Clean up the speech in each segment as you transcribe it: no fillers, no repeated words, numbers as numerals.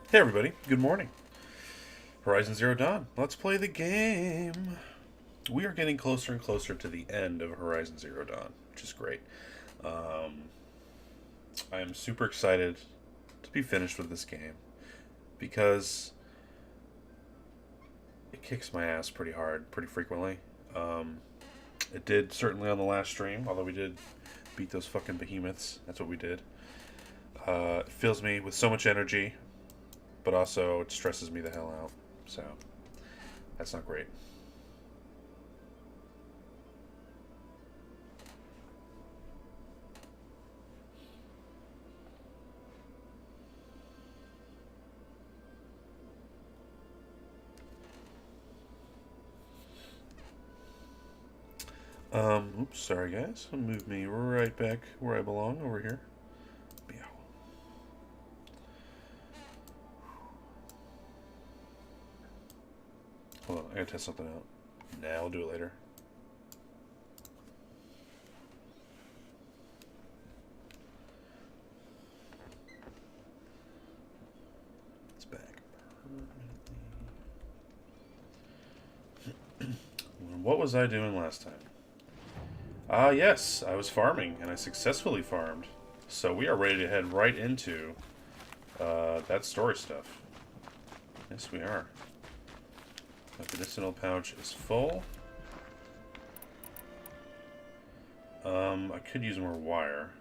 Hey everybody, good morning. Horizon Zero Dawn. Let's play the game. We are getting closer and closer to the end of Horizon Zero Dawn, which is great. Um, I am super excited to be finished with this game because it kicks my ass pretty hard, pretty frequently. Um, it did certainly on the last stream, although we did beat those fucking behemoths. That's what we did. It fills me with so much energy, but also it stresses me the hell out. So that's not great. Oops, sorry guys. Move me right back where I belong over here. Meow. Hold on, I gotta test something out. Nah, I'll do it later. It's back permanently. What was I doing last time? Ah, yes, I was farming, and I successfully farmed. So we are ready to head right into that story stuff. Yes, we are. My medicinal pouch is full. I could use more wire.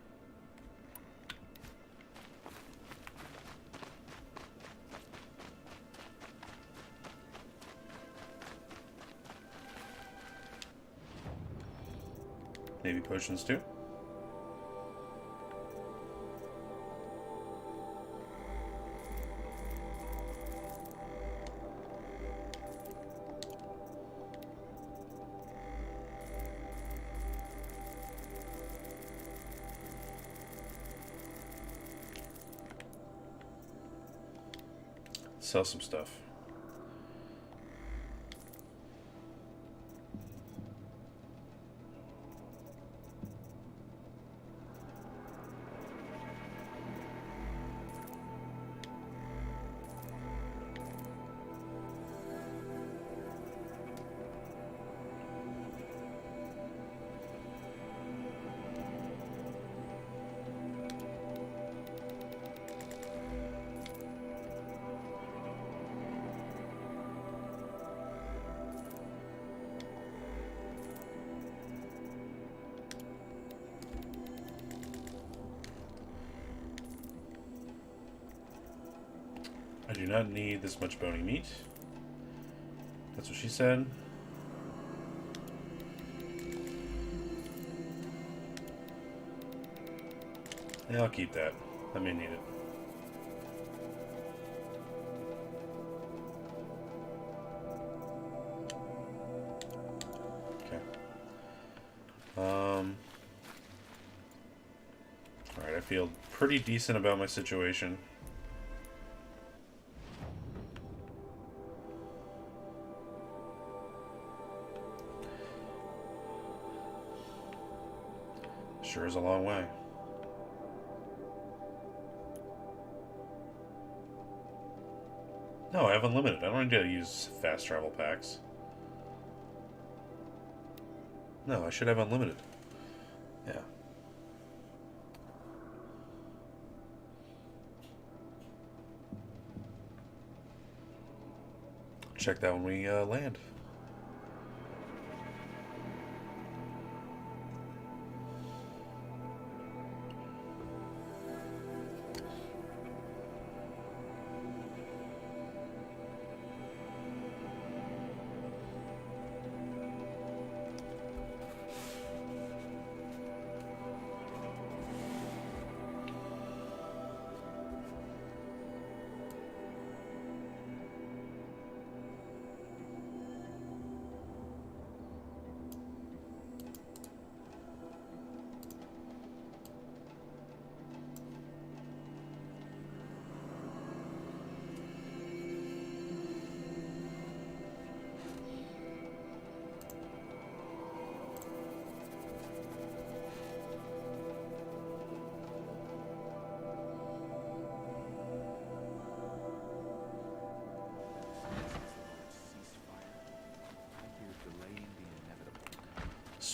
Maybe potions too. Sell some stuff. I do not need this much bony meat. That's what she said. Yeah, I'll keep that. I may need it. Okay. Alright, I feel pretty decent about my situation. Sure is a long way. No, I have unlimited. I don't need to use fast travel packs. No, I should have unlimited. Yeah. Check that when we land.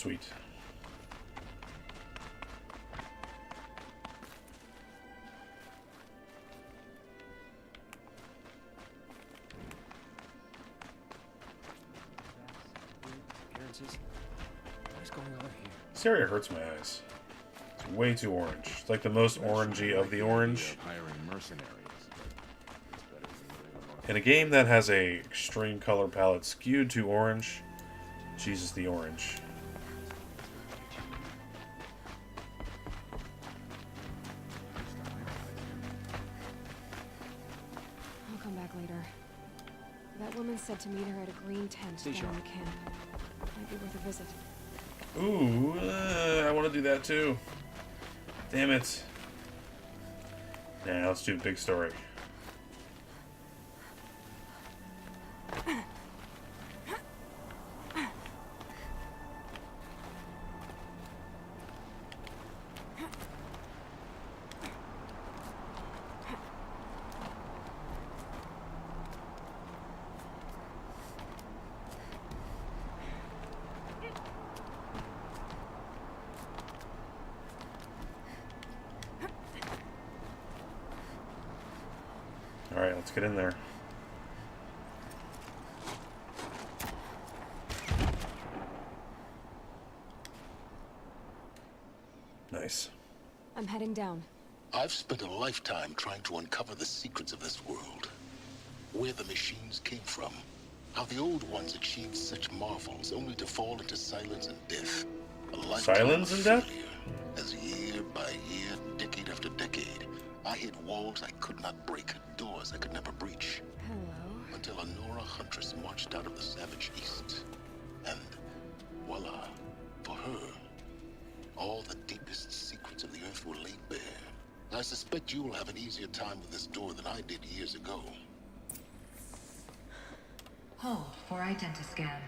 Sweet. What is going on here? This area hurts my eyes. It's way too orange. It's like the most orangey of the orange. In a game that has a extreme color palette skewed to orange, Jesus the orange. I'll come back later. That woman said to meet her at a green tent down in the camp. Might be worth a visit. Ooh, I want to do that too. Damn it. Nah, let's do big story. Alright, let's get in there. Nice. I'm heading down. I've spent a lifetime trying to uncover the secrets of this world. Where the machines came from. How the old ones achieved such marvels only to fall into silence and death. A lifetime Silence and death? failure, as year by year, decade after decade, I hit walls I could not break, doors I could never breach. Hello. Until a Nora huntress marched out of the savage east. And voila, for her, all the deepest secrets of the earth were laid bare. I suspect you will have an easier time with this door than I did years ago. Hold for identiscan.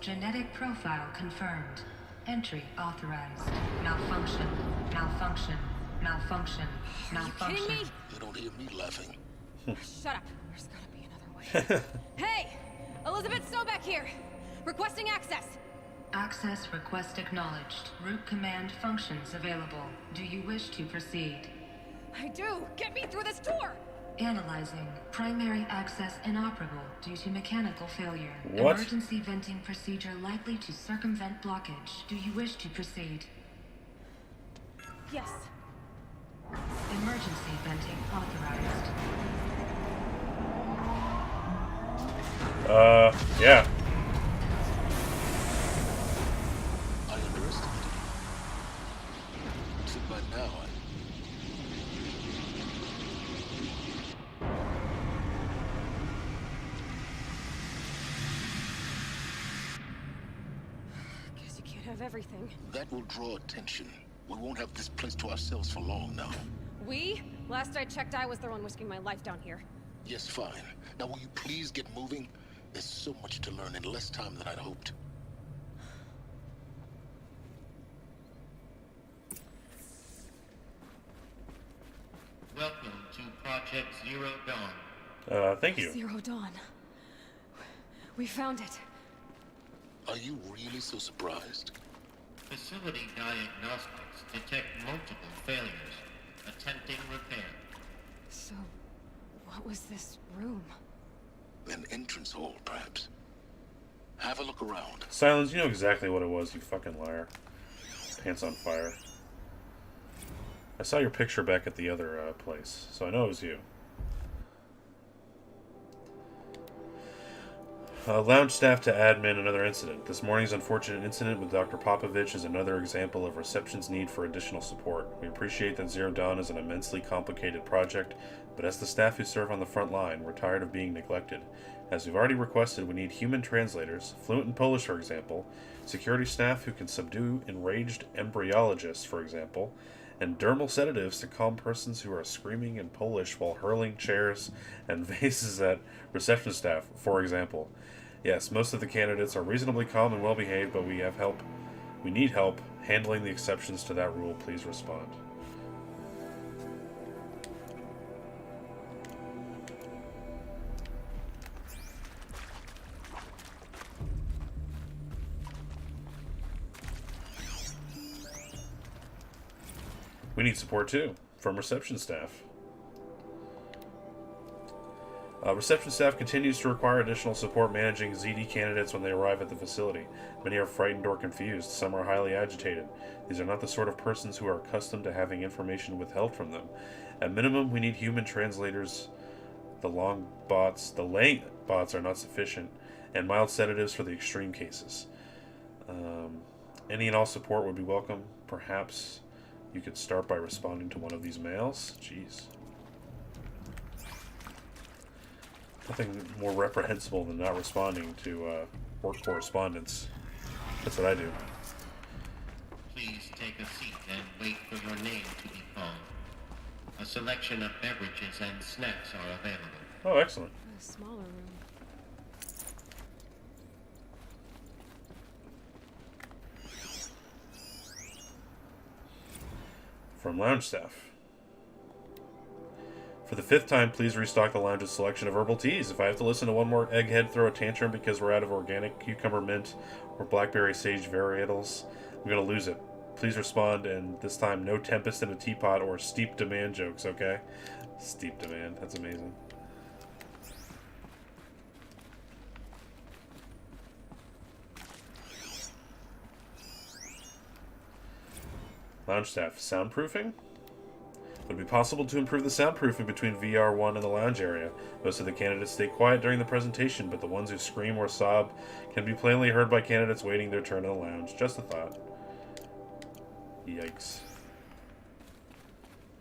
Genetic profile confirmed. Entry authorized. Malfunction. Malfunction. Malfunction. Malfunction. Are you kidding me? You don't hear me laughing. Shut up. There's gotta be another way. Hey! Elizabeth Sobek here! Requesting access! Access request acknowledged. Root command functions available. Do you wish to proceed? I do! Get me through this door! Analyzing. Primary access inoperable due to mechanical failure. What? Emergency venting procedure likely to circumvent blockage. Do you wish to proceed? Yes. Emergency venting authorized. Yeah. I underestimated you. So by now, Guess you can't have everything. that will draw attention. We won't have this place to ourselves for long now. We? Last I checked, I was the one risking my life down here. Yes, fine. Now will you please get moving? There's so much to learn in less time than I'd hoped. Welcome to Project Zero Dawn. Thank you. Zero Dawn. We found it. Are you really so surprised? Facility diagnostics detect multiple failures. Attempting repair. So, what was this room? An entrance hall, perhaps. Have a look around. Silence, you know exactly what it was, you fucking liar. Pants on fire. I saw your picture back at the other place, so I know it was you. Lounge staff to admin, another incident. This morning's unfortunate incident with Dr. Popovich is another example of reception's need for additional support. We appreciate that Zero Dawn is an immensely complicated project, but as the staff who serve on the front line, we're tired of being neglected. As we've already requested, we need human translators, fluent in Polish for example, security staff who can subdue enraged embryologists for example, and dermal sedatives to calm persons who are screaming in Polish while hurling chairs and vases at reception staff, for example. Yes, most of the candidates are reasonably calm and well-behaved, but we need help handling the exceptions to that rule. Please respond. We need support too, from reception staff. Reception staff continues to require additional support managing ZD candidates when they arrive at the facility. Many are frightened or confused. Some are highly agitated. These are not the sort of persons who are accustomed to having information withheld from them. At minimum, we need human translators. The lane bots are not sufficient, and mild sedatives for the extreme cases. Any and all support would be welcome. Perhaps you could start by responding to one of these mails. Jeez. Nothing more reprehensible than not responding to work correspondence. That's what I do. Please take a seat and wait for your name to be called. A selection of beverages and snacks are available. Oh, excellent. A smaller room. From lounge staff. For the 5th time, please restock the lounge's selection of herbal teas. If I have to listen to one more egghead throw a tantrum because we're out of organic cucumber mint or blackberry sage varietals, I'm going to lose it. Please respond, and this time no tempest in a teapot or steep demand jokes, okay? Steep demand, that's amazing. Lounge staff, soundproofing? Would it be possible to improve the soundproofing between VR1 and the lounge area? Most of the candidates stay quiet during the presentation, but the ones who scream or sob can be plainly heard by candidates waiting their turn in the lounge. Just a thought. Yikes.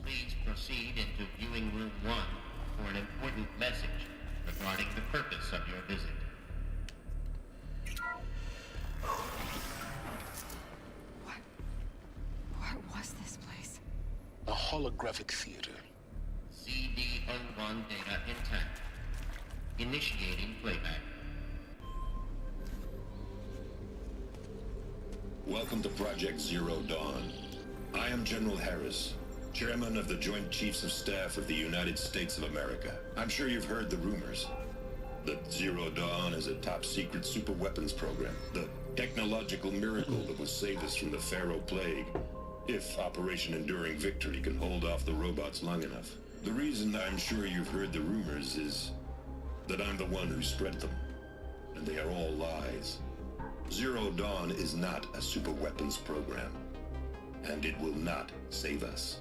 Please proceed into viewing room 1 for an important message regarding the purpose of your visit. What was this place? A holographic theater. CD01 data intact. Initiating playback. Welcome to Project Zero Dawn. I am General Harris, Chairman of the Joint Chiefs of Staff of the United States of America. I'm sure you've heard the rumors that Zero Dawn is a top-secret superweapons program, the technological miracle that will save us from the Pharaoh Plague, if Operation Enduring Victory can hold off the robots long enough. The reason I'm sure you've heard the rumors is that I'm the one who spread them, and they are all lies. Zero Dawn is not a superweapons program, and it will not save us.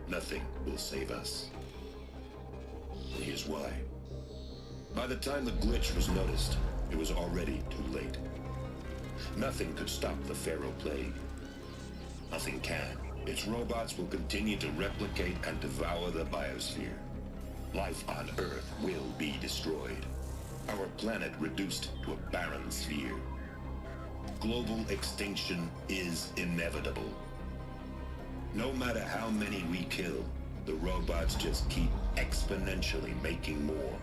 Nothing will save us. And here's why. By the time the glitch was noticed, it was already too late. Nothing could stop the Pharaoh Plague. Nothing can. Its robots will continue to replicate and devour the biosphere. Life on Earth will be destroyed. Our planet reduced to a barren sphere. Global extinction is inevitable. No matter how many we kill, the robots just keep exponentially making more.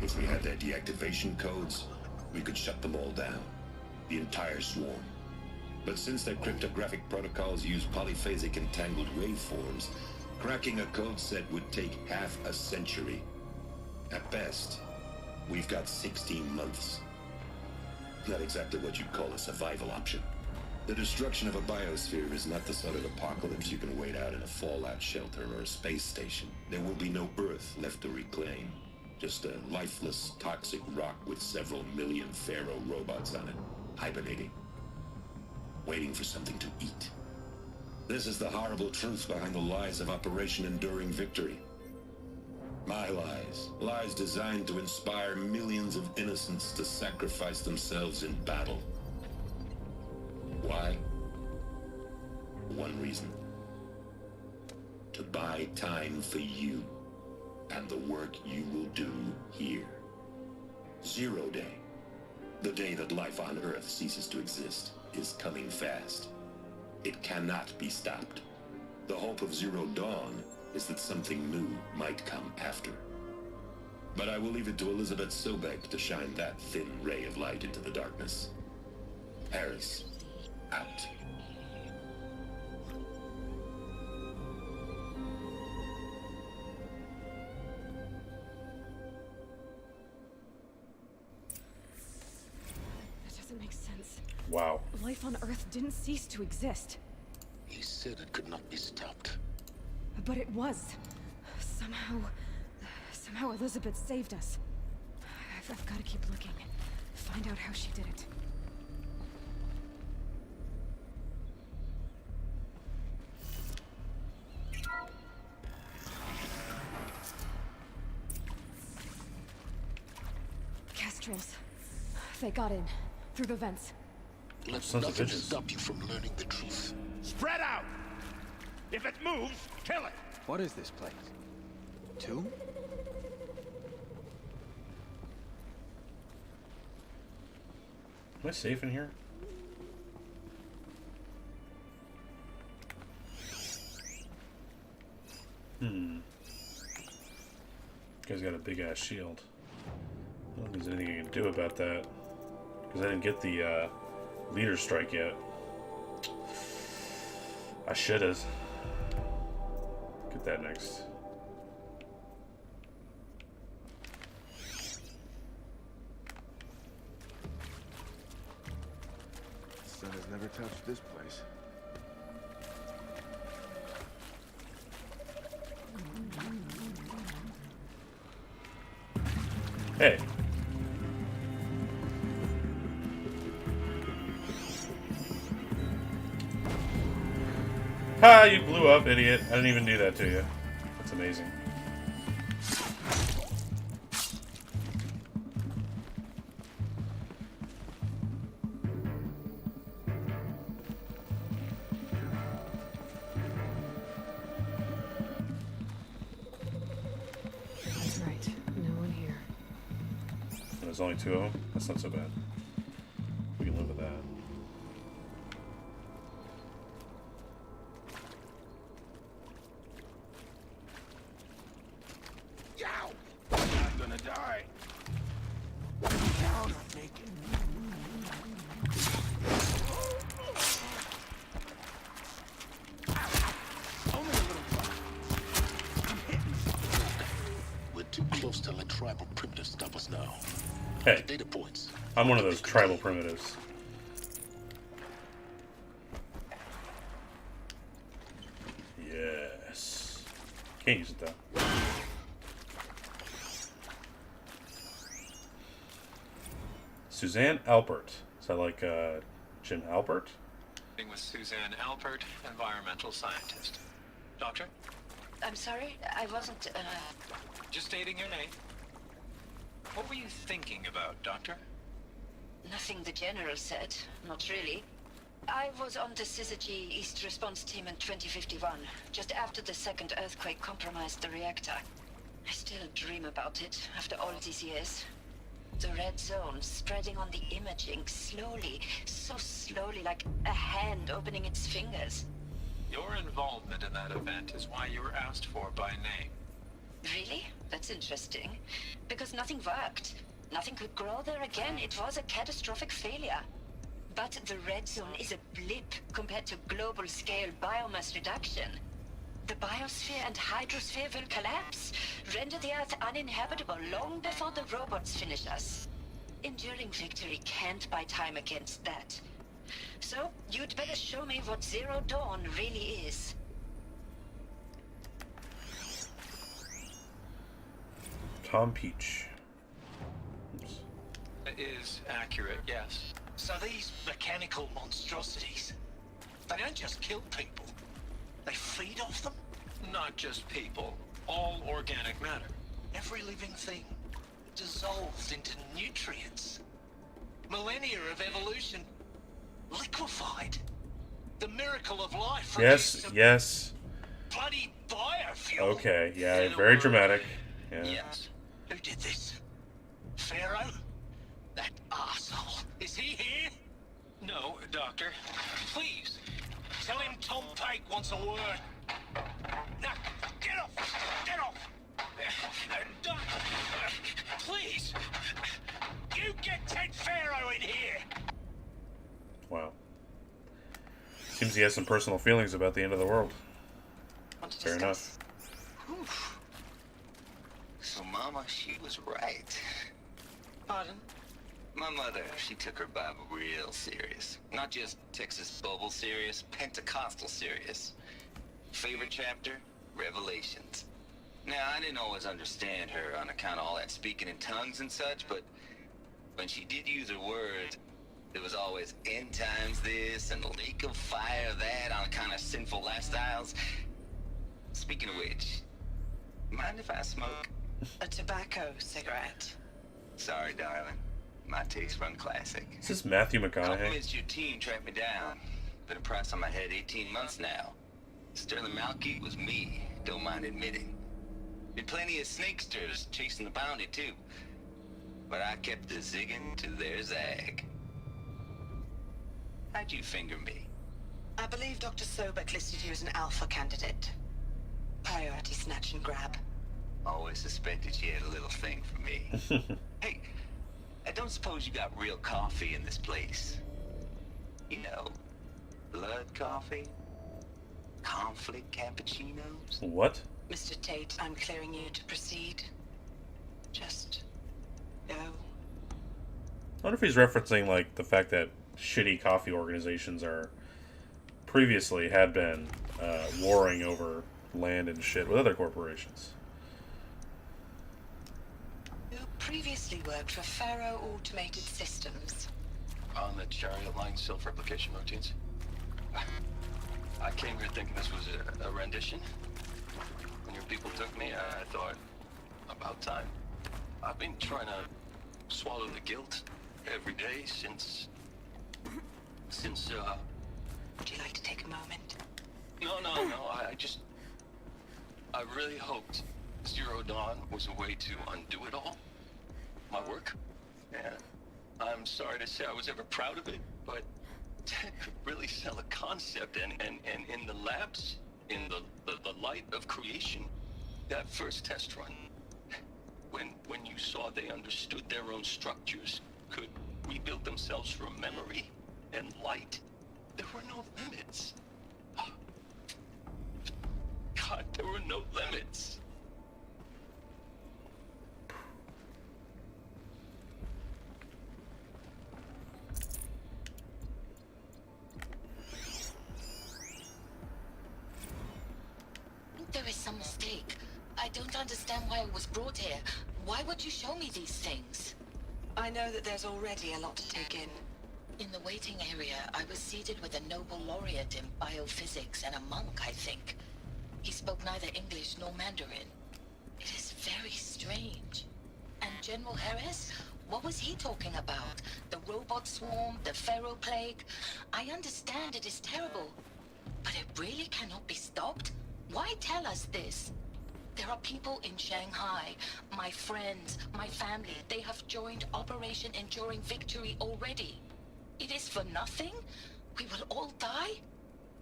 If we had their deactivation codes, we could shut them all down. The entire swarm. But since their cryptographic protocols use polyphasic entangled waveforms, cracking a code set would take half a century. At best, we've got 16 months. Not exactly what you'd call a survival option. The destruction of a biosphere is not the sort of apocalypse you can wait out in a fallout shelter or a space station. There will be no Earth left to reclaim. Just a lifeless, toxic rock with several million Pharaoh robots on it, hibernating. Waiting for something to eat. This is the horrible truth behind the lies of Operation Enduring Victory. My lies. Lies designed to inspire millions of innocents to sacrifice themselves in battle. Why? One reason. To buy time for you and the work you will do here. Zero Day. The day that life on Earth ceases to exist is coming fast. It cannot be stopped. The hope of Zero Dawn is that something new might come after. But I will leave it to Elizabeth Sobek to shine that thin ray of light into the darkness. Harris, out. That doesn't make sense. Wow. Life on Earth didn't cease to exist. He said it could not be stopped. But it was. Somehow Elizabeth saved us. I've got to keep looking. Find out how she did it. Kestrels. They got in. Through the vents. Let Sons of nothing bitches. stop you from learning the truth. Spread out! If it moves, kill it! What is this place? Tomb? Am I safe in here? Guy's got a big ass shield. I don't think there's anything you can do about that. Because I didn't get the leader strike yet. I should have. Get that next. The sun has never touched this place. Hey. Ha! You blew up, idiot. I didn't even do that to you. That's amazing. That's right. No one here. There's only 2 of them. That's not so bad. We can live with that. Yow! I'm gonna die. Down or make it. Only a little while. I'm hitting something. We're too close to let tribal primitives stop us now. Hey, Data points. I'm one of those tribal primitives. Yes. Can't use it though. Suzanne Alpert. Is that like Jim Alpert? With Suzanne Alpert, environmental scientist. Doctor? I'm sorry, I wasn't, Just stating your name. What were you thinking about, Doctor? nothing the General said. Not really. I was on the Syzygy East Response Team in 2051, just after the second earthquake compromised the reactor. I still dream about it, after all these years. The red zone spreading on the imaging, slowly, so slowly, like a hand opening its fingers. Your involvement in that event is why you were asked for by name. Really? That's interesting. Because nothing worked. Nothing could grow there again. It was a catastrophic failure. But the red zone is a blip compared to global-scale biomass reduction. The biosphere and hydrosphere will collapse, render the Earth uninhabitable long before the robots finish us. Enduring victory can't buy time against that. So, you'd better show me what Zero Dawn really is. Tom Peach. Oops. That is accurate, yes. So these mechanical monstrosities, they don't just kill people. They feed off them. Not just people. All organic matter. Every living thing dissolved into nutrients. Millennia of evolution liquefied. The miracle of life. Yes, reduced to yes. bloody biofuel. Okay, yeah, In a very word, dramatic. Yeah. Yes. Who did this? Pharaoh? That arsehole. Is he here? No, Doctor. Please, tell him Tom Pake wants a word. Now, get off! Get off! Doc, please! You get Ted Pharaoh in here! Wow. Seems he has some personal feelings about the end of the world. Want to Fair discuss? So, Mama, she was right. Pardon? My mother, she took her Bible real serious. Not just Texas Bible serious, Pentecostal serious. Favorite chapter? Revelations. Now, I didn't always understand her on account of all that speaking in tongues and such, but when she did use her words, it was always end times this and lake of fire that on account of sinful lifestyles. Speaking of which, mind if I smoke? A tobacco cigarette. Sorry, darling. My taste run classic. Is this Matthew McConaughey? Compliments your team tracked me down. Been a price on my head 18 months now. Sterling Malky was me, don't mind admitting. Been plenty of snakesters chasing the bounty too. But I kept the zigging to their zag. How'd you finger me? I believe Dr. Sobek listed you as an alpha candidate. Priority snatch and grab. Always suspected she had a little thing for me. Hey, I don't suppose you got real coffee in this place? You know, blood coffee? Conflict cappuccinos? What? Mr. Tate, I'm clearing you to proceed. Just go. I wonder if he's referencing, like, the fact that shitty coffee organizations are previously had been warring over land and shit with other corporations. You previously worked for Faro Automated Systems. On the Chariot Line self-replication routines. I came here thinking this was a rendition. When your people took me, I thought, about time. I've been trying to swallow the guilt every day since... Would you like to take a moment? No, I really hoped Zero Dawn was a way to undo it all. My work. And I'm sorry to say I was ever proud of it, but Tech could really sell a concept, and in the labs, in the light of creation, that first test run, when you saw they understood their own structures, could rebuild themselves from memory and light, there were no limits. God, there were no limits. There is some mistake. I don't understand why I was brought here. Why would you show me these things? I know that there's already a lot to take in. In the waiting area, I was seated with a Nobel laureate in biophysics and a monk, I think. He spoke neither English nor Mandarin. It is very strange. And General Harris? What was he talking about? The robot swarm, the Pharaoh plague? I understand it is terrible. But it really cannot be stopped? Why tell us this? There are people in Shanghai, my friends, my family. They have joined Operation Enduring Victory already. It is for nothing? We will all die?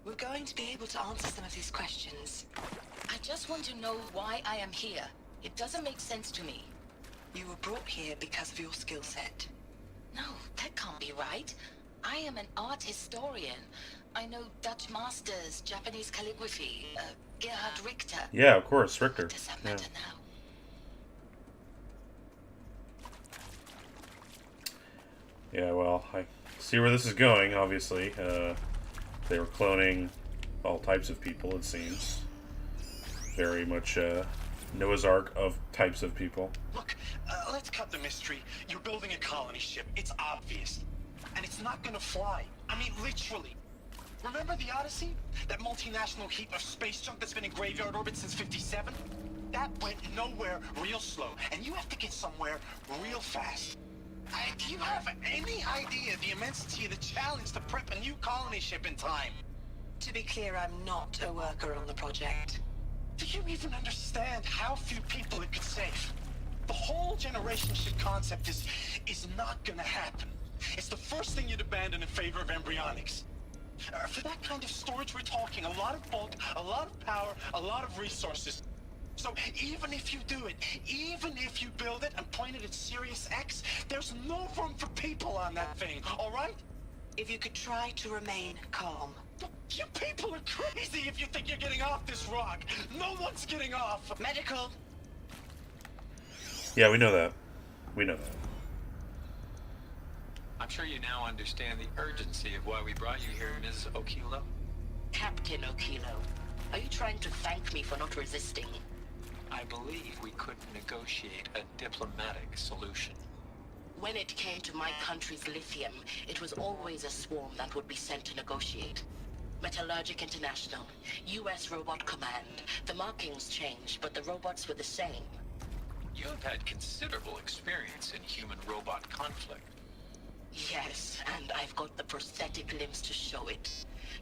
We're going to be able to answer some of these questions. I just want to know why I am here. It doesn't make sense to me. You were brought here because of your skill set. No, that can't be right. I am an art historian. I know Dutch masters, Japanese calligraphy, Gerhard Richter. Yeah, of course, Richter. What does that matter now? Yeah, well, I see where this is going, obviously. They were cloning all types of people, it seems. Very much Noah's Ark of types of people. Look, let's cut the mystery. You're building a colony ship. It's obvious. And it's not gonna fly. I mean, literally. Remember the Odyssey? That multinational heap of space junk that's been in graveyard orbit since '57? That went nowhere real slow. And you have to get somewhere real fast. Do you have any idea the immensity of the challenge to prep a new colony ship in time? To be clear, I'm not a worker on the project. Do you even understand how few people it could save? The whole generation ship concept is not gonna happen. It's the first thing you'd abandon in favor of embryonics. For that kind of storage, we're talking a lot of bulk, a lot of power, a lot of resources. So even if you do it, even if you build it and point it at Sirius X, there's no room for people on that thing, all right? If you could try to remain calm. You people are crazy if you think you're getting off this rock. No one's getting off. Medical. Yeah, we know that. We know that. I'm sure you now understand the urgency of why we brought you here, Ms. Okilo. Captain Okilo, are you trying to thank me for not resisting? I believe we couldn't negotiate a diplomatic solution. When it came to my country's lithium, it was always a swarm that would be sent to negotiate. Metallurgic International, U.S. Robot Command. The markings changed, but the robots were the same. You have had considerable experience in human-robot conflict. Yes, and I've got the prosthetic limbs to show it.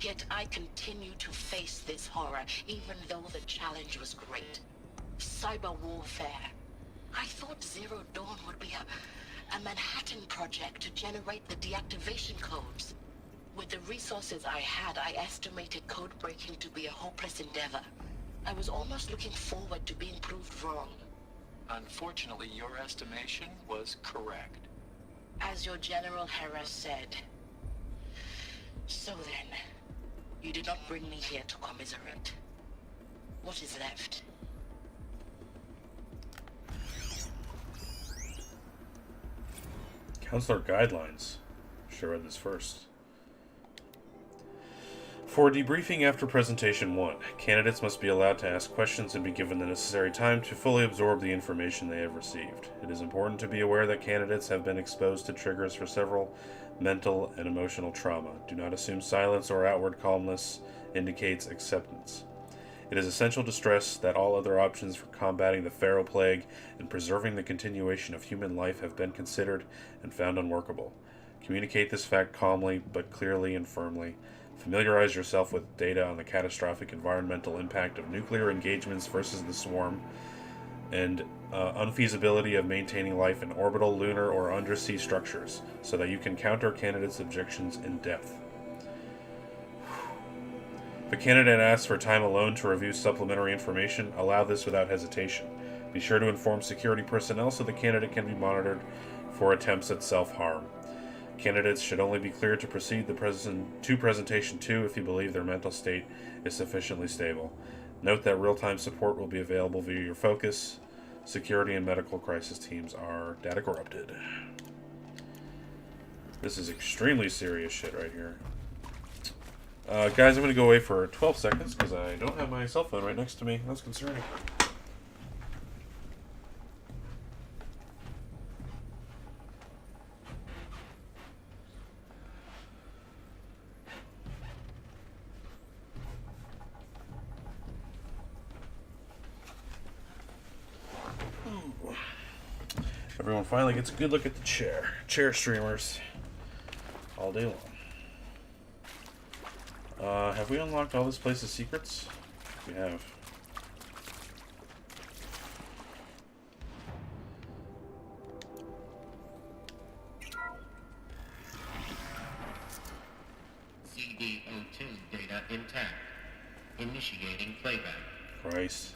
Yet I continue to face this horror, even though the challenge was great. Cyber warfare. I thought Zero Dawn would be a Manhattan project to generate the deactivation codes. With the resources I had, I estimated code breaking to be a hopeless endeavor. I was almost looking forward to being proved wrong. Unfortunately, your estimation was correct. As your General Harris said. So then, you did not bring me here to commiserate. What is left? Counselor Guidelines. Should have read this first. For debriefing after Presentation 1, candidates must be allowed to ask questions and be given the necessary time to fully absorb the information they have received. It is important to be aware that candidates have been exposed to triggers for several mental and emotional trauma. Do not assume silence or outward calmness indicates acceptance. It is essential to stress that all other options for combating the Pharaoh Plague and preserving the continuation of human life have been considered and found unworkable. Communicate this fact calmly but clearly and firmly. Familiarize yourself with data on the catastrophic environmental impact of nuclear engagements versus the swarm, and unfeasibility of maintaining life in orbital, lunar, or undersea structures, so that you can counter candidates' objections in depth. If a candidate asks for time alone to review supplementary information, allow this without hesitation. Be sure to inform security personnel so the candidate can be monitored for attempts at self-harm. Candidates should only be cleared to proceed to Presentation 2 if you believe their mental state is sufficiently stable. Note that real-time support will be available via your focus. Security and medical crisis teams are data corrupted. This is extremely serious shit right here. Guys, I'm going to go away for 12 seconds because I don't have my cell phone right next to me. That's concerning. Everyone finally gets a good look at the chair. Chair streamers. All day long. Have we unlocked all this place's secrets? We have. CD02 data intact. Initiating playback. Christ.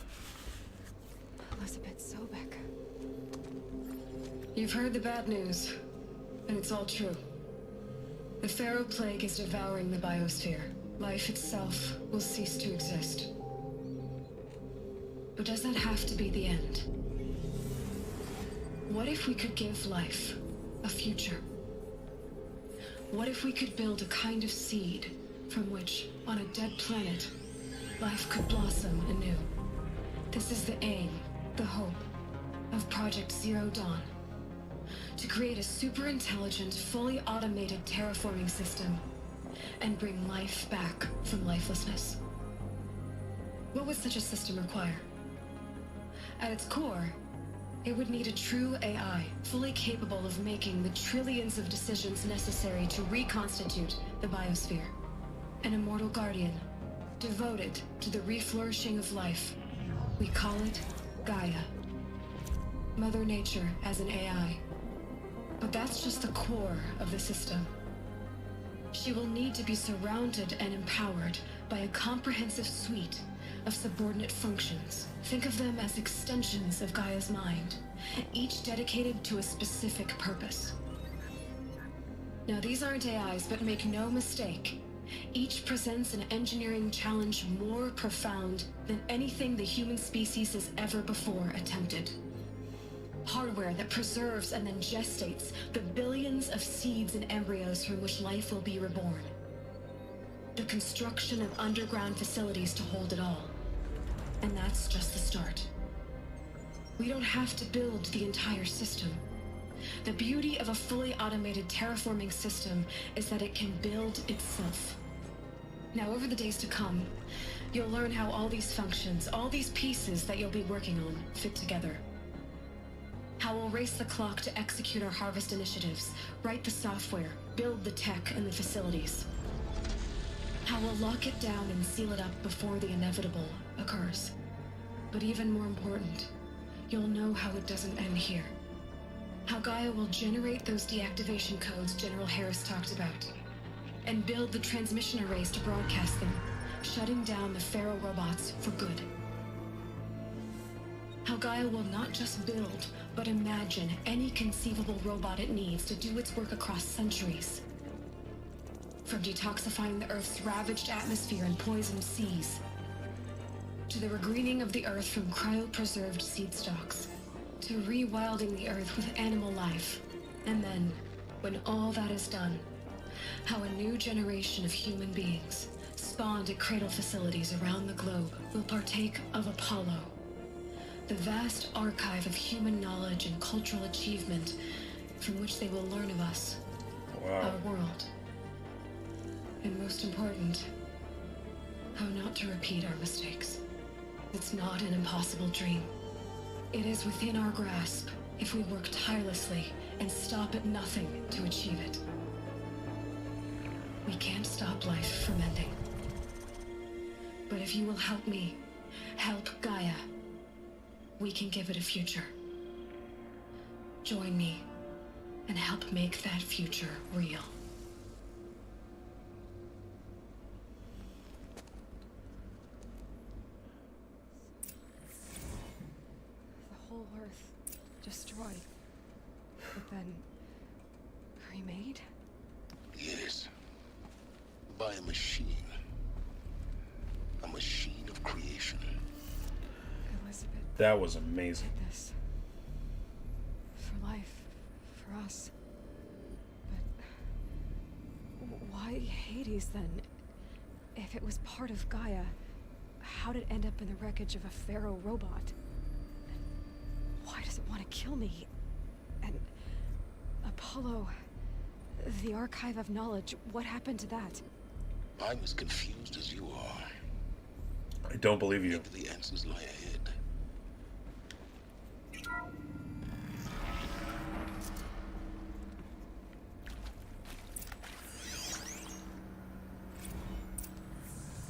Elizabeth Sobek. You've heard the bad news, and it's all true. The Pharaoh Plague is devouring the biosphere. Life itself will cease to exist. But does that have to be the end? What if we could give life a future? What if we could build a kind of seed from which, on a dead planet, life could blossom anew? This is the aim, the hope, of Project Zero Dawn. To create a super-intelligent, fully automated terraforming system and bring life back from lifelessness. What would such a system require? At its core, it would need a true AI, fully capable of making the trillions of decisions necessary to reconstitute the biosphere. An immortal guardian, devoted to the reflourishing of life. We call it Gaia. Mother Nature as an AI. But that's just the core of the system. She will need to be surrounded and empowered by a comprehensive suite of subordinate functions. Think of them as extensions of Gaia's mind, each dedicated to a specific purpose. Now, these aren't AIs, but make no mistake, each presents an engineering challenge more profound than anything the human species has ever before attempted. Hardware that preserves and then gestates the billions of seeds and embryos from which life will be reborn. The construction of underground facilities to hold it all. And that's just the start. We don't have to build the entire system. The beauty of a fully automated terraforming system is that it can build itself. Now, over the days to come, you'll learn how all these functions, all these pieces that you'll be working on, fit together. How we'll race the clock to execute our harvest initiatives, write the software, build the tech and the facilities. How we'll lock it down and seal it up before the inevitable occurs. But even more important, you'll know how it doesn't end here. How Gaia will generate those deactivation codes General Harris talked about, and build the transmission arrays to broadcast them, shutting down the Pharaoh robots for good. How Gaia will not just build, but imagine any conceivable robot it needs to do its work across centuries. From detoxifying the Earth's ravaged atmosphere and poisoned seas, to the regreening of the Earth from cryopreserved seed stocks, to rewilding the Earth with animal life. And then, when all that is done, how a new generation of human beings, spawned at cradle facilities around the globe, will partake of Apollo, the vast archive of human knowledge and cultural achievement from which they will learn of us, our world. And most important, how not to repeat our mistakes. It's not an impossible dream. It is within our grasp if we work tirelessly and stop at nothing to achieve it. We can't stop life from ending. But if you will help me, help Gaia, we can give it a future. Join me and help make that future real. The whole Earth destroyed, but then remade? Yes. By a machine. A machine of creation. Elizabeth. That was amazing. Did this. For life. For us. But why Hades then? If it was part of Gaia, how did it end up in the wreckage of a Pharaoh robot? And why does it want to kill me? And Apollo, the Archive of Knowledge, what happened to that? I'm as confused as you are. I don't believe you. Maybe the answers lie ahead.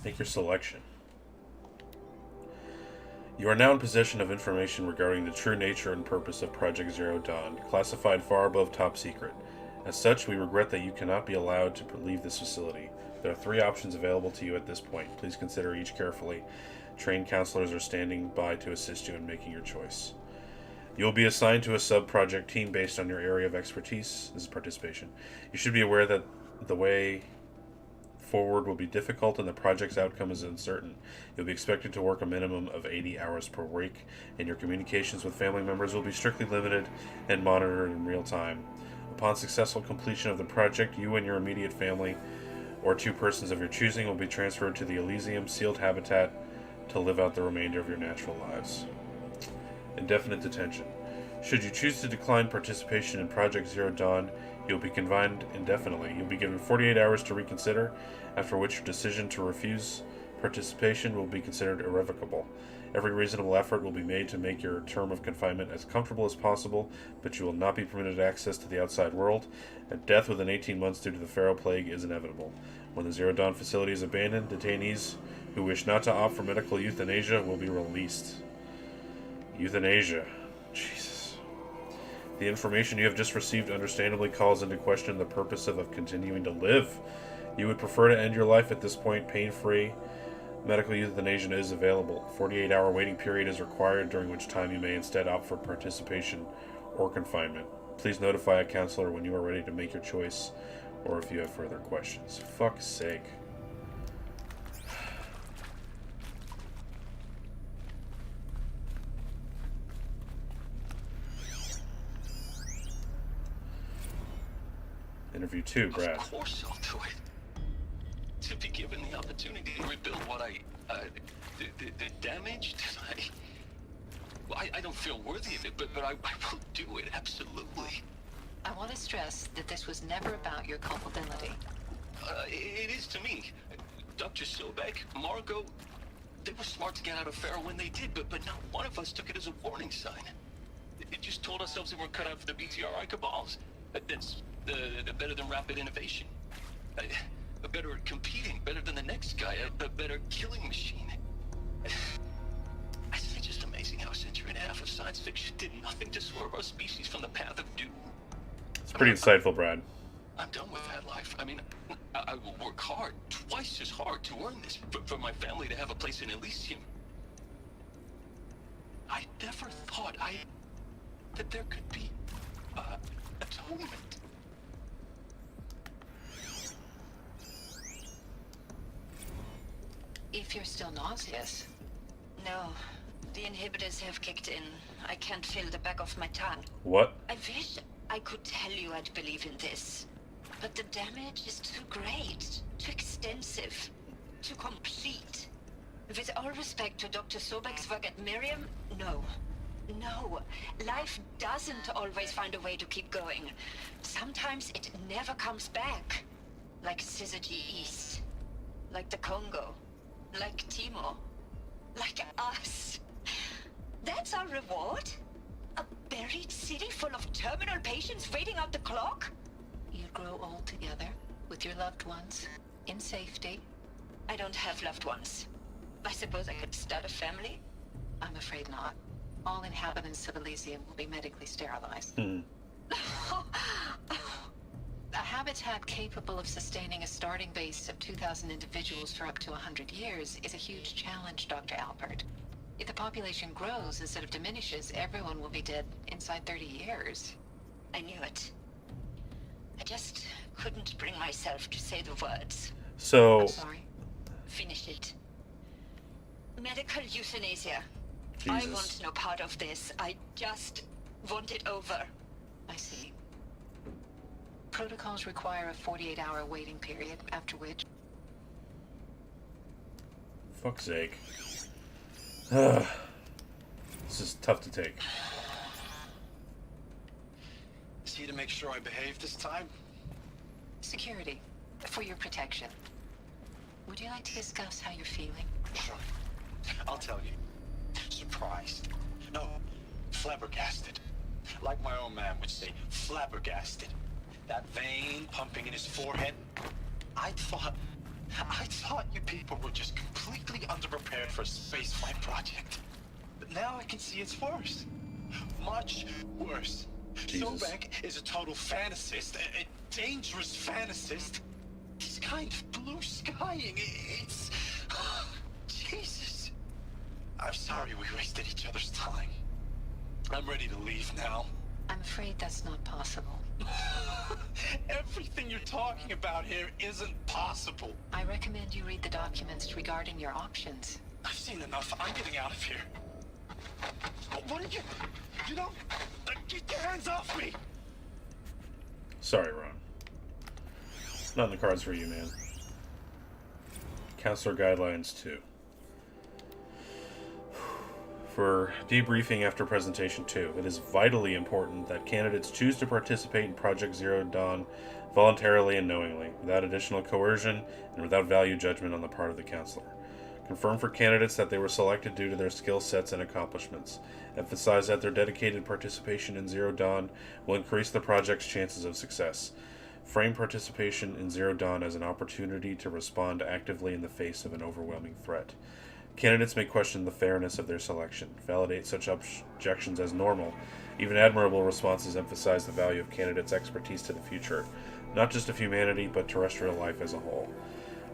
Make your selection. You are now in possession of information regarding the true nature and purpose of Project Zero Dawn, classified far above top secret. As such, we regret that you cannot be allowed to leave this facility. There are 3 options available to you at this point. Please consider each carefully. Trained counselors are standing by to assist you in making your choice. You will be assigned to a sub-project team based on your area of expertise. This is participation. You should be aware that the way forward will be difficult and the project's outcome is uncertain. You'll be expected to work a minimum of 80 hours per week, and your communications with family members will be strictly limited and monitored in real time. Upon successful completion of the project, you and your immediate family or 2 persons of your choosing will be transferred to the Elysium sealed habitat to live out the remainder of your natural lives. Indefinite detention. Should you choose to decline participation in Project Zero Dawn, you'll be confined indefinitely. You'll be given 48 hours to reconsider, after which your decision to refuse participation will be considered irrevocable. Every reasonable effort will be made to make your term of confinement as comfortable as possible, but you will not be permitted access to the outside world, and death within 18 months due to the Pharaoh Plague is inevitable. When the Zero Dawn facility is abandoned, detainees who wish not to opt for medical euthanasia will be released. Euthanasia. Jesus. The information you have just received understandably calls into question the purpose of continuing to live. You would prefer to end your life at this point pain-free. Medical euthanasia is available. A 48-hour waiting period is required, during which time you may instead opt for participation or confinement. Please notify a counselor when you are ready to make your choice, or if you have further questions. Fuck's sake. Interview 2, Brad. Of course I'll do it. To be given the opportunity to rebuild what the damage that I don't feel worthy of it, but I will do it, absolutely. I want to stress that this was never about your culpability. It is to me. Dr. Sobek, Margot, they were smart to get out of Pharaoh when they did, but not one of us took it as a warning sign. It just told ourselves we weren't cut out for the BTRI cabals. That's better than rapid innovation. Better at competing, better than the next guy, a better killing machine. It's just amazing how a century and a half of science fiction did nothing to swerve our species from the path of doom. It's pretty insightful, Brad. I'm done with that life. I mean, I will work hard, twice as hard, to earn this, for my family to have a place in Elysium. I never thought that there could be atonement. If you're still nauseous. No, the inhibitors have kicked in. I can't feel the back of my tongue. What? I wish I could tell you I'd believe in this. But the damage is too great, too extensive, too complete. With all respect to Dr. Sobek's work at Miriam, no. No. Life doesn't always find a way to keep going. Sometimes it never comes back. Like Syzygy East. Like the Congo. Like Timo. Like us. That's our reward? A buried city full of terminal patients waiting out the clock? You grow old together, with your loved ones, in safety. I don't have loved ones. I suppose I could start a family? I'm afraid not. All inhabitants of Elysium will be medically sterilized. A habitat capable of sustaining a starting base of 2,000 individuals for up to 100 years is a huge challenge, Dr. Alpert. If the population grows instead of diminishes, everyone will be dead inside 30 years. I knew it. I just couldn't bring myself to say the words. So... I'm sorry. Finish it. Medical euthanasia. Jesus. I want no part of this. I just want it over. I see. Protocols require a 48-hour waiting period, after which... Fuck's sake. This is tough to take. Is he to make sure I behave this time? Security. For your protection. Would you like to discuss how you're feeling? Sure. I'll tell you. Surprised. No, flabbergasted. Like my own man would say, flabbergasted. That vein pumping in his forehead. I thought you people were just completely underprepared for a spaceflight project. But now I can see it's worse. Much worse. Sobek is a total fantasist, a dangerous fantasist. He's kind of blue skying. It's... Jesus. I'm sorry we wasted each other's time. I'm ready to leave now. I'm afraid that's not possible. Everything you're talking about here isn't possible. I recommend you read the documents regarding your options. I've seen enough. I'm getting out of here. What are you... You don't... Get your hands off me! Sorry, Ron. Not in the cards for you, man. Counselor Guidelines 2. For debriefing after Presentation 2, it is vitally important that candidates choose to participate in Project Zero Dawn voluntarily and knowingly, without additional coercion and without value judgment on the part of the counselor. Confirm for candidates that they were selected due to their skill sets and accomplishments. Emphasize that their dedicated participation in Zero Dawn will increase the project's chances of success. Frame participation in Zero Dawn as an opportunity to respond actively in the face of an overwhelming threat. Candidates may question the fairness of their selection, validate such objections as normal. Even admirable responses emphasize the value of candidates' expertise to the future, not just of humanity, but terrestrial life as a whole.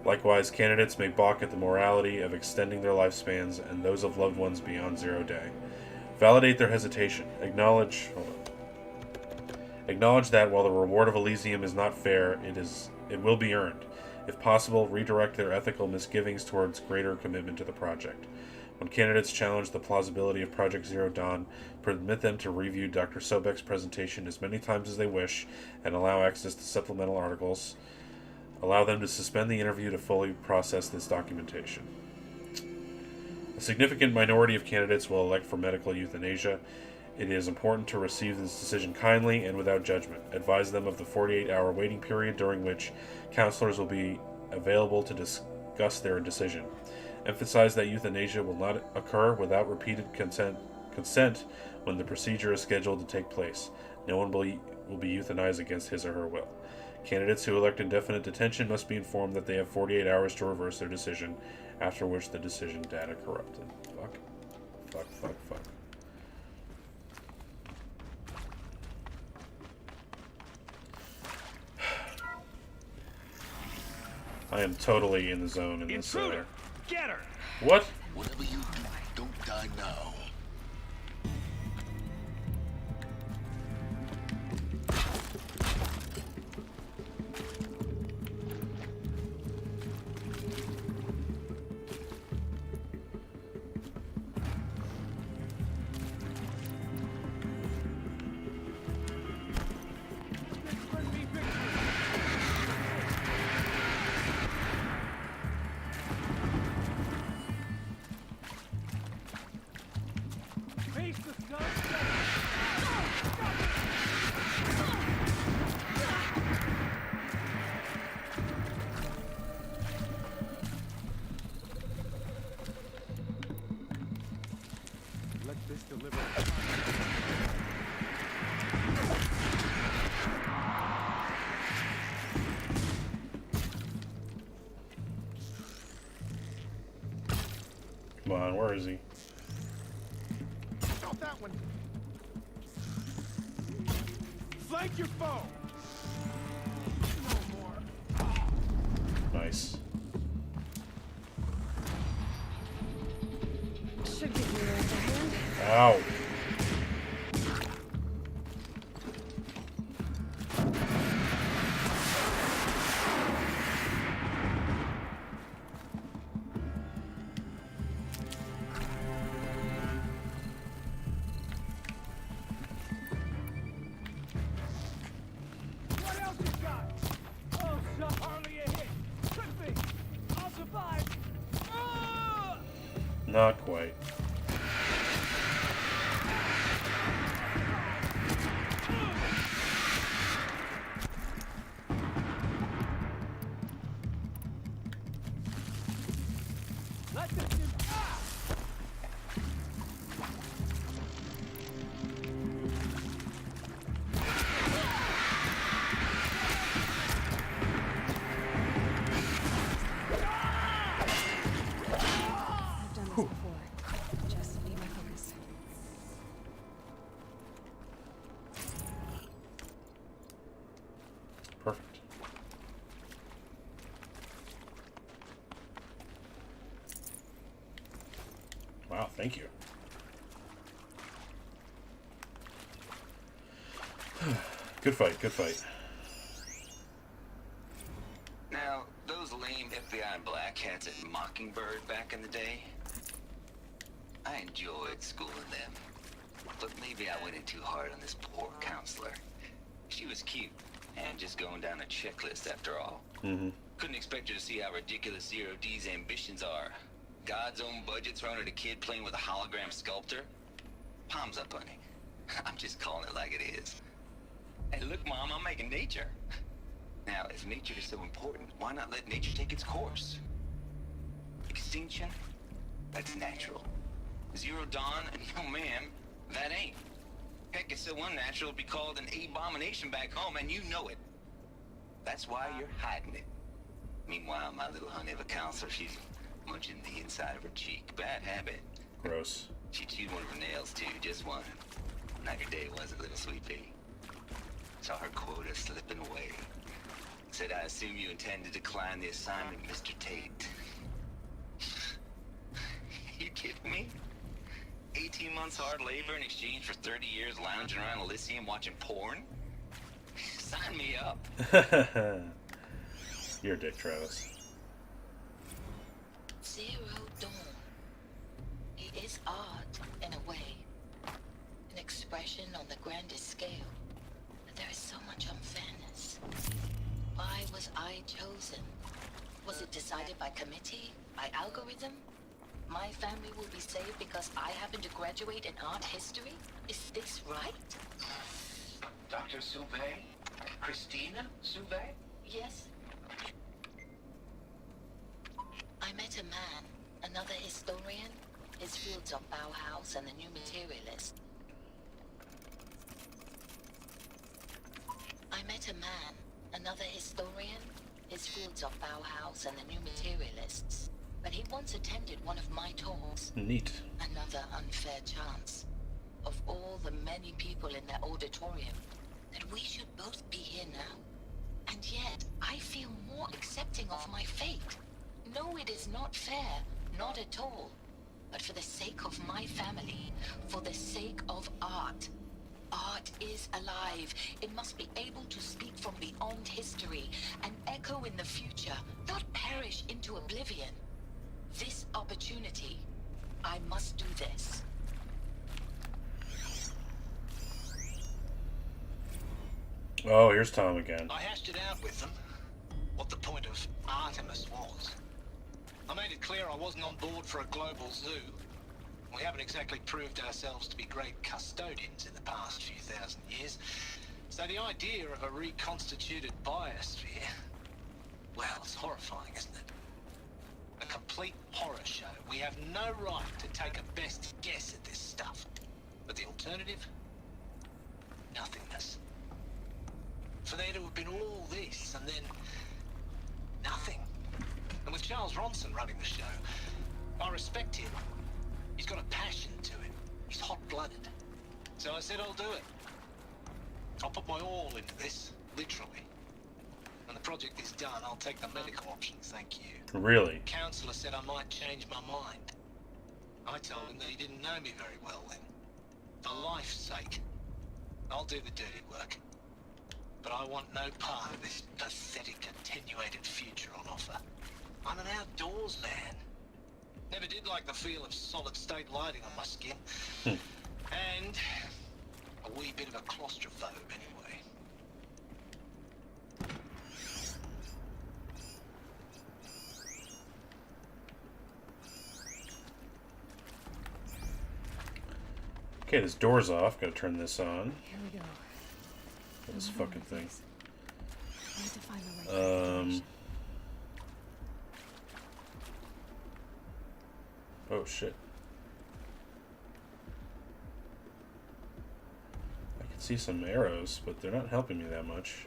Likewise, candidates may balk at the morality of extending their lifespans and those of loved ones beyond 0 day. Validate their hesitation. Acknowledge that while the reward of Elysium is not fair, it will be earned. If possible, redirect their ethical misgivings towards greater commitment to the project. When candidates challenge the plausibility of Project Zero Dawn, permit them to review Dr. Sobek's presentation as many times as they wish and allow access to supplemental articles. Allow them to suspend the interview to fully process this documentation. A significant minority of candidates will elect for medical euthanasia. It is important to receive this decision kindly and without judgment. Advise them of the 48-hour waiting period during which counselors will be available to discuss their decision. Emphasize that euthanasia will not occur without repeated consent when the procedure is scheduled to take place. No one will be euthanized against his or her will. Candidates who elect indefinite detention must be informed that they have 48 hours to reverse their decision, after which the decision data corrupted. Fuck. Fuck, fuck, fuck. I am totally in the zone in this. Intruder! Get her! What? Whatever you do, don't die now. Come on, where is he? Not that one. Flank your foe. No more. Nice. Should give me an upper hand. Ow. What else you got? Oh, shot. Hardly a hit. Could be. I'll survive. Not quite. Let this in. I've done this before. Just need my focus. Perfect. Wow, thank you. Good fight, good fight. Now, those lame FBI black hats at Mockingbird back in the day, I enjoyed schooling them. But maybe I went in too hard on this poor counselor. She was cute, and just going down a checklist after all. Mm-hmm. Couldn't expect her to see how ridiculous Zero D's ambitions are. God's own budget thrown at a kid playing with a hologram sculptor? Palms up, honey. I'm just calling it like it is. Hey, look, Mom, I'm making nature. Now, if nature is so important, why not let nature take its course? Extinction? That's natural. Zero Dawn? No, ma'am, that ain't. Heck, it's so unnatural it'd be called an abomination back home, and you know it. That's why you're hiding it. Meanwhile, my little honey of a counselor, she's munching the inside of her cheek. Bad habit. Gross. She chewed one of her nails, too, just one. Not your day, was it, little sweet pea? Saw her quota slipping away. Said, I assume you intend to decline the assignment, Mr. Tate. You kidding me? 18 months hard labor in exchange for 30 years lounging around Elysium watching porn? Sign me up. You're a dick, Travis. Zero Dawn. It is art, in a way. An expression on the grandest scale. But there is so much unfairness. Why was I chosen? Was it decided by committee? By algorithm? My family will be saved because I happen to graduate in art history? Is this right? Dr. Soubet? Christina Soubet? Yes. I met a man, another historian. His fields are Bauhaus and the New Materialist. I met a man, another historian. His fields are Bauhaus and the New Materialists. But he once attended one of my talks. Neat. Another unfair chance. Of all the many people in that auditorium, that we should both be here now. And yet, I feel more accepting of my fate. No, it is not fair. Not at all. But for the sake of my family, for the sake of art. Art is alive. It must be able to speak from beyond history and echo in the future, not perish into oblivion. This opportunity, I must do this. Oh, here's Tom again. I hashed it out with them, what the point of Artemis was. I made it clear I wasn't on board for a global zoo. We haven't exactly proved ourselves to be great custodians in the past few thousand years. So the idea of a reconstituted biosphere, well, it's horrifying, isn't it? A complete horror show. We have no right to take a best guess at this stuff. But the alternative? Nothingness. For there to have been all this, and then nothing. And with Charles Ronson running the show, I respect him. He's got a passion to it. He's hot-blooded. So I said I'll do it. I'll put my all into this, literally. When the project is done, I'll take the medical option, thank you. Really? The counselor said I might change my mind. I told him that he didn't know me very well then. For life's sake, I'll do the dirty work. But I want no part of this pathetic attenuated future on offer. I'm an outdoors man. Never did like the feel of solid-state lighting on my skin. And a wee bit of a claustrophobe anyway. Okay, this door's off. Gotta turn this on. Here we go. This fucking thing. I need to find the right Oh shit. I can see some arrows, but they're not helping me that much.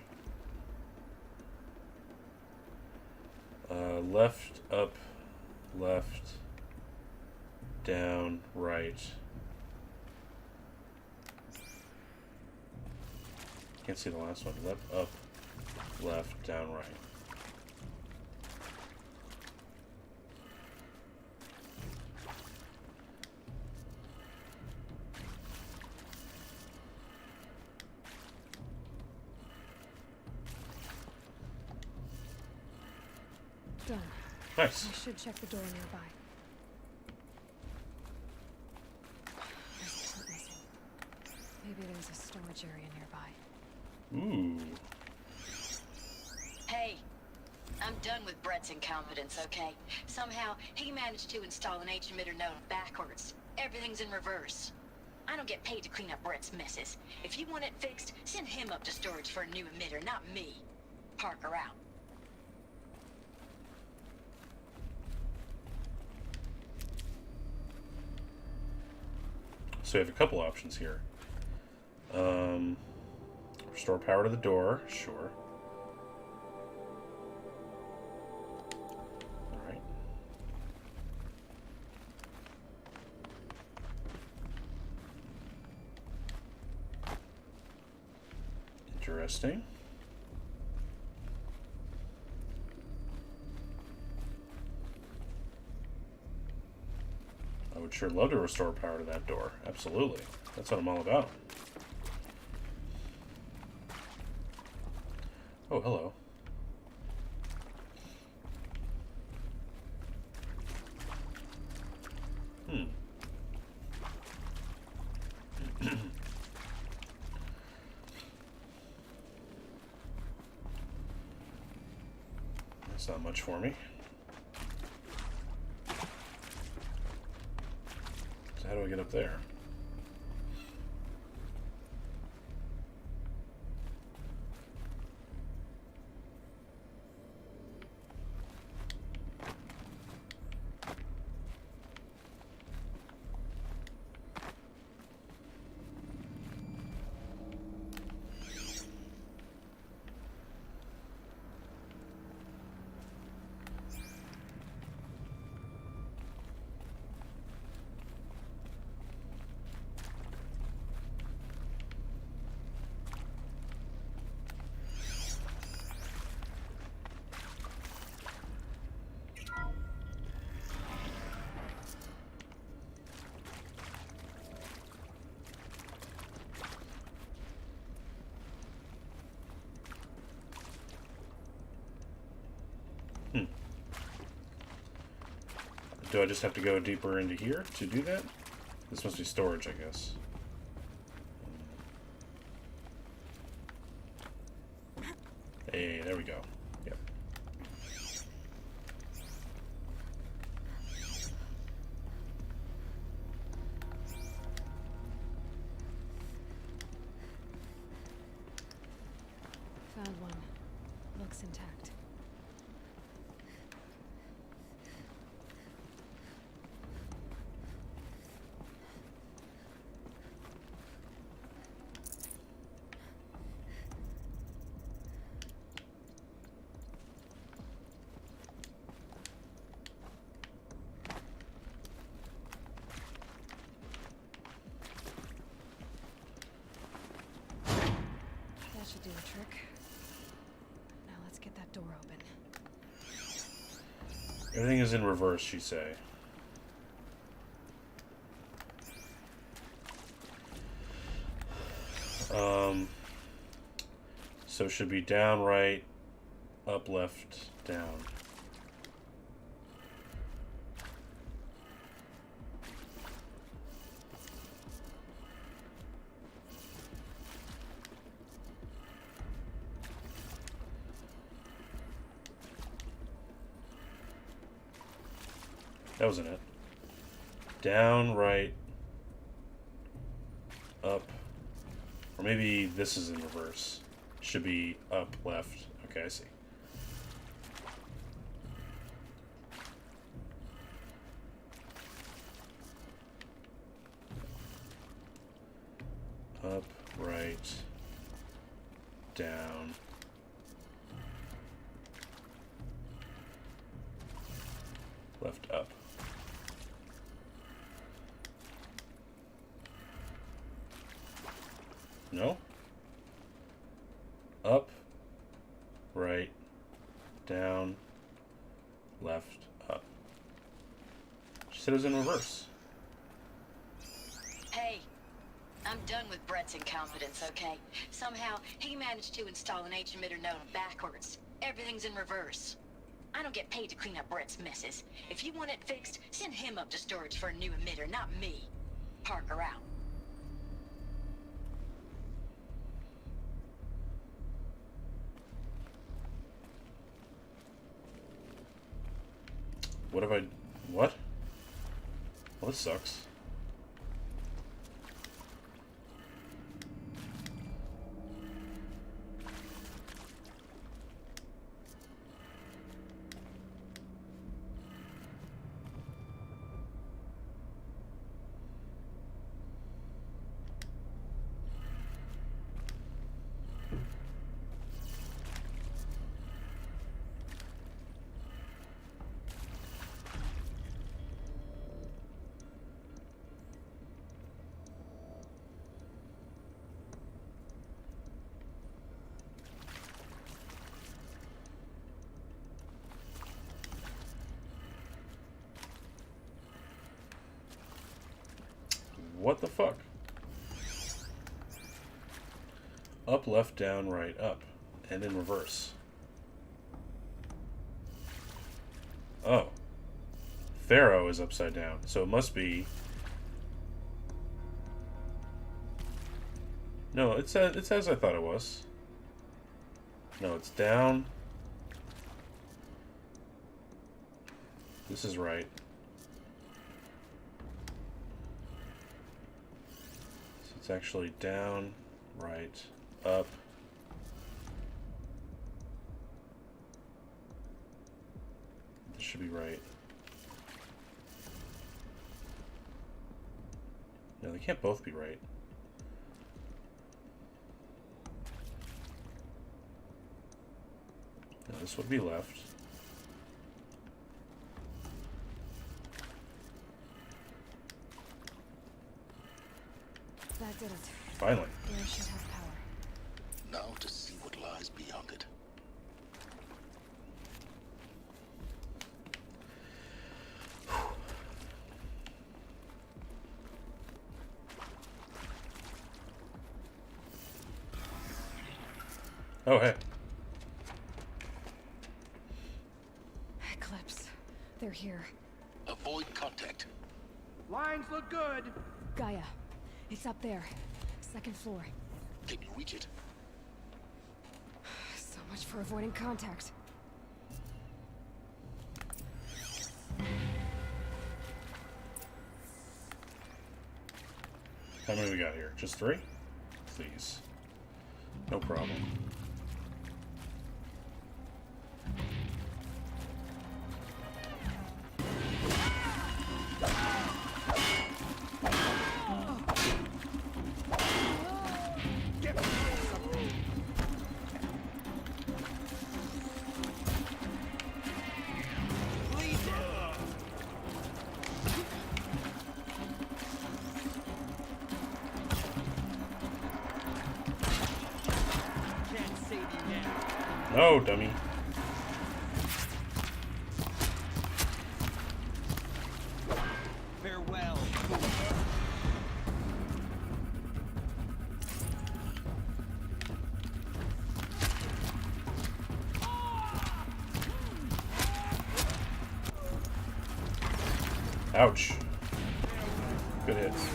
Left, up, left, down, right. Can't see the last one. Left, up, left, down, right. Done. Nice. I should check the door nearby. There's a part missing. Maybe there's a storage area nearby. Ooh. Hey, I'm done with Brett's incompetence, okay? Somehow, he managed to install an H-emitter node backwards. Everything's in reverse. I don't get paid to clean up Brett's messes. If you want it fixed, send him up to storage for a new emitter, not me. Parker out. So we have a couple options here. Restore power to the door, sure. Alright. Interesting. I would sure love to restore power to that door. Absolutely. That's what I'm all about. Oh, hello. It's not much for me. So how do I get up there? Do I just have to go deeper into here to do that? This must be storage, I guess. Hey, there we go. Yep. Found one. Looks intact. That should do the trick. Now let's get that door open. Everything is in reverse, you say. So it should be down, right, up, left, down. That wasn't it. Down, right, up. Or maybe this is in reverse. Should be up, left. Okay, I see. Up, right, down. Left, up. No? Up, right, down, left, up. She said it was in reverse. Hey, I'm done with Brett's incompetence, okay? Somehow, he managed to install an H-emitter node backwards. Everything's in reverse. I don't get paid to clean up Brett's messes. If you want it fixed, send him up to storage for a new emitter, not me. Parker out. What have I... What? Well, this sucks. What the fuck? Up, left, down, right, up. And in reverse. Oh. Pharaoh is upside down. So it must be... No, it's as I thought it was. No, it's down. This is right. So it's actually down, right, up. This should be right. No, they can't both be right. No, this would be left. That did it. Finally. Air should have power. Now to see what lies beyond it. Oh, hey. Eclipse. They're here. Avoid contact. Lines look good. Gaia. It's up there. Second floor. Can you reach it? So much for avoiding contact. How many we got here? Just 3? Please. No problem. No, dummy. Farewell. Ouch. Good hits.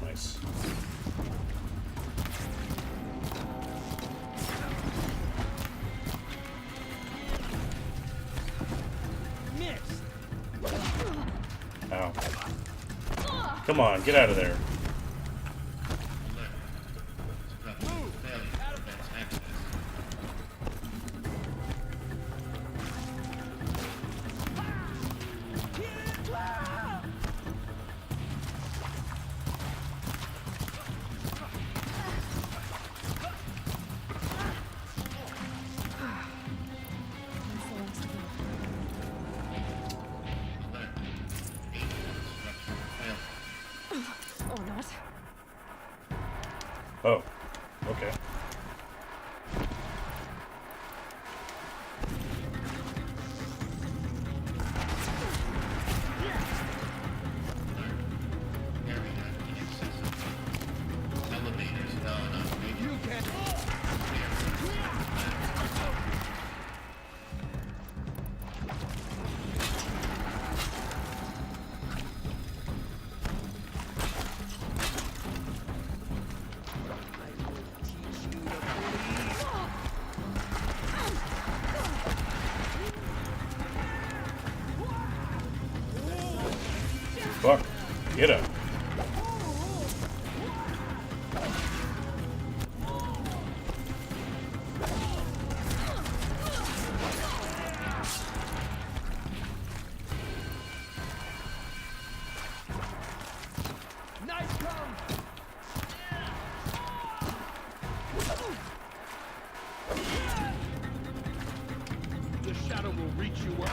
Nice. Missed. Ow. Come on, get out of there. Or not. Oh, okay. Fuck. Get up. Nice come. The shadow will reach you up.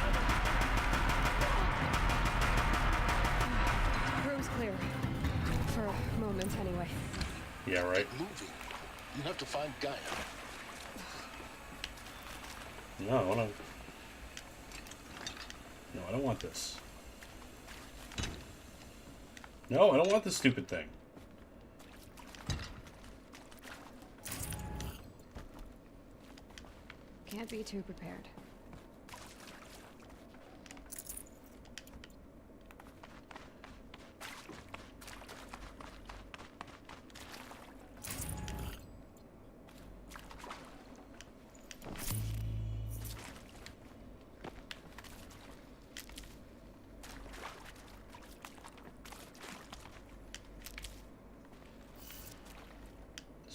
Room's clear. For a moment, anyway. Yeah, right. Get moving. You have to find Gaia. No, I wanna... No, I don't want this. No, I don't want this stupid thing. Can't be too prepared.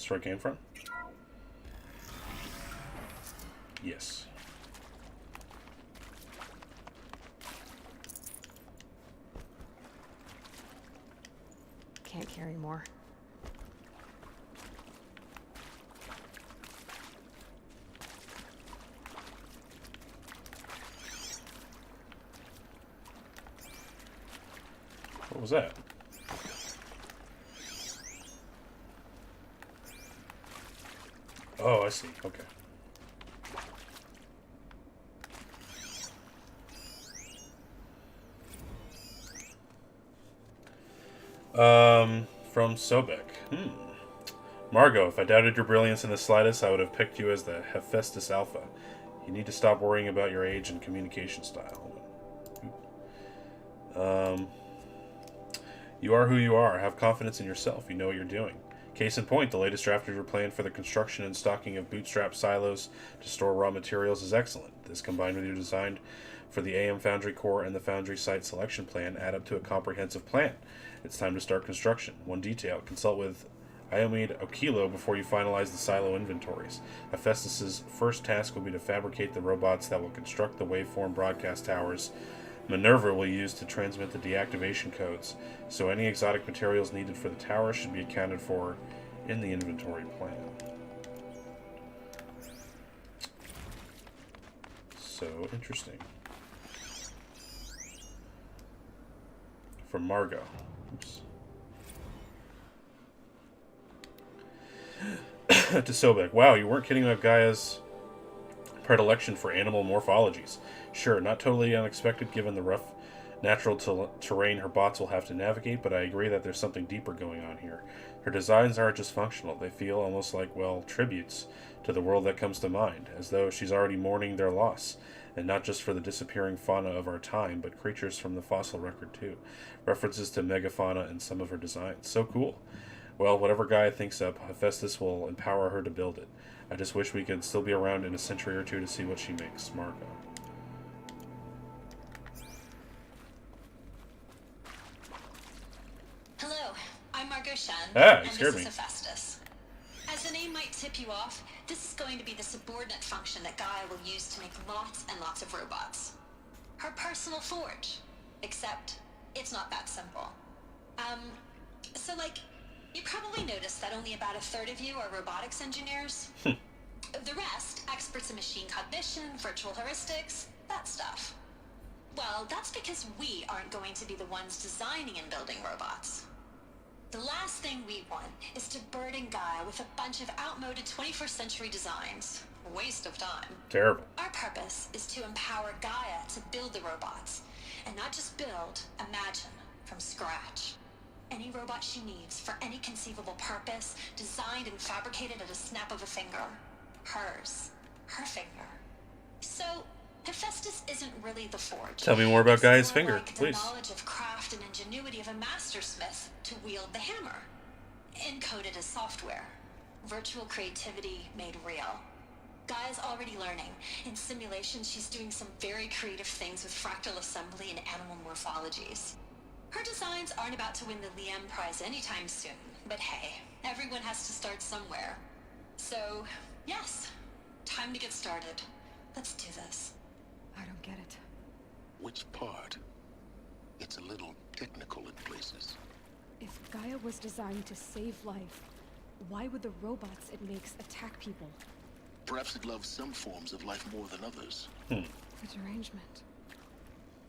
That's where it came from? Yes. Can't carry more. What was that? Oh, I see. Okay. From Sobek. Margot, if I doubted your brilliance in the slightest, I would have picked you as the Hephaestus Alpha. You need to stop worrying about your age and communication style. You are who you are. Have confidence in yourself. You know what you're doing. Case in point, the latest draft of your plan for the construction and stocking of bootstrap silos to store raw materials is excellent. This, combined with your design for the AM Foundry core and the Foundry site selection plan, add up to a comprehensive plan. It's time to start construction. One detail, consult with Iomide Okilo before you finalize the silo inventories. Hephaestus' first task will be to fabricate the robots that will construct the waveform broadcast towers Minerva will use to transmit the deactivation codes, so any exotic materials needed for the tower should be accounted for in the inventory plan. So interesting. From Margot. Oops. To Sobek. Wow, you weren't kidding about Gaia's predilection for animal morphologies. Sure, not totally unexpected given the rough natural terrain her bots will have to navigate, but I agree that there's something deeper going on here. Her designs aren't just functional, they feel almost like, well, tributes to the world that comes to mind, as though she's already mourning their loss, and not just for the disappearing fauna of our time, but creatures from the fossil record too. References to megafauna in some of her designs. So cool. Well, whatever Gaia thinks up, Hephaestus will empower her to build it. I just wish we could still be around in a century or two to see what she makes. Margot. Hello, I'm Margot Shen, Ah, you and scared this me. is Hephaestus. As the name might tip you off, this is going to be the subordinate function that Gaia will use to make lots and lots of robots. Her personal forge. Except, it's not that simple. So you probably noticed that only about a third of you are robotics engineers. The rest, experts in machine cognition, virtual heuristics, that stuff. Well, that's because we aren't going to be the ones designing and building robots. The last thing we want is to burden Gaia with a bunch of outmoded 21st century designs. A waste of time. Terrible. Our purpose is to empower Gaia to build the robots. And not just build, imagine, from scratch. Any robot she needs for any conceivable purpose, designed and fabricated at a snap of a finger. Hers. Her finger. So, Hephaestus isn't really the forge. Tell me more about It's Gaia's more finger, like please. The knowledge of craft and ingenuity of a mastersmith to wield the hammer. Encoded as software. Virtual creativity made real. Gaia's already learning. In simulations, she's doing some very creative things with fractal assembly and animal morphologies. Her designs aren't about to win the Liam Prize anytime soon, but hey, everyone has to start somewhere. So, yes, time to get started. Let's do this. I don't get it. Which part? It's a little technical in places. If Gaia was designed to save life, why would the robots it makes attack people? Perhaps it loves some forms of life more than others. The derangement.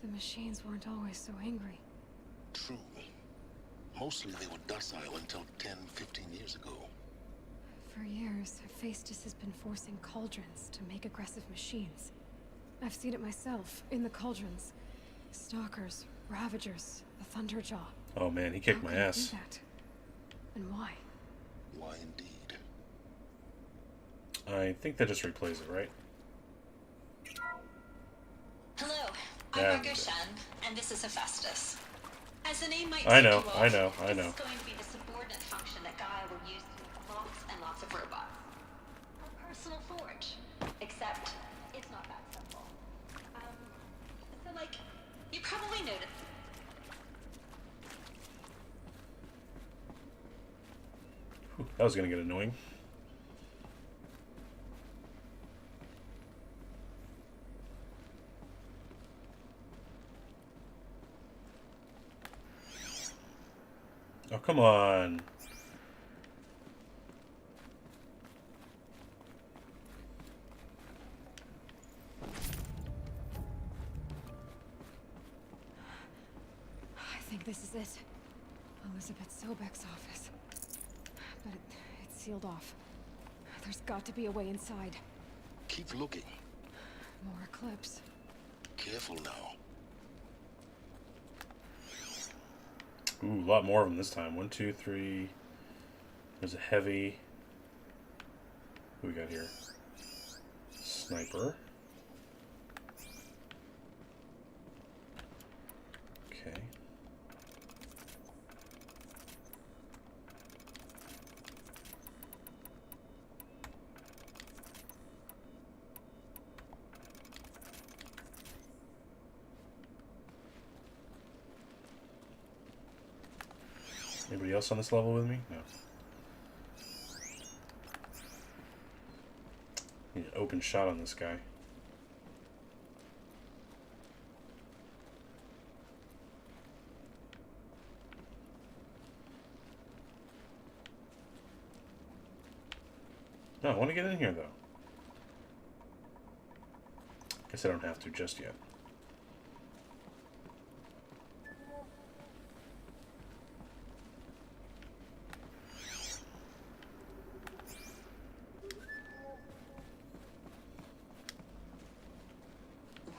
The machines weren't always so angry. True. Mostly they were docile until 10, 15 years ago. For years, Hephaestus has been forcing cauldrons to make aggressive machines. I've seen it myself, in the cauldrons. Stalkers, Ravagers, the Thunderjaw. Oh man, he kicked How my could it ass. do that? And why? Why indeed? I think that just replays it, right? Hello, I'm Yeah. Margot Shen, and this is Hephaestus. As the name might I tip know, you off, I know. This is going to be the subordinate function that Gaia will use to make lots and lots of robots. A personal forge. Except, it's not that simple. So you probably noticed. Whew, that was gonna get annoying. Oh, come on. I think this is it. Elizabeth Sobek's office. But it's sealed off. There's got to be a way inside. Keep looking. More Eclipse. Careful now. Ooh, a lot more of them this time. 1, 2, 3. There's a heavy. Who we got here? Sniper. Okay. Anybody else on this level with me? No. Need an open shot on this guy. No, I want to get in here though. Guess I don't have to just yet.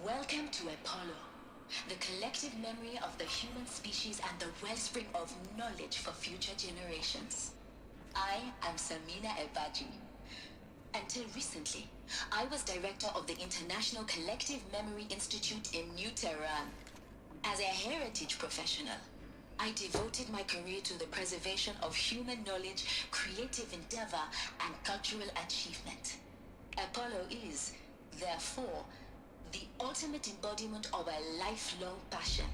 Welcome to Apollo, the collective memory of the human species and the wellspring of knowledge for future generations. I am Samina Ebaji. Until recently, I was director of the International Collective Memory Institute in New Tehran. As a heritage professional, I devoted my career to the preservation of human knowledge, creative endeavor, and cultural achievement. Apollo is, therefore, the ultimate embodiment of a lifelong passion,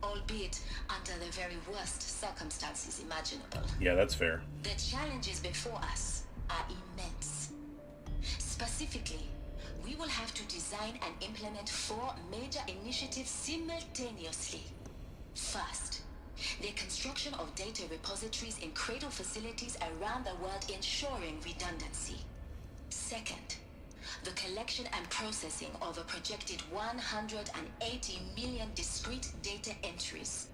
albeit under the very worst circumstances imaginable. Yeah, that's fair. The challenges before us are immense. Specifically, we will have to design and implement 4 major initiatives simultaneously. First, the construction of data repositories in cradle facilities around the world ensuring redundancy. Second, the collection and processing of a projected 180 million discrete data entries.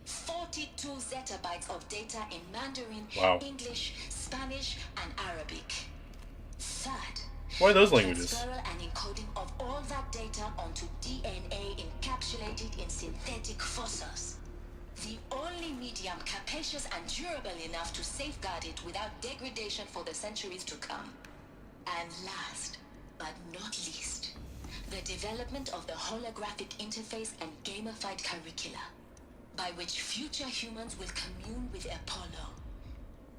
42 zettabytes of data in Mandarin, Wow. English, Spanish, and Arabic. Third, Why those languages? transferal and encoding of all that data onto DNA encapsulated in synthetic fossils. The only medium capacious and durable enough to safeguard it without degradation for the centuries to come. And last, but not least, the development of the holographic interface and gamified curricula, by which future humans will commune with Apollo,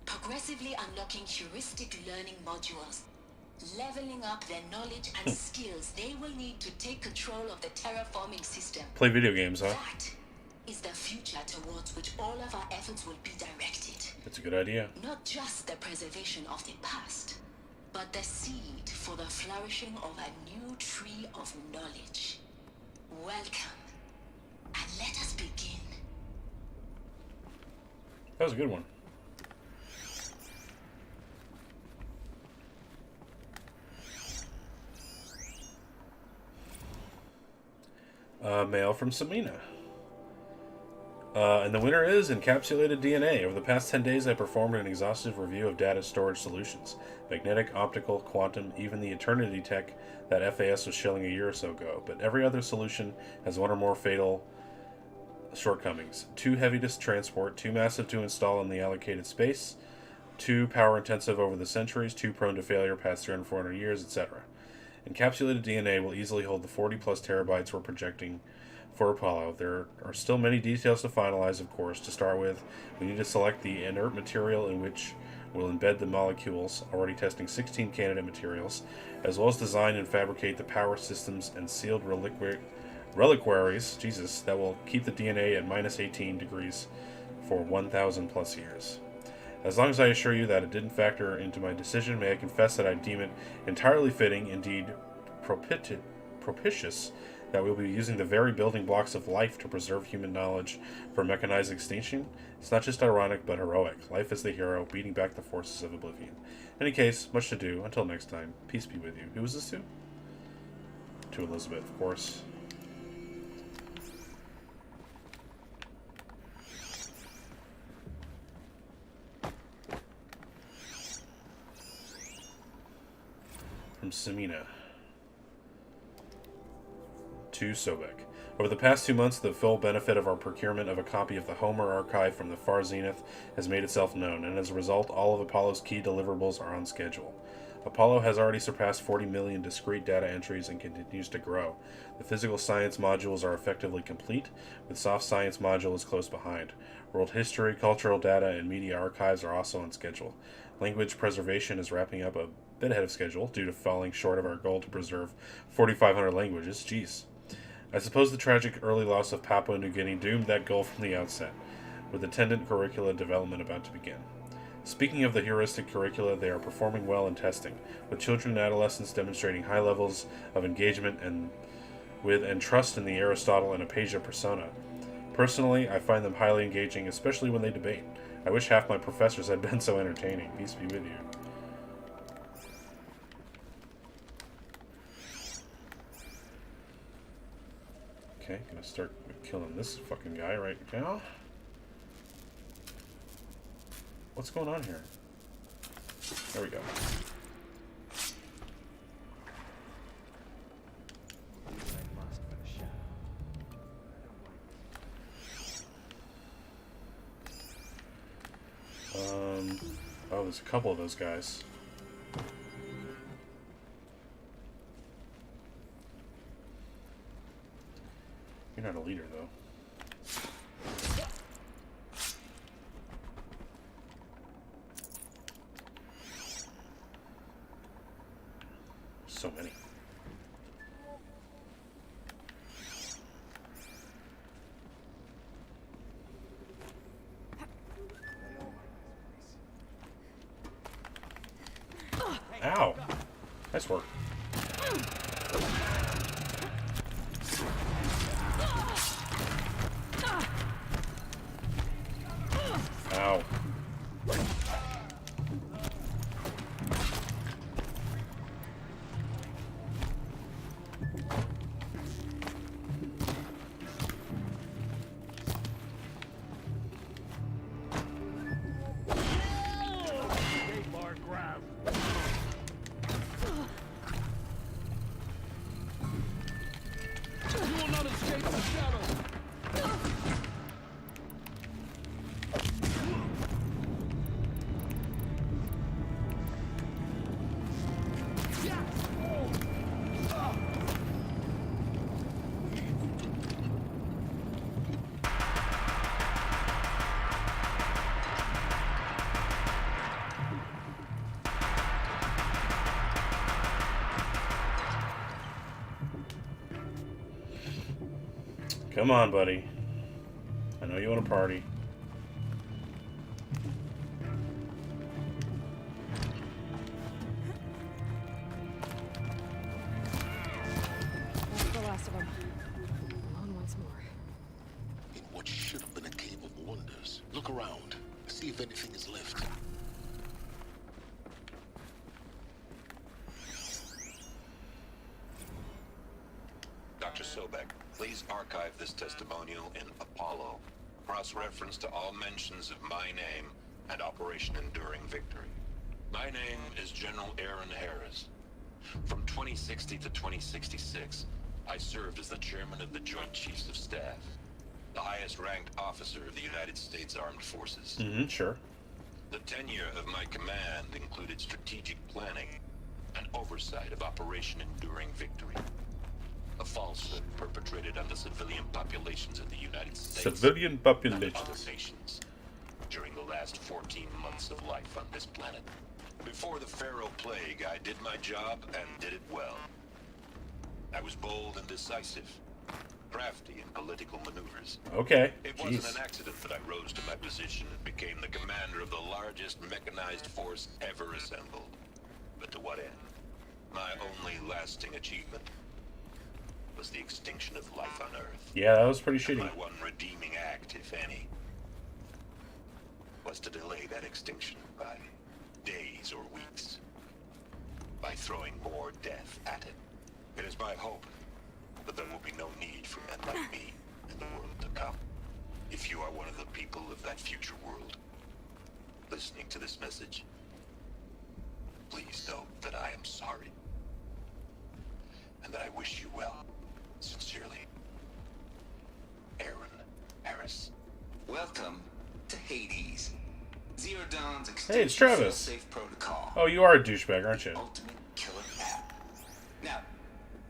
progressively unlocking heuristic learning modules, leveling up their knowledge and skills they will need to take control of the terraforming system. Play video games, huh? That is the future towards which all of our efforts will be directed. That's a good idea. Not just the preservation of the past, but the seed for the flourishing of a new tree of knowledge. Welcome, and let us begin. That was a good one. Mail from Samina. And the winner is Encapsulated DNA. Over the past 10 days, I performed an exhaustive review of data storage solutions. Magnetic, optical, quantum, even the Eternity tech that FAS was shilling a year or so ago. But every other solution has one or more fatal shortcomings. Too heavy to transport, too massive to install in the allocated space, too power intensive over the centuries, too prone to failure past 300 400 years, etc. Encapsulated DNA will easily hold the 40 plus terabytes we're projecting for Apollo. There are still many details to finalize, of course. To start with, we need to select the inert material in which we'll embed the molecules, already testing 16 candidate materials, as well as design and fabricate the power systems and sealed reliquaries, that will keep the DNA at minus 18 degrees for 1,000 plus years. As long as I assure you that it didn't factor into my decision, may I confess that I deem it entirely fitting, indeed propitious, that we'll be using the very building blocks of life to preserve human knowledge for mechanized extinction, it's not just ironic, but heroic. Life is the hero, beating back the forces of oblivion. In any case, much to do. Until next time, peace be with you. Who was this to? To Elizabeth, of course. From Samina to Sobek. Over the past 2 months, the full benefit of our procurement of a copy of the Homer archive from the far zenith has made itself known, and as a result, all of Apollo's key deliverables are on schedule. Apollo has already surpassed 40 million discrete data entries and continues to grow. The physical science modules are effectively complete, with soft science modules close behind. World history, cultural data, and media archives are also on schedule. Language preservation is wrapping up a bit ahead of schedule due to falling short of our goal to preserve 4,500 languages. Jeez. I suppose the tragic early loss of Papua New Guinea doomed that goal from the outset, with attendant curricula development about to begin. Speaking of the heuristic curricula, they are performing well in testing, with children and adolescents demonstrating high levels of engagement and trust in the Aristotle and Apasia persona. Personally, I find them highly engaging, especially when they debate. I wish half my professors had been so entertaining. Peace be with you. Okay, gonna start killing this fucking guy right now. What's going on here? There we go. Oh, there's a couple of those guys. You're not a leader, though. So many. Ow! Nice work. Ow. Come on, buddy. I know you want to party. That's the last of them. Alone once more. In what should have been a cave of wonders. Look around. See if anything is left. Dr. Sobek, please archive this testimonial in Apollo. Cross-reference to all mentions of my name and Operation Enduring Victory. My name is General Aaron Harris. From 2060 to 2066, I served as the chairman of the Joint Chiefs of Staff, the highest-ranked officer of the United States Armed Forces. Sure. The tenure of my command included strategic planning and oversight of Operation Enduring Victory, a falsehood perpetrated on the civilian populations of the United States Civilian and populations. other nations during the last 14 months of life on this planet. Before the Pharaoh Plague, I did my job and did it well. I was bold and decisive, crafty in political maneuvers. Okay. It wasn't Jeez. an accident that I rose to my position and became the commander of the largest mechanized force ever assembled. But to what end? My only lasting achievement? was the extinction of life on Earth. Yeah, that was pretty shitty. My one redeeming act, if any, was to delay that extinction by days or weeks, by throwing more death at it. It is my hope that there will be no need for men like me in the world to come. If you are one of the people of that future world listening to this message, please know that I am sorry, and that I wish you well. Sincerely, Aaron Harris. Welcome to Hades. Zero Dawn's Hey, it's extinction Travis. safe protocol. Oh, you are a douchebag, aren't you? Ultimate killer app. Now,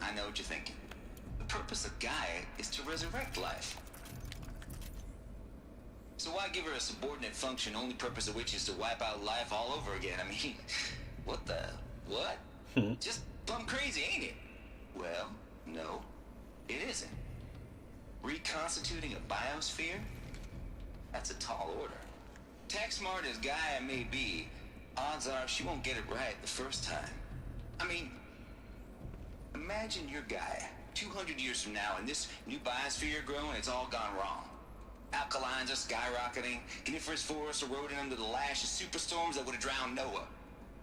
I know what you're thinking. The purpose of Gaia is to resurrect life. So why give her a subordinate function, only purpose of which is to wipe out life all over again? I mean, what the... what? Just plumb crazy, ain't it? Well, no, it isn't. Reconstituting a biosphere? That's a tall order. Tech smart as Gaia may be, odds are she won't get it right the first time. I mean, imagine your Gaia 200 years from now and this new biosphere you're growing, it's all gone wrong. Alkalines are skyrocketing, coniferous forests eroding under the lash of superstorms that would have drowned Noah.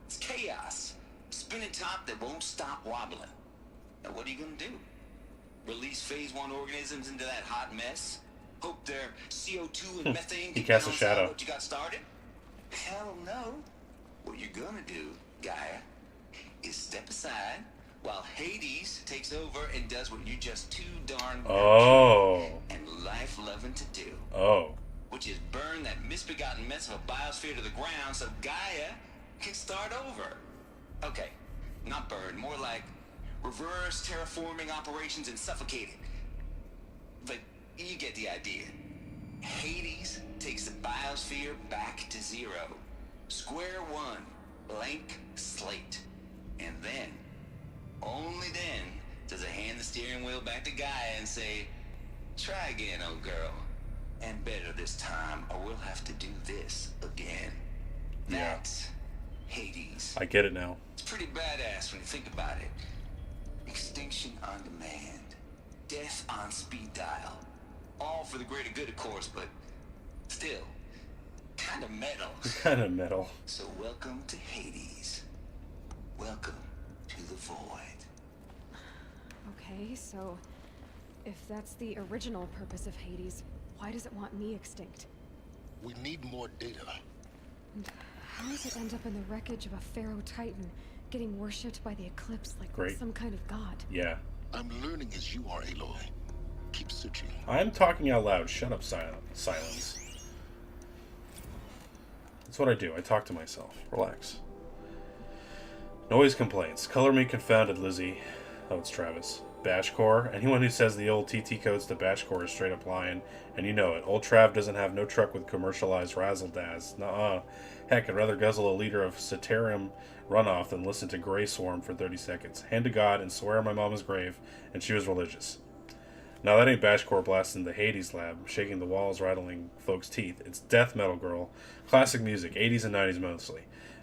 It's chaos. Spinning top that won't stop wobbling. Now what are you gonna do? Release phase 1 organisms into that hot mess? Hope their CO2 and methane He can casts a balance out shadow. what you got started? Hell no. What you're gonna do, Gaia, is step aside while Hades takes over and does what you're just too darn good Oh. and life-loving to do. Oh. Which is burn that misbegotten mess of a biosphere to the ground so Gaia can start over. Okay, not burn, more like reverse terraforming operations and suffocate it. But you get the idea. Hades takes the biosphere back to zero. Square one, blank slate. And then, only then, does it hand the steering wheel back to Gaia and say, try again, old girl. And better this time, or we'll have to do this again. That's Hades. I get it now. It's pretty badass when you think about it. Extinction on demand. Death on speed dial. All for the greater good, of course, but still, kind of metal. Kind of metal. So welcome to Hades. Welcome to the void. Okay, so if that's the original purpose of Hades, why does it want me extinct? We need more data. And how does it end up in the wreckage of a Pharaoh Titan, getting worshipped by the Eclipse like Great. some kind of god? Yeah. I'm learning as you are, Aloy. Keep searching. I'm talking out loud. Shut up, silence. That's what I do. I talk to myself. Relax. Noise complaints. Color me confounded, Lizzie. Oh, it's Travis. Bashcore. Anyone who says the old TT codes to Bashcore is straight up lying, and you know it. Old Trav doesn't have no truck with commercialized razzle-dazz. Nuh-uh. Heck, I'd rather guzzle a liter of Cetarium runoff than listen to Grey Swarm for 30 seconds. Hand to God and swear on my mama's grave, and she was religious. Now that ain't Bashcore blasting the Hades lab, shaking the walls, rattling folks' teeth. It's death metal, girl. Classic music, 80s and 90s mostly.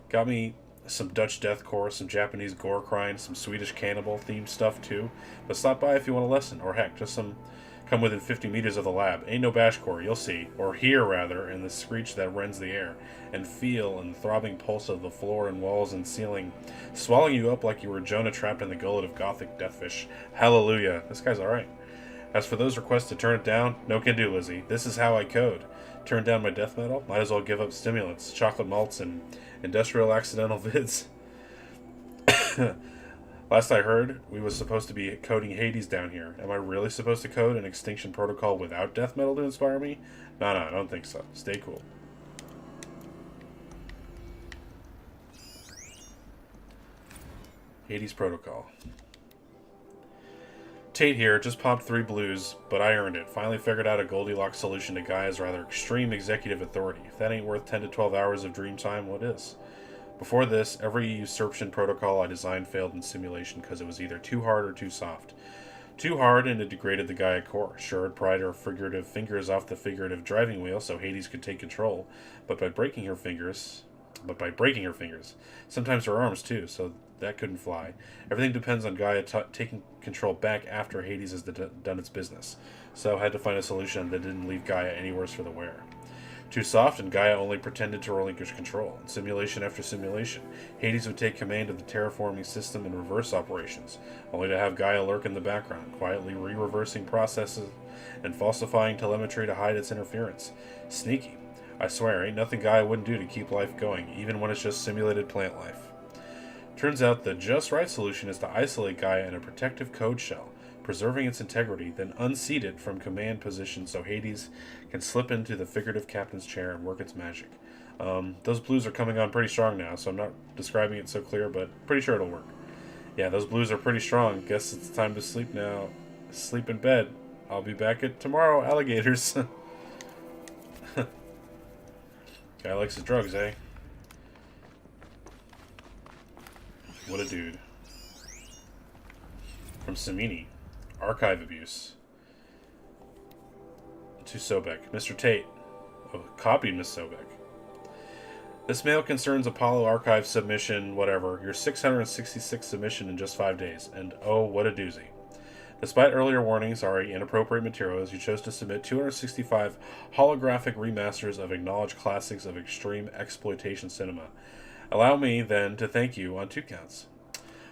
Got me some Dutch deathcore, some Japanese gore crying, some Swedish cannibal themed stuff too. But stop by if you want a lesson, or heck, just come within 50 meters of the lab. Ain't no Bashcore, you'll see, or hear rather, in the screech that rends the air, and feel in the throbbing pulse of the floor and walls and ceiling, swallowing you up like you were Jonah trapped in the gullet of gothic deathfish. Hallelujah. This guy's alright. As for those requests to turn it down, no can do, Lizzie. This is how I code. Turn down my death metal? Might as well give up stimulants, chocolate malts, and industrial accidental vids. Last I heard, we was supposed to be coding Hades down here. Am I really supposed to code an Extinction Protocol without death metal to inspire me? No, I don't think so. Stay cool. Hades Protocol. Tate here, just popped 3 blues, but I earned it. Finally figured out a Goldilocks solution to Gaia's rather extreme executive authority. If that ain't worth 10 to 12 hours of dream time, what is? Before this, every usurpation protocol I designed failed in simulation because it was either too hard or too soft. Too hard and it degraded the Gaia core. Sure, it pried her figurative fingers off the figurative driving wheel so Hades could take control, but by breaking her fingers, but by breaking her fingers. Sometimes her arms, too, so that couldn't fly. Everything depends on Gaia taking control back after Hades has done its business. So I had to find a solution that didn't leave Gaia any worse for the wear. Too soft, and Gaia only pretended to relinquish control. In simulation after simulation, Hades would take command of the terraforming system in reverse operations, only to have Gaia lurk in the background, quietly re-reversing processes and falsifying telemetry to hide its interference. Sneaky. I swear, ain't nothing Gaia wouldn't do to keep life going, even when it's just simulated plant life. Turns out the just right solution is to isolate Gaia in a protective code shell, preserving its integrity, then unseat it from command position so Hades can slip into the figurative captain's chair and work its magic. Those blues are coming on pretty strong now, so I'm not describing it so clear, but pretty sure it'll work. Yeah, those blues are pretty strong. Guess it's time to sleep now. Sleep in bed. I'll be back at tomorrow, alligators. Guy likes his drugs, eh? What a dude. From Samini. Archive abuse. To Sobek. Mr. Tate. Oh, copied Miss Sobek. This mail concerns Apollo Archive submission, whatever. Your 666th submission in just 5 days. And oh, what a doozy. Despite earlier warnings, sorry, inappropriate materials, you chose to submit 265 holographic remasters of acknowledged classics of extreme exploitation cinema. Allow me, then, to thank you on 2 counts.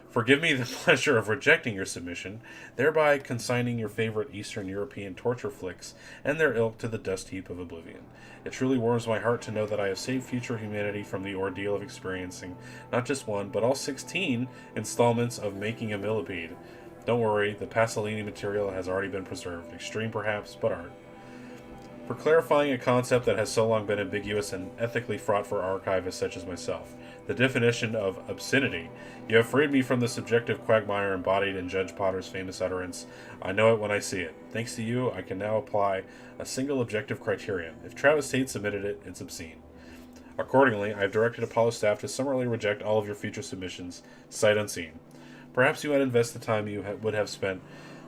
Forgive me the pleasure of rejecting your submission, thereby consigning your favorite Eastern European torture flicks and their ilk to the dust heap of oblivion. It truly warms my heart to know that I have saved future humanity from the ordeal of experiencing not just one, but all 16 installments of Making a Millipede. Don't worry, the Pasolini material has already been preserved. Extreme perhaps, but art. For clarifying a concept that has so long been ambiguous and ethically fraught for archivists such as myself, the definition of obscenity, you have freed me from the subjective quagmire embodied in Judge Potter's famous utterance, I know it when I see it. Thanks to you, I can now apply a single objective criterion. If Travis Tate submitted it, it's obscene. Accordingly, I have directed Apollo staff to summarily reject all of your future submissions, sight unseen. Perhaps you might invest the time you would have spent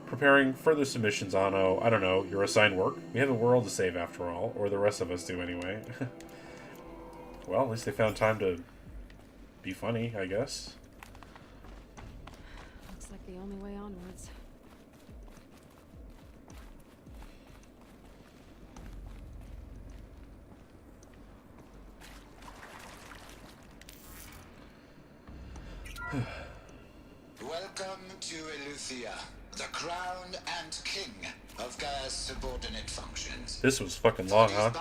preparing further submissions on, I don't know, your assigned work. We have a world to save after all, or the rest of us do anyway. Well, at least they found time to be funny, I guess. Looks like the only way onwards. Welcome to Eleuthia, the crown and king of Gaia's subordinate functions. This was fucking long, huh?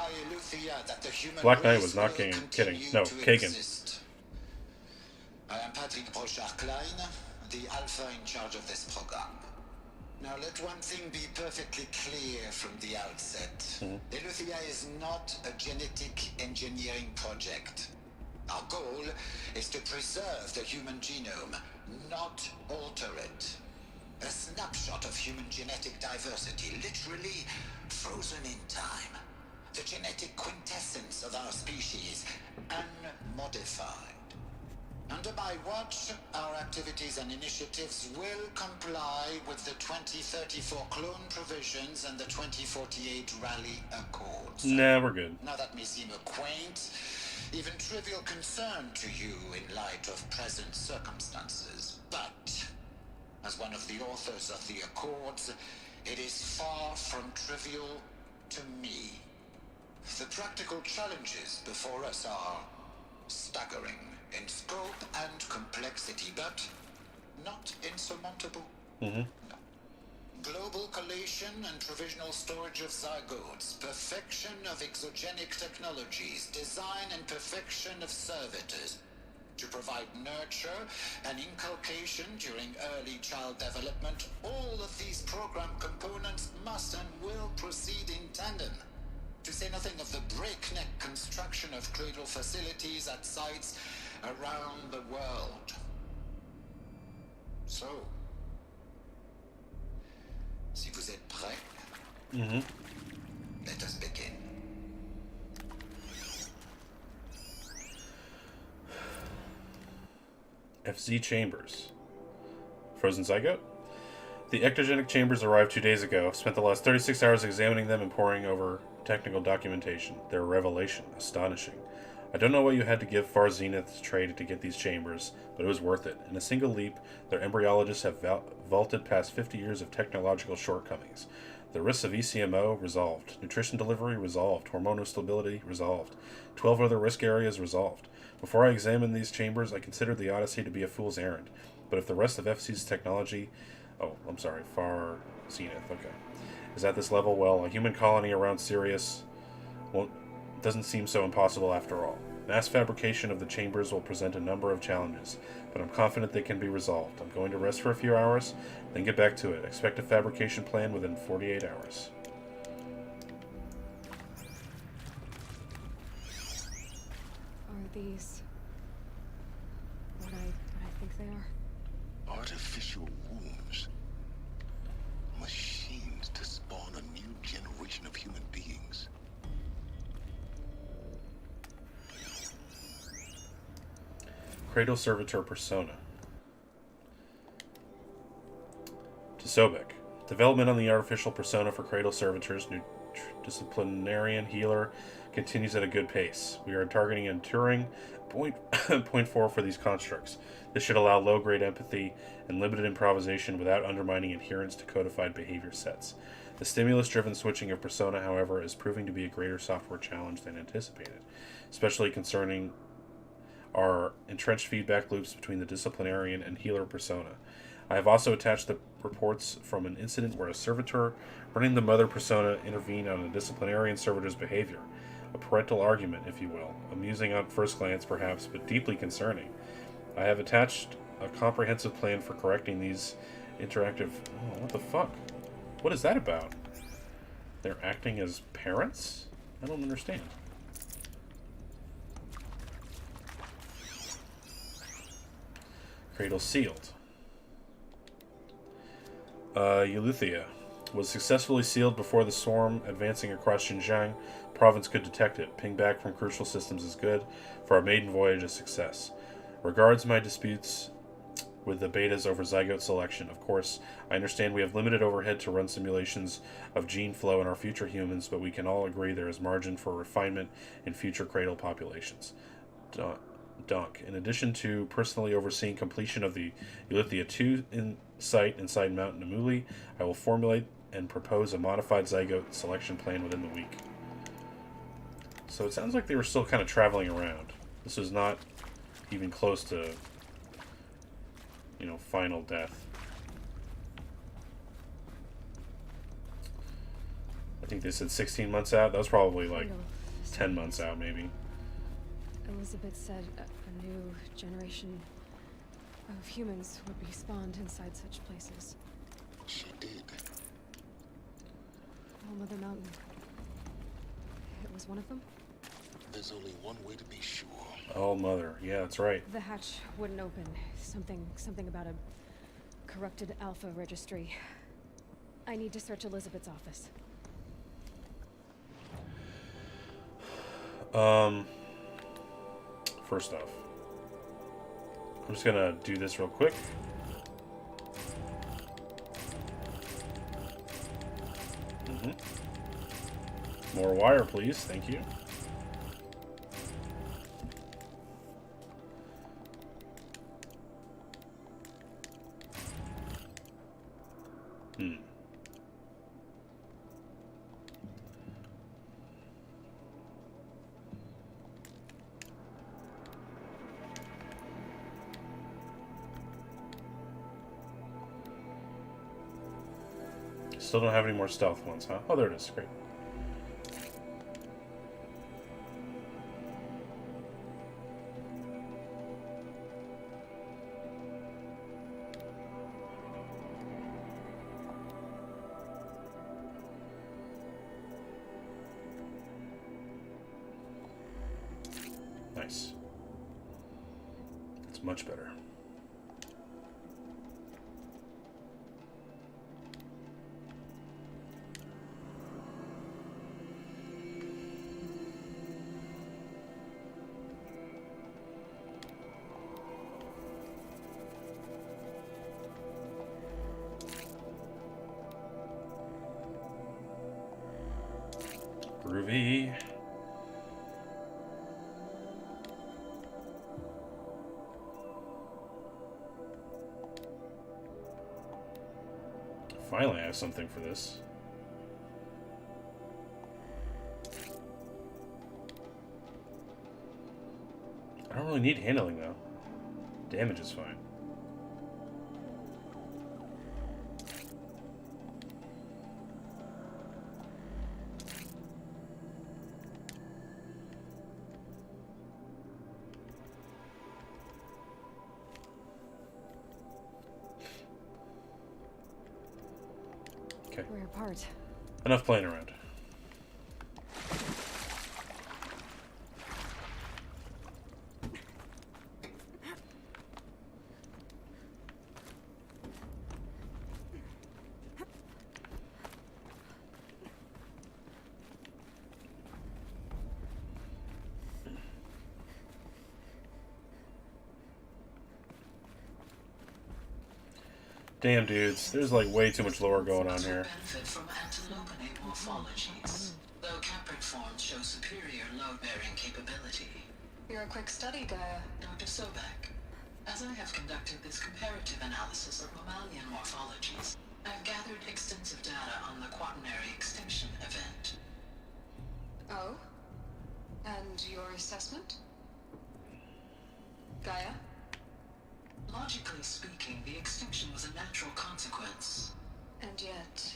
Black Knight was not kidding. No, Kagan. I am Patrick Brochard-Klein, the Alpha in charge of this program. Now let one thing be perfectly clear from the outset. Eleuthia is not a genetic engineering project. Our goal is to preserve the human genome, not alter it. A snapshot of human genetic diversity, literally frozen in time. The genetic quintessence of our species, unmodified. Under my watch, our activities and initiatives will comply with the 2034 clone provisions and the 2048 Rally Accords. Nah, we're good. Now that may seem a quaint, even trivial concern to you in light of present circumstances, but as one of the authors of the Accords, it is far from trivial to me. The practical challenges before us are staggering in scope and complexity, but not insurmountable. Global collation and provisional storage of zygotes, perfection of exogenic technologies, design and perfection of servitors, to provide nurture and inculcation during early child development. All of these program components must and will proceed in tandem. To say nothing of the breakneck construction of cradle facilities at sites around the world. So, si vous êtes prêts, let us begin. FZ Chambers. Frozen Zygote? The ectogenic chambers arrived 2 days ago. I've spent the last 36 hours examining them and poring over technical documentation. Their revelation, astonishing. I don't know what you had to give Far Zenith's trade to get these chambers, but it was worth it. In a single leap, their embryologists have vaulted past 50 years of technological shortcomings. The risks of ECMO resolved. Nutrition delivery resolved. Hormonal stability resolved. 12 other risk areas resolved. Before I examined these chambers, I considered the Odyssey to be a fool's errand. But if the rest of FC's technology... Oh, I'm sorry, Far Zenith, okay. Is at this level, well, a human colony around Sirius... Well, doesn't seem so impossible after all. Mass fabrication of the chambers will present a number of challenges, but I'm confident they can be resolved. I'm going to rest for a few hours, then get back to it. Expect a fabrication plan within 48 hours. Are these what I think they are? Artificial wombs. Machines to spawn a new generation of human beings. Cradle Servitor Persona. To Sobek. Development on the artificial persona for Cradle Servitors, new disciplinarian healer, continues at a good pace. We are targeting a Turing 0.4 for these constructs. This should allow low-grade empathy and limited improvisation without undermining adherence to codified behavior sets. The stimulus-driven switching of persona, however, is proving to be a greater software challenge than anticipated, especially concerning are entrenched feedback loops between the disciplinarian and healer persona. I have also attached the reports from an incident where a servitor running the mother persona intervened on a disciplinarian servitor's behavior. A parental argument, if you will. Amusing on first glance, perhaps, but deeply concerning. I have attached a comprehensive plan for correcting these interactive... Oh, what the fuck? What is that about? They're acting as parents? I don't understand. Cradle sealed. Eleuthia was successfully sealed before the swarm advancing across Xinjiang province could detect it. Ping back from crucial systems is good for our maiden voyage a success. Regards my disputes with the betas over zygote selection. Of course, I understand we have limited overhead to run simulations of gene flow in our future humans, but we can all agree there is margin for refinement in future cradle populations. Dunk. In addition to personally overseeing completion of the Eleuthia 2 site inside Mount Namuli, I will formulate and propose a modified zygote selection plan within the week. So it sounds like they were still kind of traveling around. This was not even close to, you know, final death. I think they said 16 months out. That was probably like 10 months out, maybe. Elizabeth said a new generation of humans would be spawned inside such places. She did. Oh, Mother Mountain. It was one of them? There's only one way to be sure. Oh, Mother. Yeah, that's right. The hatch wouldn't open. Something about a corrupted alpha registry. I need to search Elizabeth's office. First off, I'm just gonna do this real quick. More wire, please. Thank you. Still don't have any more stealth ones, huh? Oh, there it is. Great. Nice. That's much better. Groovy. Finally, I have something for this. I don't really need handling, though. Damage is fine. Okay. Rare part. Enough playing around. Damn, dudes. There's like way too much lore going on here. Benefit from antilopinate morphologies, though caprid forms show superior load-bearing capability. You're a quick study, Gaia. Dr. Sobek. As I have conducted this comparative analysis of mammalian morphologies, I've gathered extensive data on the quaternary extinction event. Oh? And your assessment? Gaia? Logically speaking, the extinction was a natural consequence. And yet,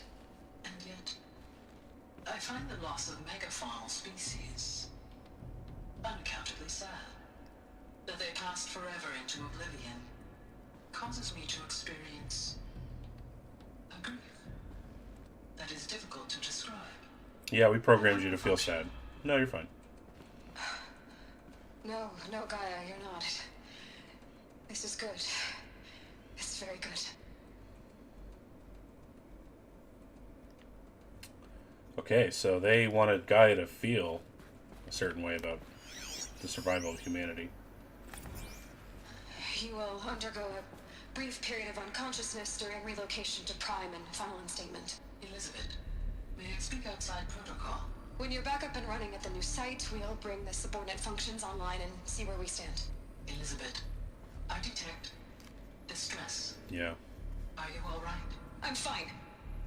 I find the loss of megafaunal species unaccountably sad. That they passed forever into oblivion causes me to experience a grief that is difficult to describe. Yeah, we programmed you to feel sad. No, you're fine. No, Gaia, you're not. This is good. This is very good. Okay, so they wanted Gaia to feel a certain way about the survival of humanity. You will undergo a brief period of unconsciousness during relocation to Prime and final instatement. Elizabeth, may I speak outside protocol? When you're back up and running at the new site, we'll bring the subordinate functions online and see where we stand. Elizabeth, I detect distress. Yeah. Are you all right? I'm fine.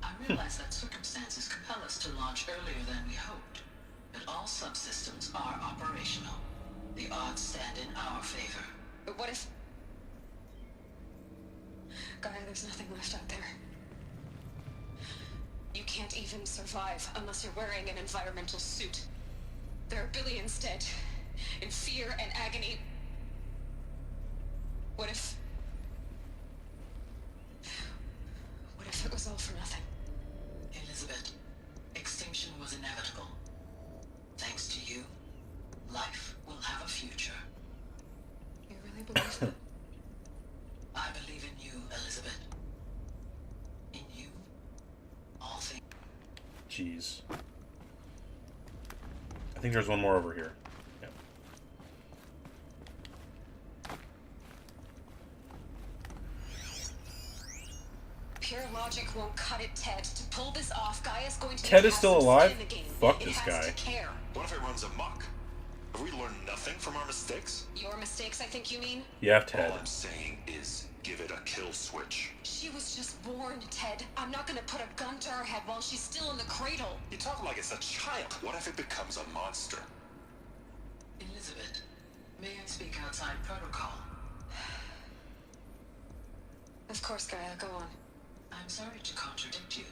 I realize that circumstances compel us to launch earlier than we hoped, but all subsystems are operational. The odds stand in our favor. But what if... Gaia, there's nothing left out there. You can't even survive unless you're wearing an environmental suit. There are billions dead, in fear and agony. What if it was all for nothing? Elizabeth, extinction was inevitable. Thanks to you, life will have a future. You really believe that? I believe in you, Elizabeth. In you, all things. Jeez. I think there's one more over here. Yeah. Pure logic won't cut it, Ted. To pull this off, Gaia's going to Ted need is still have some alive? skin in the game. Fuck It this has guy. to care. What if it runs amok? Have we learned nothing from our mistakes? Your mistakes, I think you mean? Yeah, Ted. All I'm saying is, give it a kill switch. She was just born, Ted. I'm not gonna put a gun to her head while she's still in the cradle. You talk like it's a child. What if it becomes a monster? Elizabeth, may I speak outside protocol? Of course, Gaia, go on. I'm sorry to contradict you,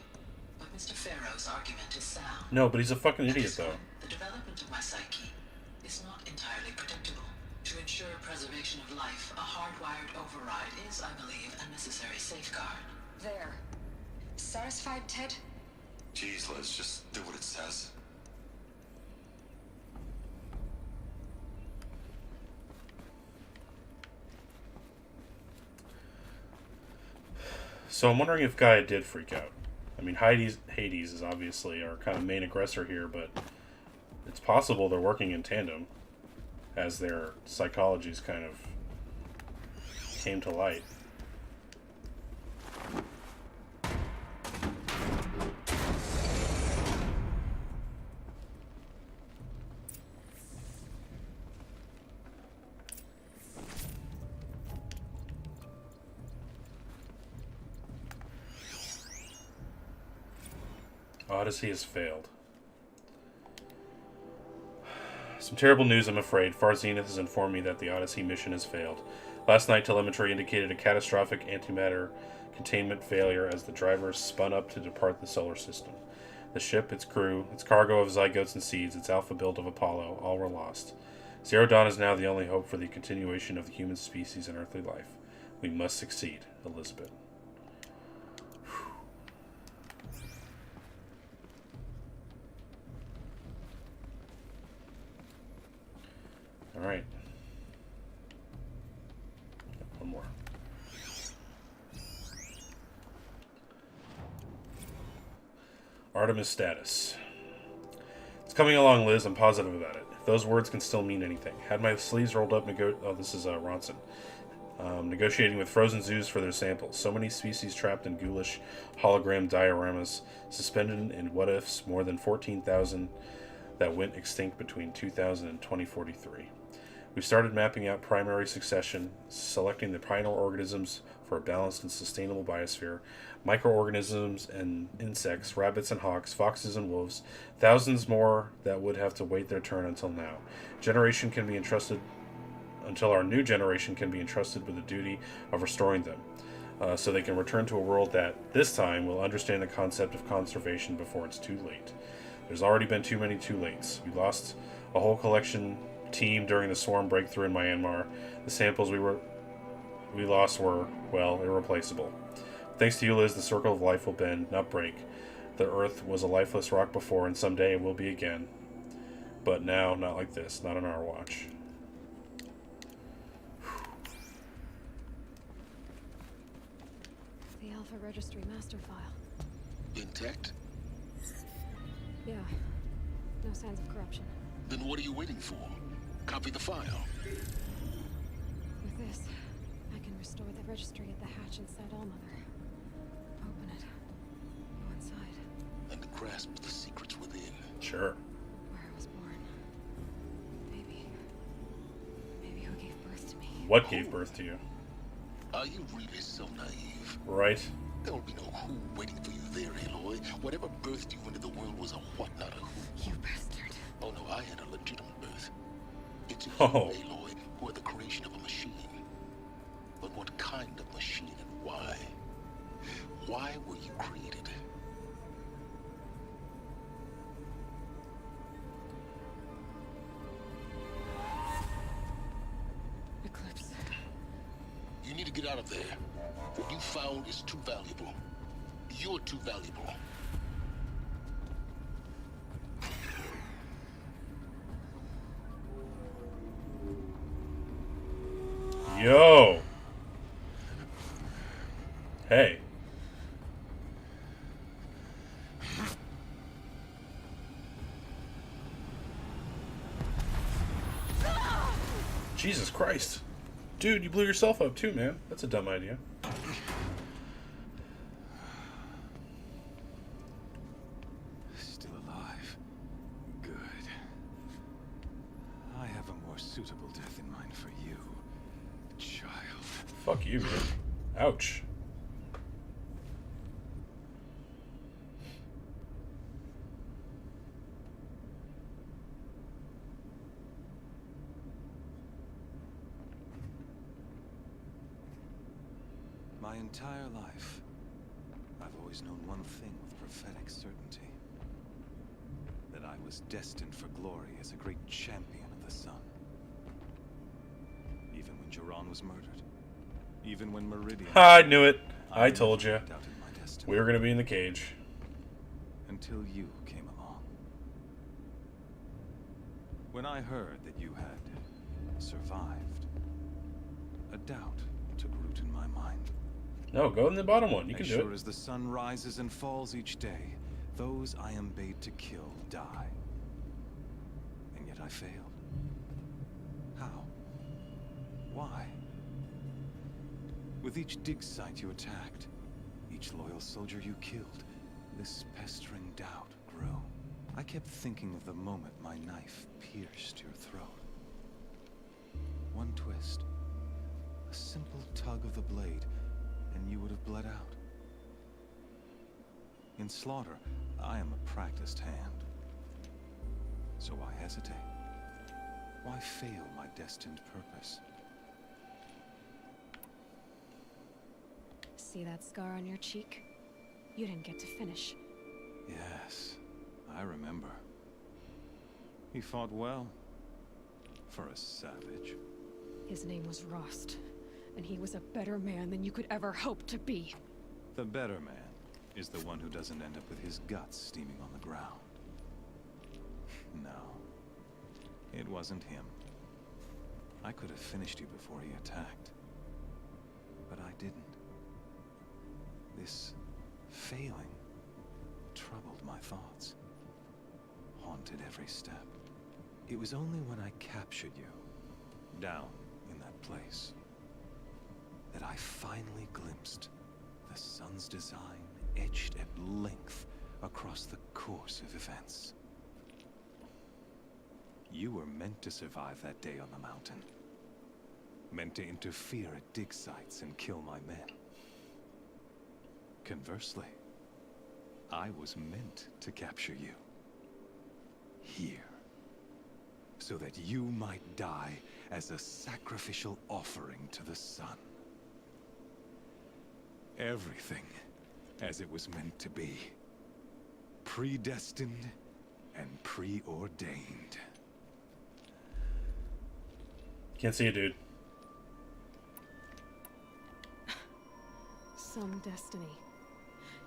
but Mr. Farrow's argument is sound. No, but he's a fucking idiot, though. The development of my psyche is not entirely predictable. To ensure preservation of life, a hardwired override is, I believe, a necessary safeguard. There. Satisfied, Ted? Jeez, Liz, just do what it says. So I'm wondering if Gaia did freak out. I mean, Hades is obviously our kind of main aggressor here, but it's possible they're working in tandem as their psychologies kind of came to light. Odyssey has failed. Some terrible news, I'm afraid. Far Zenith has informed me that the Odyssey mission has failed. Last night, telemetry indicated a catastrophic antimatter containment failure as the drivers spun up to depart the solar system. The ship, its crew, its cargo of zygotes and seeds, its alpha build of Apollo, all were lost. Zero Dawn is now the only hope for the continuation of the human species and earthly life. We must succeed, Elizabeth. Alright. One more. Artemis status. It's coming along, Liz. I'm positive about it. If those words can still mean anything. Had my sleeves rolled up this is Ronson. Negotiating with frozen zoos for their samples. So many species trapped in ghoulish hologram dioramas, suspended in what-ifs, more than 14,000 that went extinct between 2000 and 2043. We started mapping out primary succession, selecting the pioneer organisms for a balanced and sustainable biosphere, microorganisms and insects, rabbits and hawks, foxes and wolves, thousands more that would have to wait their turn until now. Until our new generation can be entrusted with the duty of restoring them, so they can return to a world that, this time, will understand the concept of conservation before it's too late. There's already been too many too lates. We lost a whole collection team during the swarm breakthrough in Myanmar. The samples we lost were, well, irreplaceable. Thanks to you, Liz, the circle of life will bend, not break. The Earth was a lifeless rock before, and someday it will be again. But now, not like this. Not on our watch. The Alpha Registry master file. Intact? Yeah. No signs of corruption. Then what are you waiting for? Copy the file. With this, I can restore the registry at the hatch inside Allmother. Open it. Go inside. And grasp the secrets within. Sure. Where I was born. Maybe who gave birth to me. What gave birth to you? Are you really so naive? Right. There will be no who waiting for you there, Aloy. Whatever birthed you into the world was a what, not a who. You bastard. Oh no, I had a legitimate birth. It's you, Oh. Aloy, who are the creation of a machine. But what kind of machine and why? Why were you created? Eclipse. You need to get out of there. What you found is too valuable. You're too valuable. Yo. Hey. Jesus Christ. Dude, you blew yourself up too, man. That's a dumb idea. Still alive. Good. I have a more suitable death in mind for you, child. Fuck you, man. Ouch. My entire life, I've always known one thing with prophetic certainty. That I was destined for glory as a great champion of the sun. Even when Jiran was murdered. Even when Meridian... I knew it. I told you. doubted my destiny. We were going to be in the cage. Until you came along. When I heard that you had survived, a doubt took root in my mind. No, go in the bottom one. You can as do sure it. as the sun rises and falls each day, those I am bade to kill die. And yet I failed. How? Why? With each dig site you attacked, each loyal soldier you killed, this pestering doubt grew. I kept thinking of the moment my knife pierced your throat. One twist, a simple tug of the blade, and you would have bled out. In slaughter, I am a practiced hand. So why hesitate? Why fail my destined purpose? See that scar on your cheek? You didn't get to finish. Yes, I remember. He fought well. For a savage. His name was Rost, and he was a better man than you could ever hope to be. The better man is the one who doesn't end up with his guts steaming on the ground. No, it wasn't him. I could have finished you before he attacked. But I didn't. This failing troubled my thoughts, haunted every step. It was only when I captured you, down in that place, that I finally glimpsed the sun's design etched at length across the course of events. You were meant to survive that day on the mountain. Meant to interfere at dig sites and kill my men. Conversely, I was meant to capture you. Here. So that you might die as a sacrificial offering to the sun. Everything as it was meant to be. Predestined and preordained. Can't see it, dude. Some destiny.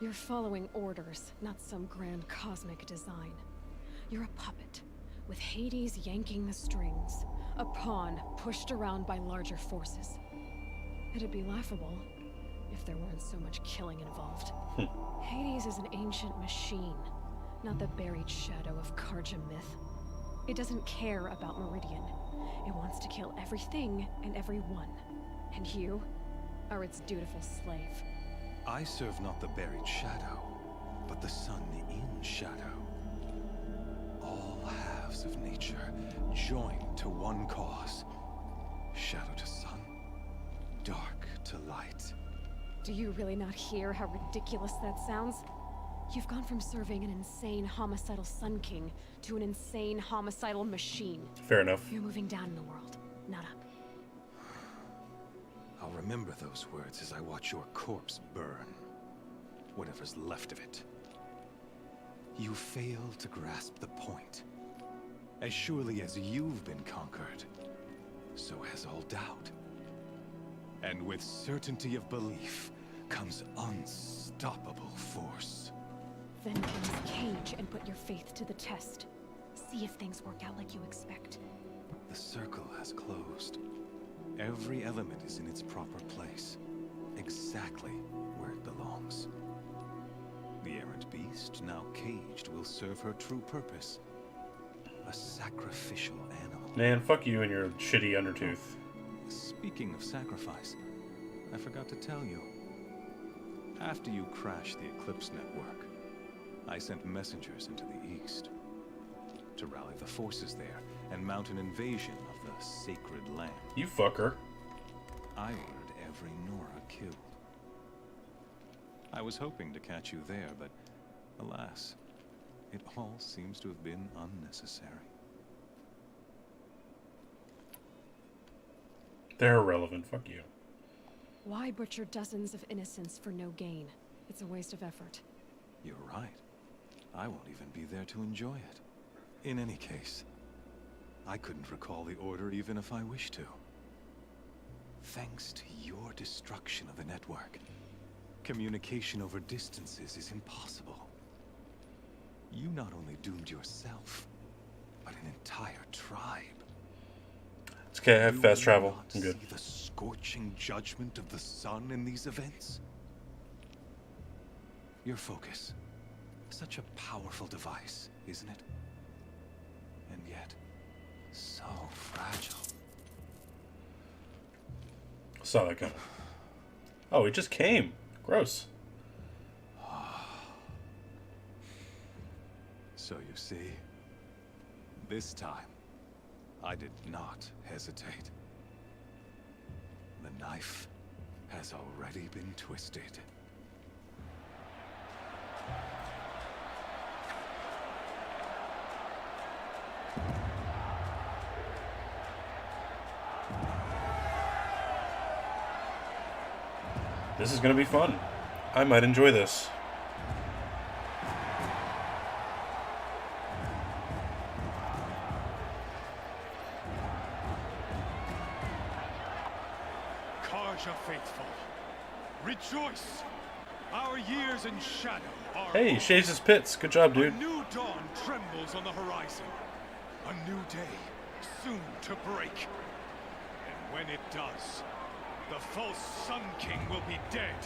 You're following orders, not some grand cosmic design. You're a puppet, with Hades yanking the strings. A pawn pushed around by larger forces. It'd be laughable if there weren't so much killing involved. Hades is an ancient machine, not the buried shadow of Karja myth. It doesn't care about Meridian. It wants to kill everything and everyone. And you are its dutiful slave. I serve not the buried shadow, but the sun in shadow. All halves of nature joined to one cause. Shadow to sun, dark to light. Do you really not hear how ridiculous that sounds? You've gone from serving an insane homicidal Sun King to an insane homicidal machine. Fair enough. You're moving down in the world, not up. I'll remember those words as I watch your corpse burn. Whatever's left of it. You fail to grasp the point. As surely as you've been conquered, so has all doubt. And with certainty of belief comes unstoppable force. Then comes Cage and put your faith to the test. See if things work out like you expect. The circle has closed. Every element is in its proper place. Exactly where it belongs. The errant beast, now caged, will serve her true purpose. A sacrificial animal. Man, fuck you and your shitty Undertooth. Speaking of sacrifice, I forgot to tell you. After you crashed the Eclipse network, I sent messengers into the east to rally the forces there and mount an invasion of the sacred land. You fucker. I ordered every Nora killed. I was hoping to catch you there, but alas, it all seems to have been unnecessary. They're irrelevant, fuck you. Why butcher dozens of innocents for no gain? It's a waste of effort. You're right. I won't even be there to enjoy it. In any case, I couldn't recall the order even if I wished to. Thanks to your destruction of the network, communication over distances is impossible. You not only doomed yourself, but an entire tribe. It's okay, I have fast travel. I'm good. See the scorching judgment of the sun in these events? Your focus. Such a powerful device, isn't it? And yet, so fragile. Saw that coming. Oh, it just came. Gross. So you see, this time, I did not hesitate. The knife has already been twisted. This is going to be fun. I might enjoy this. Carja faithful, rejoice! Our years in shadow are Hey, Shaze's Pits. Good job, dude. A new dawn trembles on the horizon. A new day, soon to break. And when it does, the false Sun King will be dead,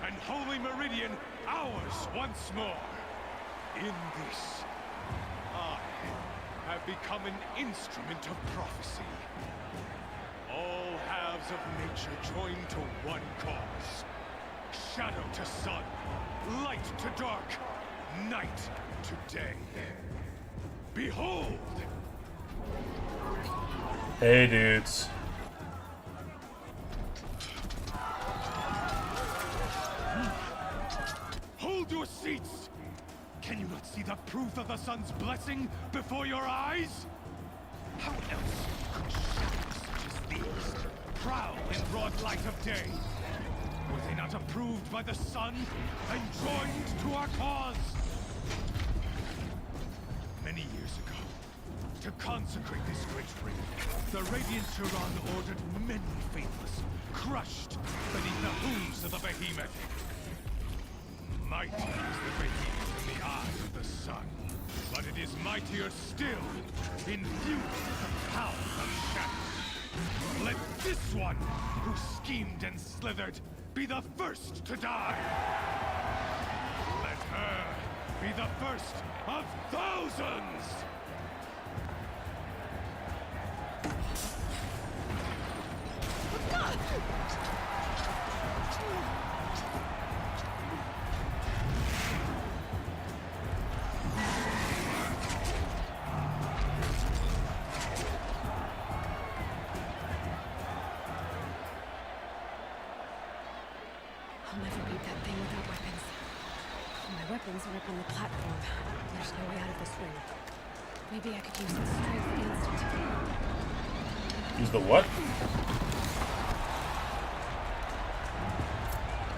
and Holy Meridian ours once more. In this, I have become an instrument of prophecy. All halves of nature join to one cause. Shadow to sun, light to dark, night to day. Behold! Hey, dudes. Hold your seats! Can you not see the proof of the sun's blessing before your eyes? How else could shadows such as these prowl in broad light of day? Were they not approved by the sun and joined to our cause? Many years ago, to consecrate this great ring, the Radiant Turan ordered many faithless, crushed beneath the hooves of the behemoth. Mighty is the behemoth in the eye of the sun, but it is mightier still, infused with the power of shadow. Let this one, who schemed and slithered, be the first to die. Let her be the first of thousands! I'll never beat that thing without weapons. My weapons are up on the platform. There's no way out of this ring. Maybe I could use its strength against it. Use the what?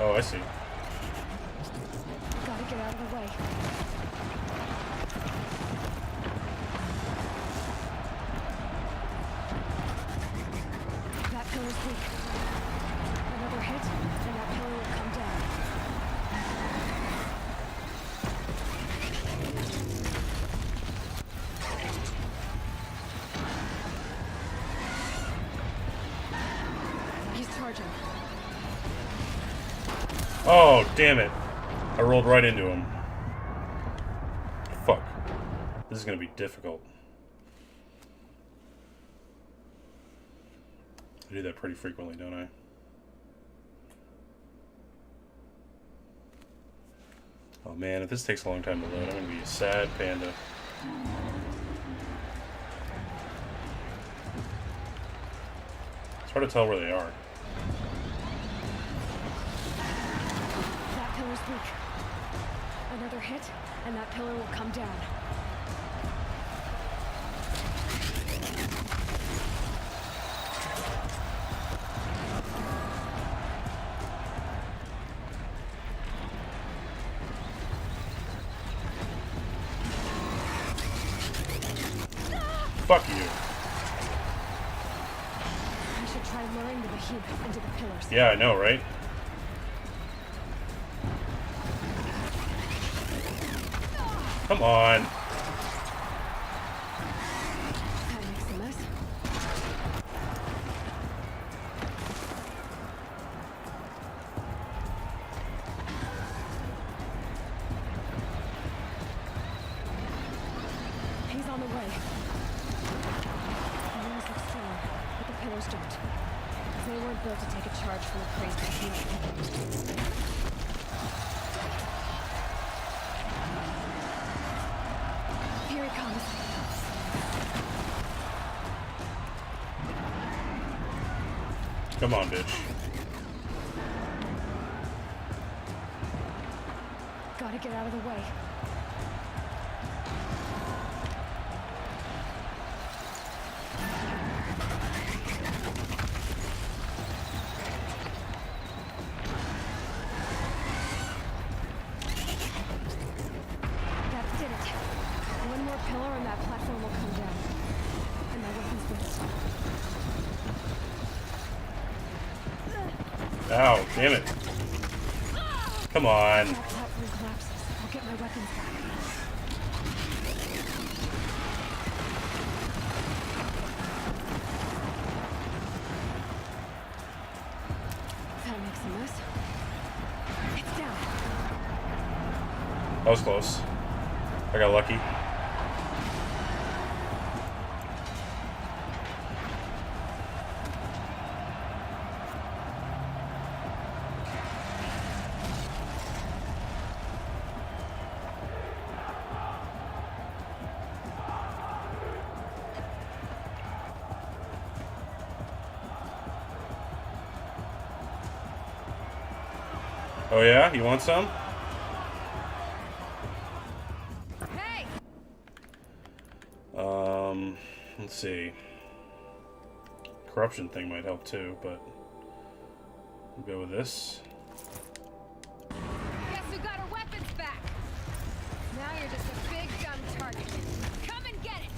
Oh, I see. Gotta get out of the way. That pillar's weak. Another hit, and that pillar will come down. He's charging. Oh, damn it. I rolled right into him. Fuck. This is gonna be difficult. I do that pretty frequently, don't I? Oh man, if this takes a long time to load, I'm gonna be a sad panda. It's hard to tell where they are. That pillar's weak. Another hit, and that pillar will come down. Fuck you. I should try luring the behemoth into the pillars. Yeah, I know, right? Come on. That makes a mess. He's on the way. The walls look strong, but the pillars don't. They weren't built to take a charge from a crazed behemoth. Here he comes. Come on, bitch. Gotta get out of the way. storm will come down. And my weapons will. Ow, damn it. Come on. If that platform collapses, I'll get my weapons back. That makes the most. It's down. That was close. I got lucky. Oh yeah? You want some? Hey! Let's see. Corruption thing might help too, but we'll go with this. Guess who got our weapons back? Now you're just a big dumb target. Come and get it!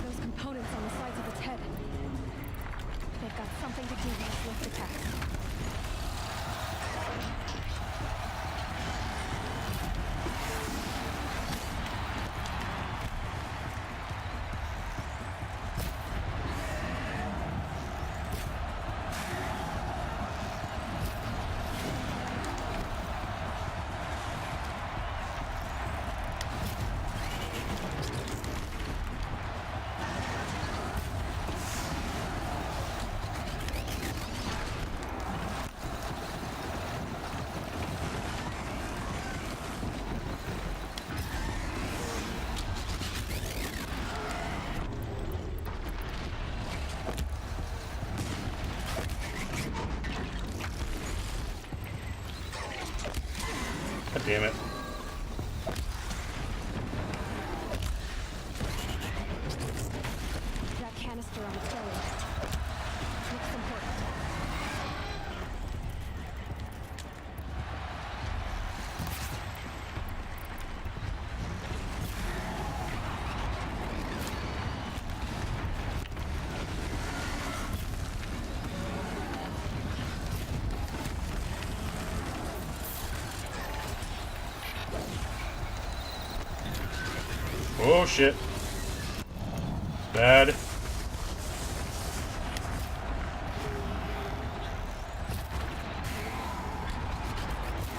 Those components on the sides of its head. They've got something to do with its lift attacks. God damn it. That canister on its belly. Looks important. Oh shit. Bad.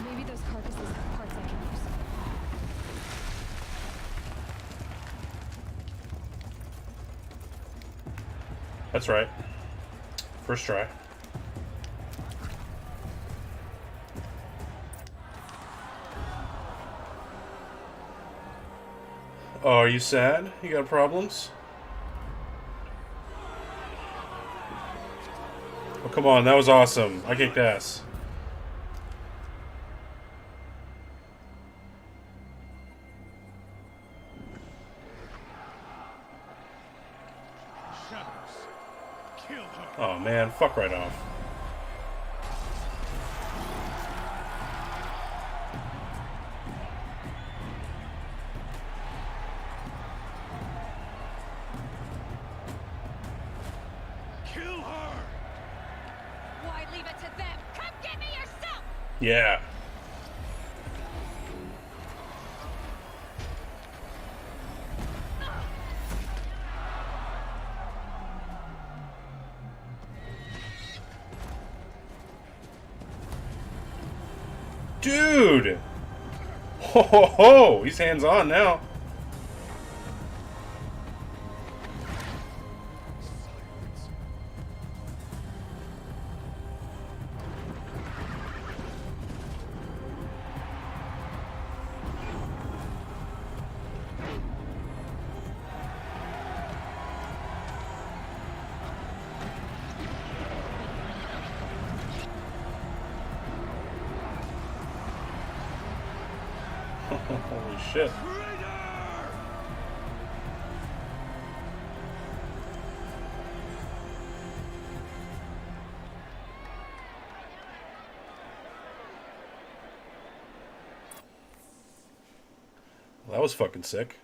Maybe those carcasses have parts I can use. That's right. First try. Oh, are you sad? You got problems? Oh, come on. That was awesome. I kicked ass. Shadows. Kill her. Oh, man. Fuck right off. Kill her. Why leave it to them? Come get me yourself! Yeah. Dude! Ho ho ho! He's hands on now. Holy shit. was fucking sick.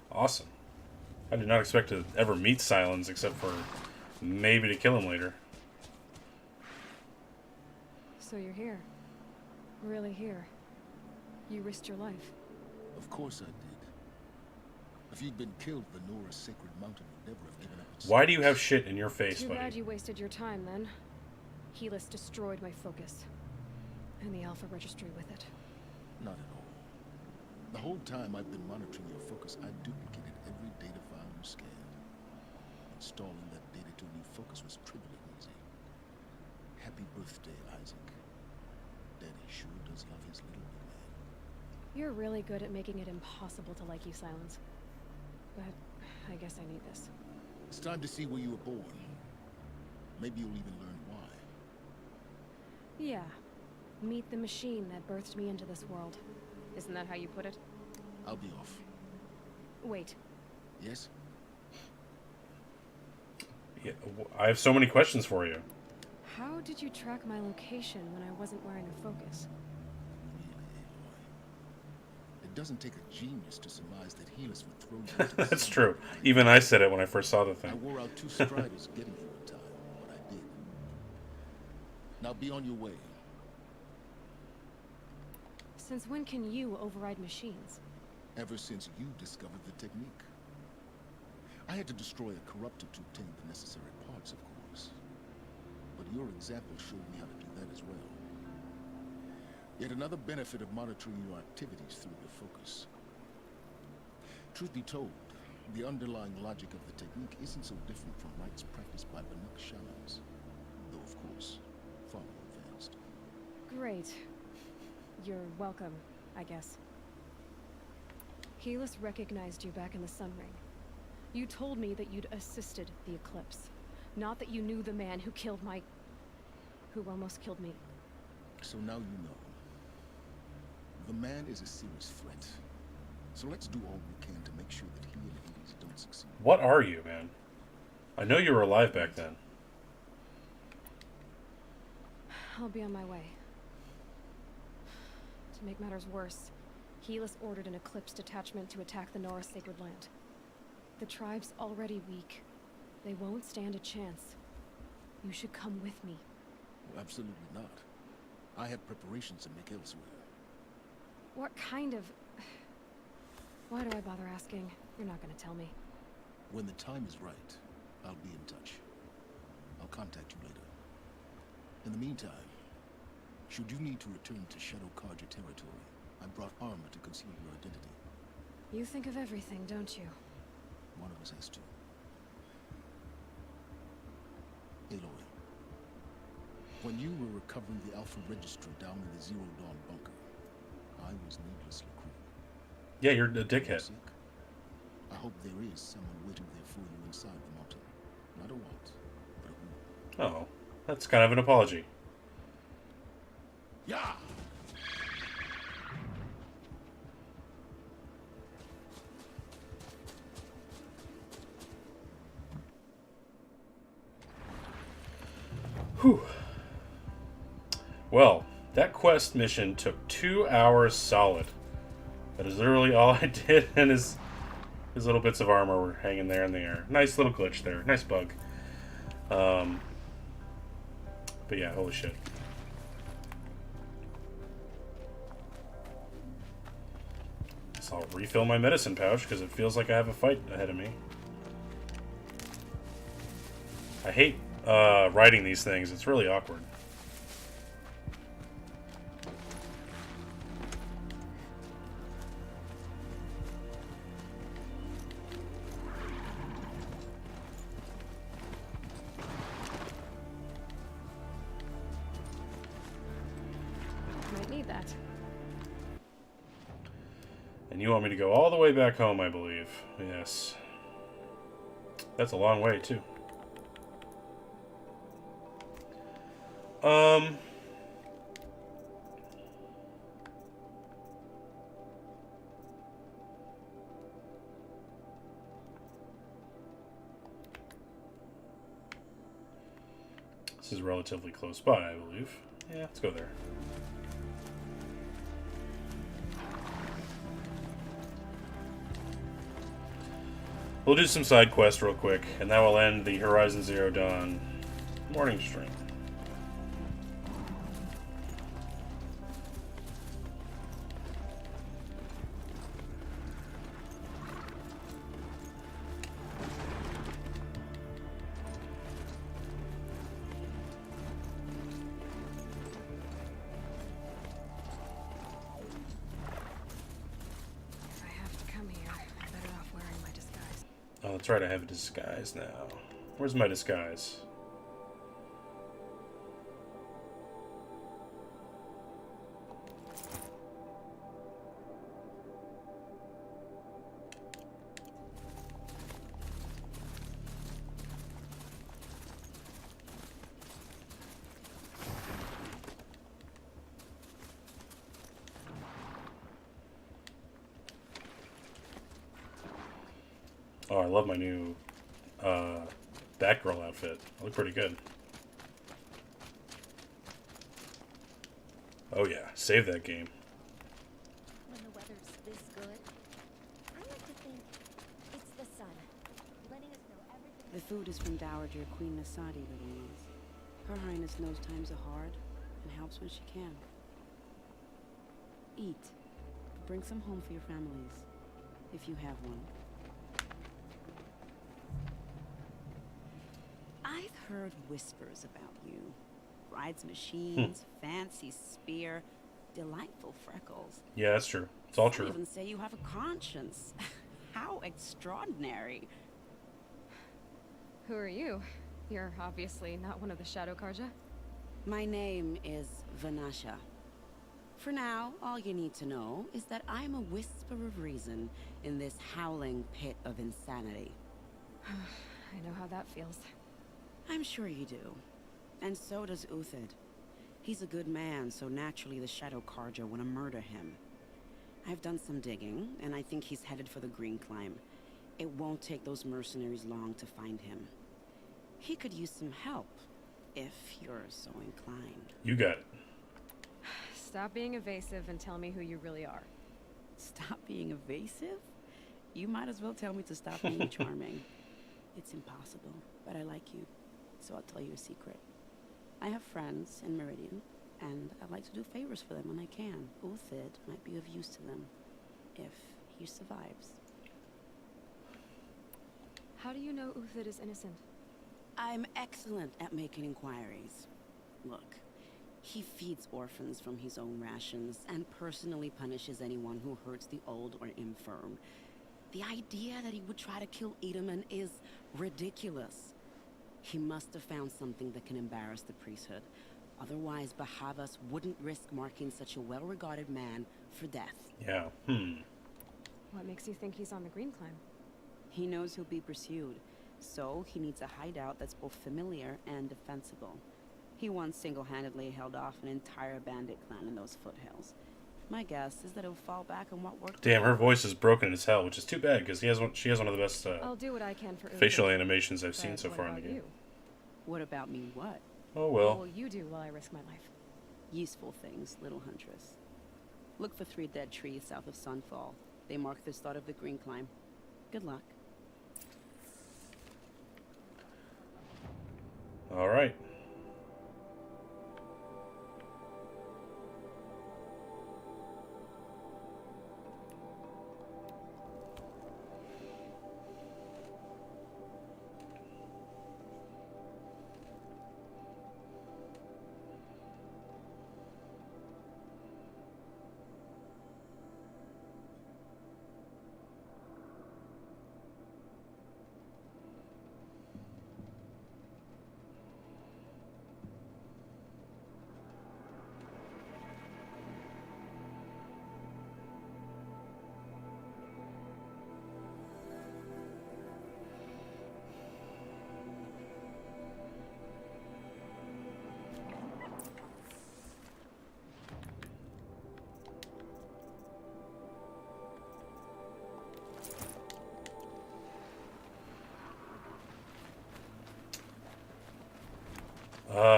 Awesome. I did not expect to ever meet Sylens except for maybe to kill him later. So you're here. Really here. You risked your life. Of course I did. If you'd been killed, the Nora's sacred mountain would never have given up its Why do you have shit in your face, Too buddy? bad you wasted your time then. Helis destroyed my focus. And the Alpha Registry with it. Not at all. The whole time I've been monitoring your focus, I duplicated every data file you scanned. Installing that data to a new focus was trivial and easy. Happy birthday, Isaac. Daddy sure does love his little man. You're really good at making it impossible to like you, Sylens. But I guess I need this. It's time to see where you were born. Maybe you'll even learn why. Yeah. Meet the machine that birthed me into this world. Isn't that how you put it? I'll be off. Wait. Yes? Yeah, I have so many questions for you. How did you track my location when I wasn't wearing a focus? It doesn't take a genius to surmise that Helis would throw you into the That's sun. true. Even I said it when I first saw the I thing. wore out 2 striders getting here in time, but I did. Now be on your way. Since when can you override machines? Ever since you discovered the technique. I had to destroy a corruptor to obtain the necessary parts, of course. But your example showed me how to do that as well. Yet another benefit of monitoring your activities through your focus. Truth be told, the underlying logic of the technique isn't so different from rites practiced by Banuk shamans, though of course, far more advanced. Great. You're welcome, I guess. Helis recognized you back in the Sun Ring. You told me that you'd assisted the Eclipse. Not that you knew the man who killed my... who almost killed me. So now you know. The man is a serious threat. So let's do all we can to make sure that he and Hades don't succeed. What are you, man? I know you were alive back then. I'll be on my way. To make matters worse, Helis ordered an Eclipse detachment to attack the Nora Sacred Land. The tribe's already weak. They won't stand a chance. You should come with me. Well, absolutely not. I have preparations to make elsewhere. What kind of... Why do I bother asking? You're not gonna tell me. When the time is right, I'll be in touch. I'll contact you later. In the meantime, should you need to return to Shadow Carja territory, I brought armor to conceal your identity. You think of everything, don't you? One of us has to. Aloy, when you were recovering the Alpha Registry down in the Zero Dawn bunker, I was needlessly cruel. Yeah, you're a dickhead. I hope there is someone waiting there for you inside the mountain. Not a what, but a who. Oh, that's kind of an apology. Yeah! Whew. Well, that quest mission took 2 hours solid. That is literally all I did, and his little bits of armor were hanging there in the air. Nice little glitch there. Nice bug. But yeah, holy shit. So I'll refill my medicine pouch, because it feels like I have a fight ahead of me. I hate writing these things. It's really awkward. Might need that. And you want me to go all the way back home, I believe. Yes. That's a long way, too. This is relatively close by, I believe. Yeah, let's go there. We'll do some side quests real quick, and that will end the Horizon Zero Dawn morning stream. Oh, that's right, I have a disguise now. Where's my disguise? Oh, I love my new Batgirl outfit. I look pretty good. Oh yeah, save that game. When the weather's this good, I like to think it's the sun, letting us know everything. The food is from Dowager Queen Nasadi, little ones. Her Highness knows times are hard and helps when she can. Eat. Bring some home for your families, if you have one. I've heard whispers about you. Rides machines, fancy spear, delightful freckles. Yeah, that's true. It's all true. Some even say you have a conscience. How extraordinary. Who are you? You're obviously not one of the Shadow Carja. My name is Vanasha. For now, all you need to know is that I'm a whisper of reason in this howling pit of insanity. I know how that feels. I'm sure you do. And so does Uthid. He's a good man, so naturally the Shadow Carja want to murder him. I've done some digging, and I think he's headed for the Green Climb. It won't take those mercenaries long to find him. He could use some help, if you're so inclined. You got it. Stop being evasive and tell me who you really are. Stop being evasive? You might as well tell me to stop being charming. It's impossible, but I like you, so I'll tell you a secret. I have friends in Meridian, and I like to do favors for them when I can. Uthid might be of use to them, if he survives. How do you know Uthid is innocent? I'm excellent at making inquiries. Look, he feeds orphans from his own rations, and personally punishes anyone who hurts the old or infirm. The idea that he would try to kill Edaman is ridiculous. He must have found something that can embarrass the priesthood. Otherwise, Bahavas wouldn't risk marking such a well-regarded man for death. Yeah, What makes you think he's on the Green Climb? He knows he'll be pursued, so he needs a hideout that's both familiar and defensible. He once single-handedly held off an entire bandit clan in those foothills. My guess is that he'll fall back on what worked. Damn, her voice is broken as hell, which is too bad because she has one of the best I'll do what I can for facial Uthid, animations I've seen but so what far in the about game. you? What about me? What? Oh well. What will you do while I risk my life? Useful things, little huntress. Look for 3 dead trees south of Sunfall. They mark the start of the Green Climb. Good luck. All right.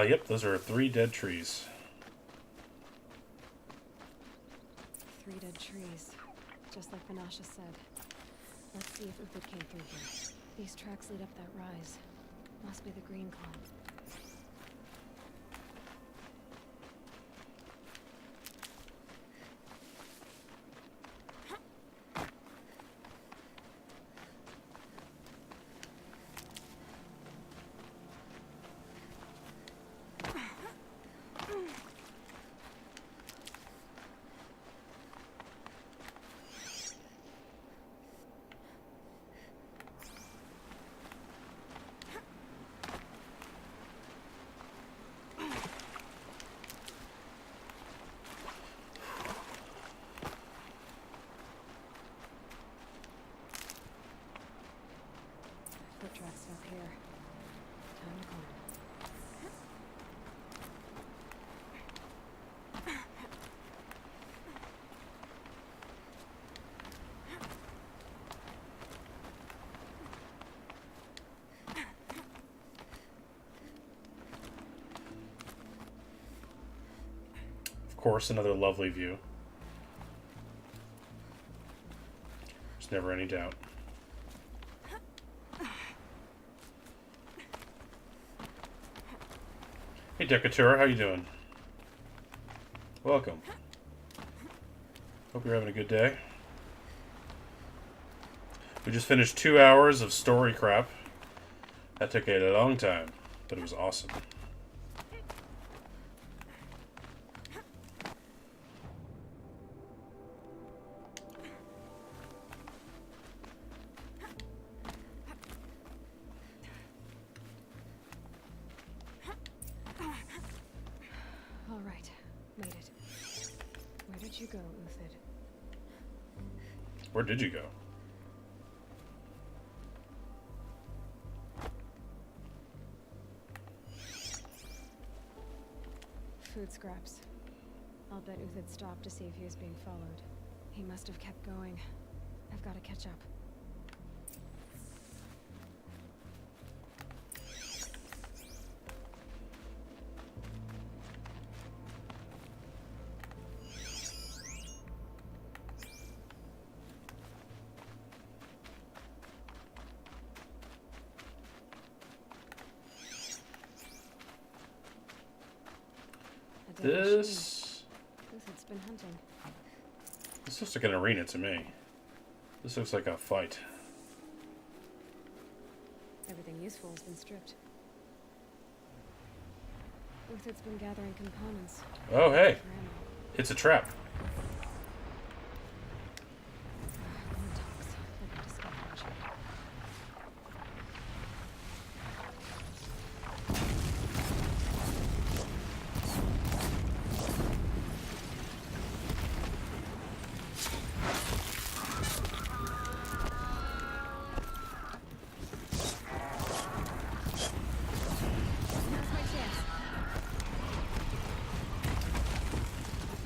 Yep, those are 3 dead trees. 3 dead trees, just like Vanasha said. Let's see if Uthid came through here. These tracks lead up that rise. Must be the green column. Foot tracks up here. Time to climb. Of course, another lovely view. There's never any doubt. Hey Decatura, how you doing? Welcome. Hope you're having a good day. We just finished 2 hours of story crap. That took a long time, but it was awesome. All right, made it. Where did you go, Uthid? Where did you go? Food scraps. I'll bet Uthid stopped to see if he was being followed. He must have kept going. I've got to catch up. This Uthid's been hunting. This looks like an arena to me. This looks like a fight. Everything useful has been stripped. Uthid's been gathering components. Oh hey, it's a trap.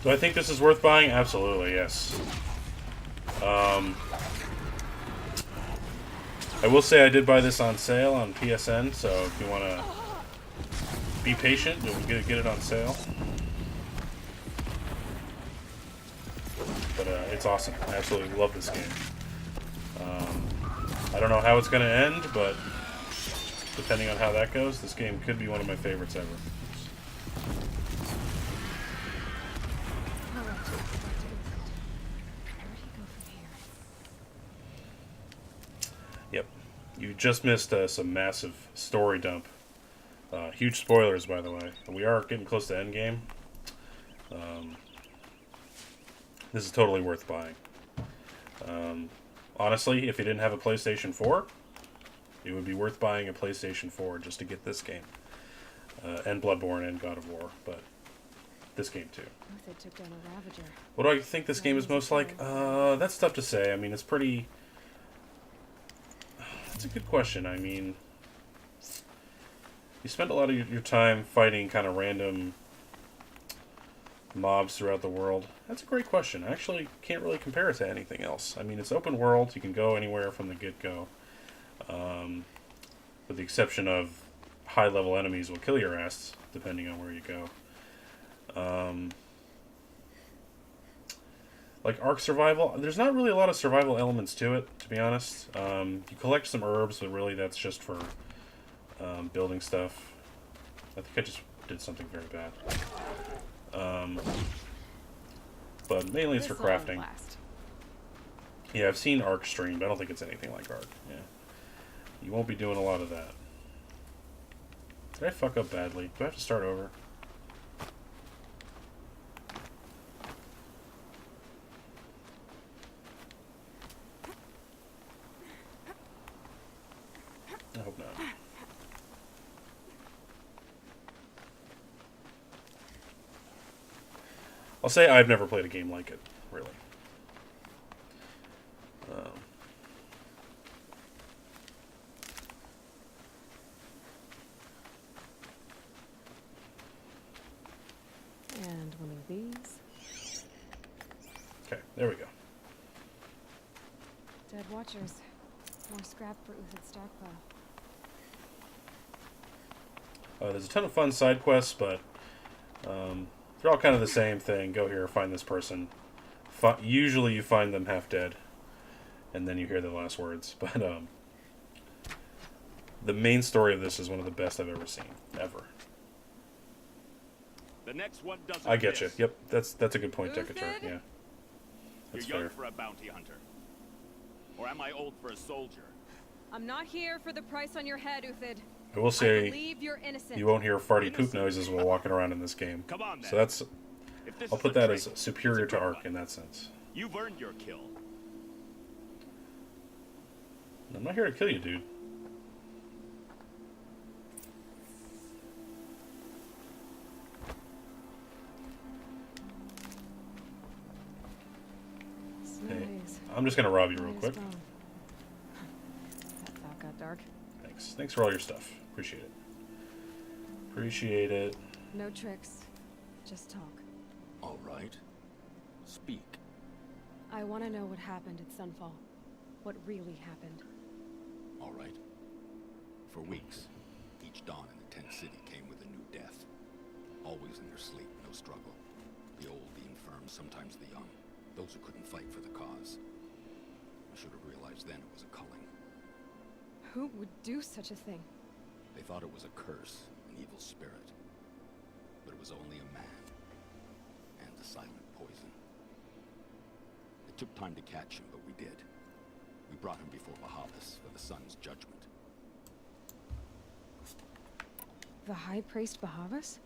Do I think this is worth buying? Absolutely, yes. I will say I did buy this on sale on PSN, so if you want to be patient, you'll get it on sale. But it's awesome. I absolutely love this game. I don't know how it's going to end, but depending on how that goes, this game could be one of my favorites ever. Yep. You just missed some massive story dump. Huge spoilers, by the way. We are getting close to endgame. This is totally worth buying. Honestly, if you didn't have a PlayStation 4, it would be worth buying a PlayStation 4 just to get this game. And Bloodborne and God of War, but this game too. Uthid took down a Ravager. What do I think this game is most like? That's tough to say. I mean, it's pretty... That's a good question. I mean, you spend a lot of your time fighting kind of random mobs throughout the world. That's a great question. I actually can't really compare it to anything else. I mean, it's open world. You can go anywhere from the get-go. With the exception of high-level enemies will kill your ass, depending on where you go. like Ark Survival, there's not really a lot of survival elements to it, to be honest. You collect some herbs, but really that's just for building stuff. I think I just did something very bad. But mainly it's for crafting. Yeah, I've seen Ark streamed. I don't think it's anything like Ark. Yeah, you won't be doing a lot of that. Did I fuck up badly? Do I have to start over? I hope not. I'll say I've never played a game like it, really. And one of these. Okay, there we go. Dead Watchers. More scrap for Uthid's stockpile. There's a ton of fun side quests, but they're all kind of the same thing. Go here, find this person. Usually you find them half dead, and then you hear their last words. But the main story of this is one of the best I've ever seen, ever. The next one doesn't I get you. miss. Yep, that's a good point, Decatur. Yeah, that's You're young fair. for a bounty hunter. Or am I old for a soldier? I'm not here for the price on your head, Uthid. I will say, believe you're innocent. you won't hear farty poop noises while walking around in this game. Come on, So then. that's, If this I'll is put a that trick, as superior it's a to good Ark one. in that sense. You've earned your kill. I'm not here to kill you, dude. Hey, I'm just gonna rob you real quick. That thought got dark. Thanks. Thanks for all your stuff. Appreciate it. Appreciate it. No tricks. Just talk. All right. Speak. I want to know what happened at Sunfall. What really happened. All right. For weeks, each dawn in the tent city came with a new death. Always in their sleep, no struggle. The old, the infirm, sometimes the young. Those who couldn't fight for the cause. I should have realized then it was a culling. Who would do such a thing? They thought it was a curse, an evil spirit. But it was only a man. And a silent poison. It took time to catch him, but we did. We brought him before Bahavas for the sun's judgment. The High Priest Bahavas?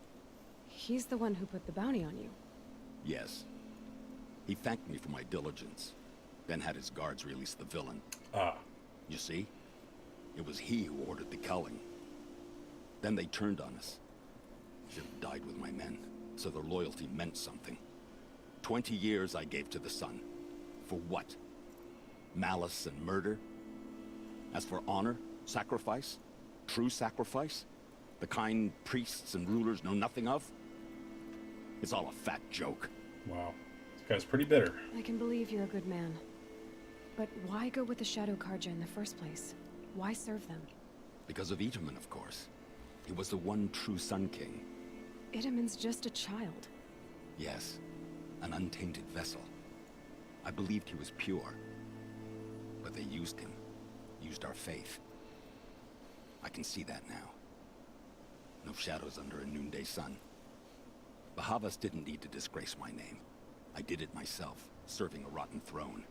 He's the one who put the bounty on you. Yes. He thanked me for my diligence, then had his guards release the villain. Ah. You see? It was he who ordered the culling. Then they turned on us. Should have died with my men, so their loyalty meant something. 20 years I gave to the sun. For what? Malice and murder? As for honor, sacrifice, true sacrifice, the kind priests and rulers know nothing of? It's all a fat joke. Wow. This guy's pretty bitter. I can believe you're a good man. But why go with the Shadow Karja in the first place? Why serve them? Because of Itaman, of course. He was the one true Sun King. Itaman's just a child. Yes, an untainted vessel. I believed he was pure. But they used him. Used our faith. I can see that now. No shadows under a noonday sun. Bahavas didn't need to disgrace my name. I did it myself, serving a rotten throne.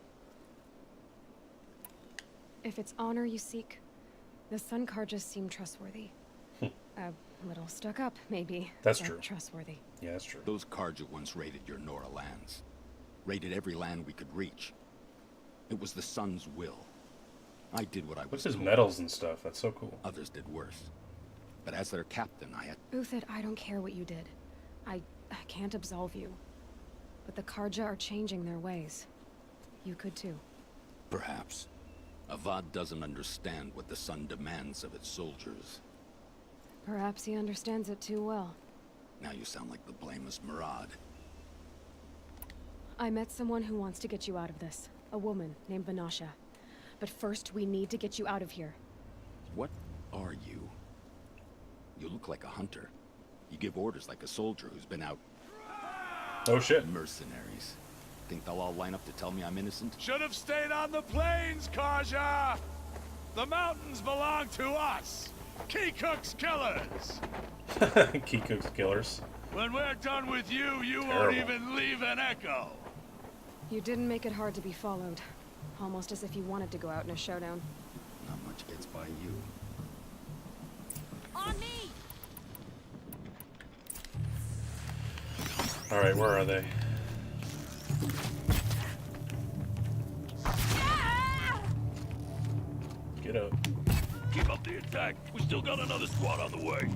If it's honor you seek, the Sun Karjas seem trustworthy. A little stuck up, maybe. That's but true. Trustworthy. Yeah, that's true. Those Karja once raided your Nora lands. Raided every land we could reach. It was the Sun's will. I did what I was What's his told. medals and stuff? That's so cool. Others did worse. But as their captain, I had... Uthid, I don't care what you did. I can't absolve you. But the Karja are changing their ways. You could too. Perhaps. Avad doesn't understand what the Sun demands of its soldiers. Perhaps he understands it too well. Now you sound like the blameless Murad. I met someone who wants to get you out of this. A woman named Vanasha. But first, we need to get you out of here. What are you? You look like a hunter. You give orders like a soldier who's been out... Oh shit. Mercenaries. Think they'll all line up to tell me I'm innocent? Should have stayed on the plains, Kaja! The mountains belong to us! Kikook's killers! Kikook's killers. When we're done with you, you Terrible. won't even leave an echo! You didn't make it hard to be followed. Almost as if you wanted to go out in a showdown. Not much gets by you. On me! Alright, where are they? Get up. Keep up the attack. We still got another squad on the way.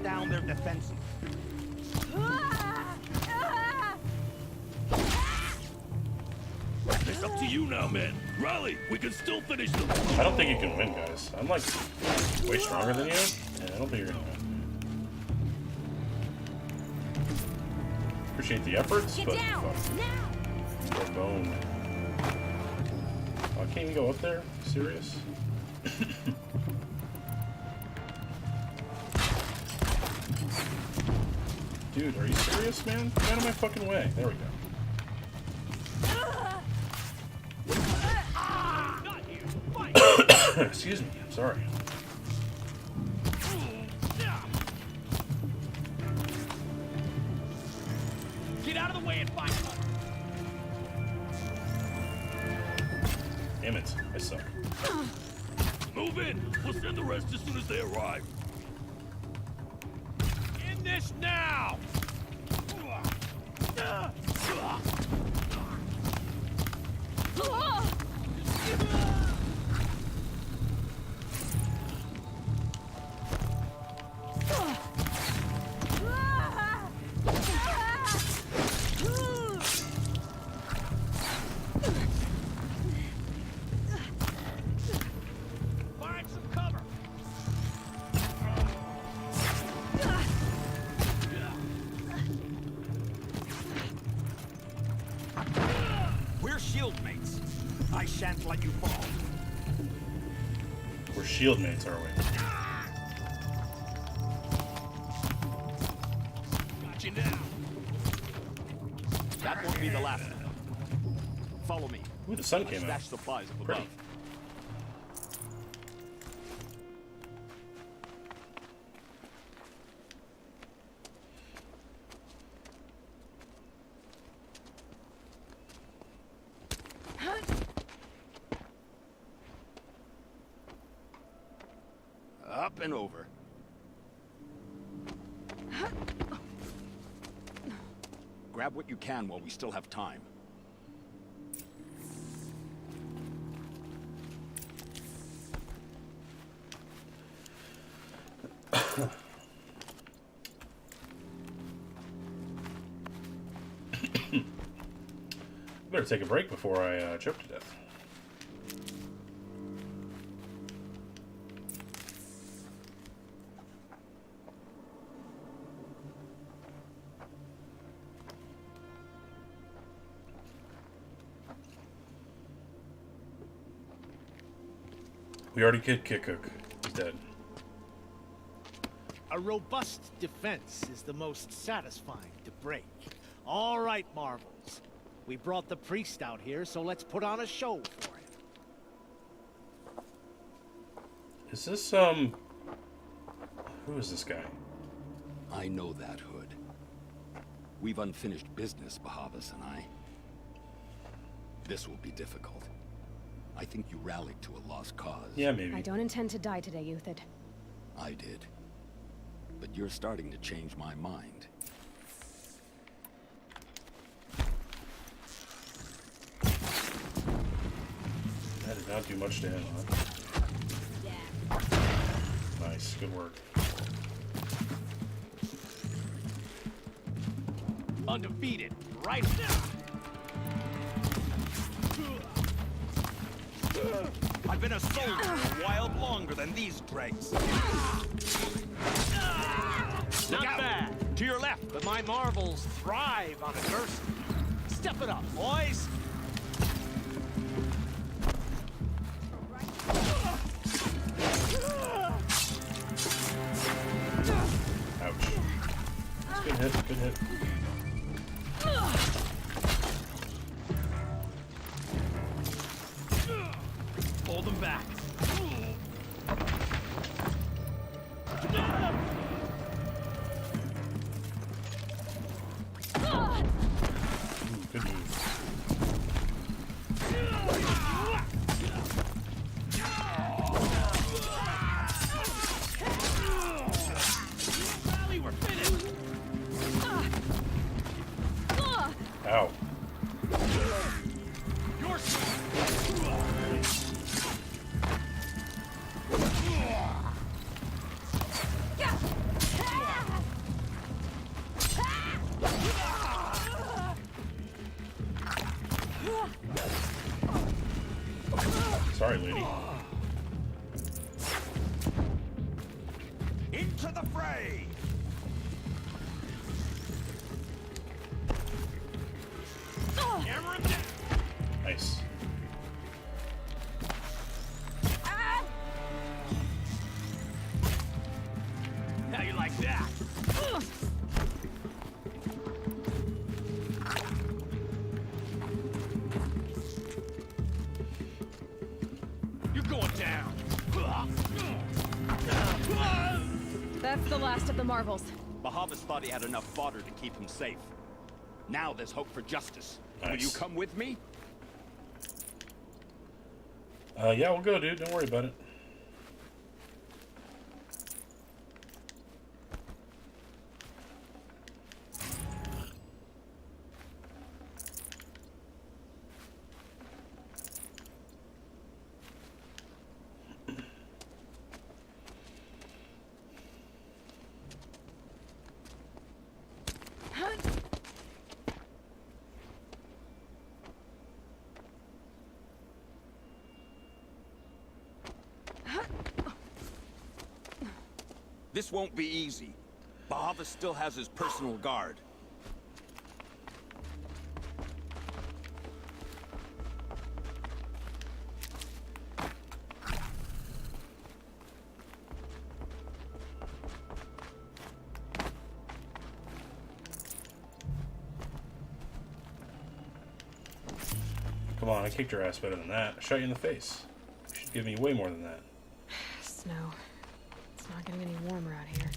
Down their defenses. It's up to you now, men. Rally. We can still finish them. I don't think you can win, guys. I'm like way stronger than you. Yeah, I don't think you're gonna win. Appreciate the efforts, Get but down, fuck. now! We're boned. Oh, I can't even go up there? Serious? Dude, are you serious, man? Get out of my fucking way. There we go. Excuse me, I'm sorry. Get out of the way and fight. Damn it, I suck. Move in. We'll send the rest as soon as they arrive. In this now! Find some cover. We're shield mates. I shan't let you fall. We're shield mates, are we? Got you now. That won't be the last of them. Follow me. Ooh, the sun came out. Stash supplies up Pretty. above. Up and over. Grab what you can while we still have time. Better take a break before I choke to death. We already killed Kikook. He's dead. A robust defense is the most satisfying to break. All right, Marvels. We brought the priest out here, so let's put on a show for him. Is this, who is this guy? I know that, Hood. We've unfinished business, Bahavas and I. This will be difficult. I think you rallied to a lost cause. Yeah, maybe. I don't intend to die today, Euthid. I did. But you're starting to change my mind. That did not do much to him, huh? Nice, good work. Undefeated, right now. I've been a soldier a while longer than these dregs. Not bad. To your left. But my Marvels thrive on adversity. Step it up, boys. Good hit, good hit. Hold them back. Good move. Ow. Sorry, lady. Into the fray! Nice. How you like that? You're going down. That's the last of the Marvels. Bahavas thought he had enough fodder to keep him safe. Now there's hope for justice. Will you Nice. come with me? Yeah, we'll go, dude. Don't worry about it. This won't be easy. Bahavas still has his personal guard. Come on, I kicked your ass better than that. I shot you in the face. You should give me way more than that. Snow. It's not getting any warmer out here.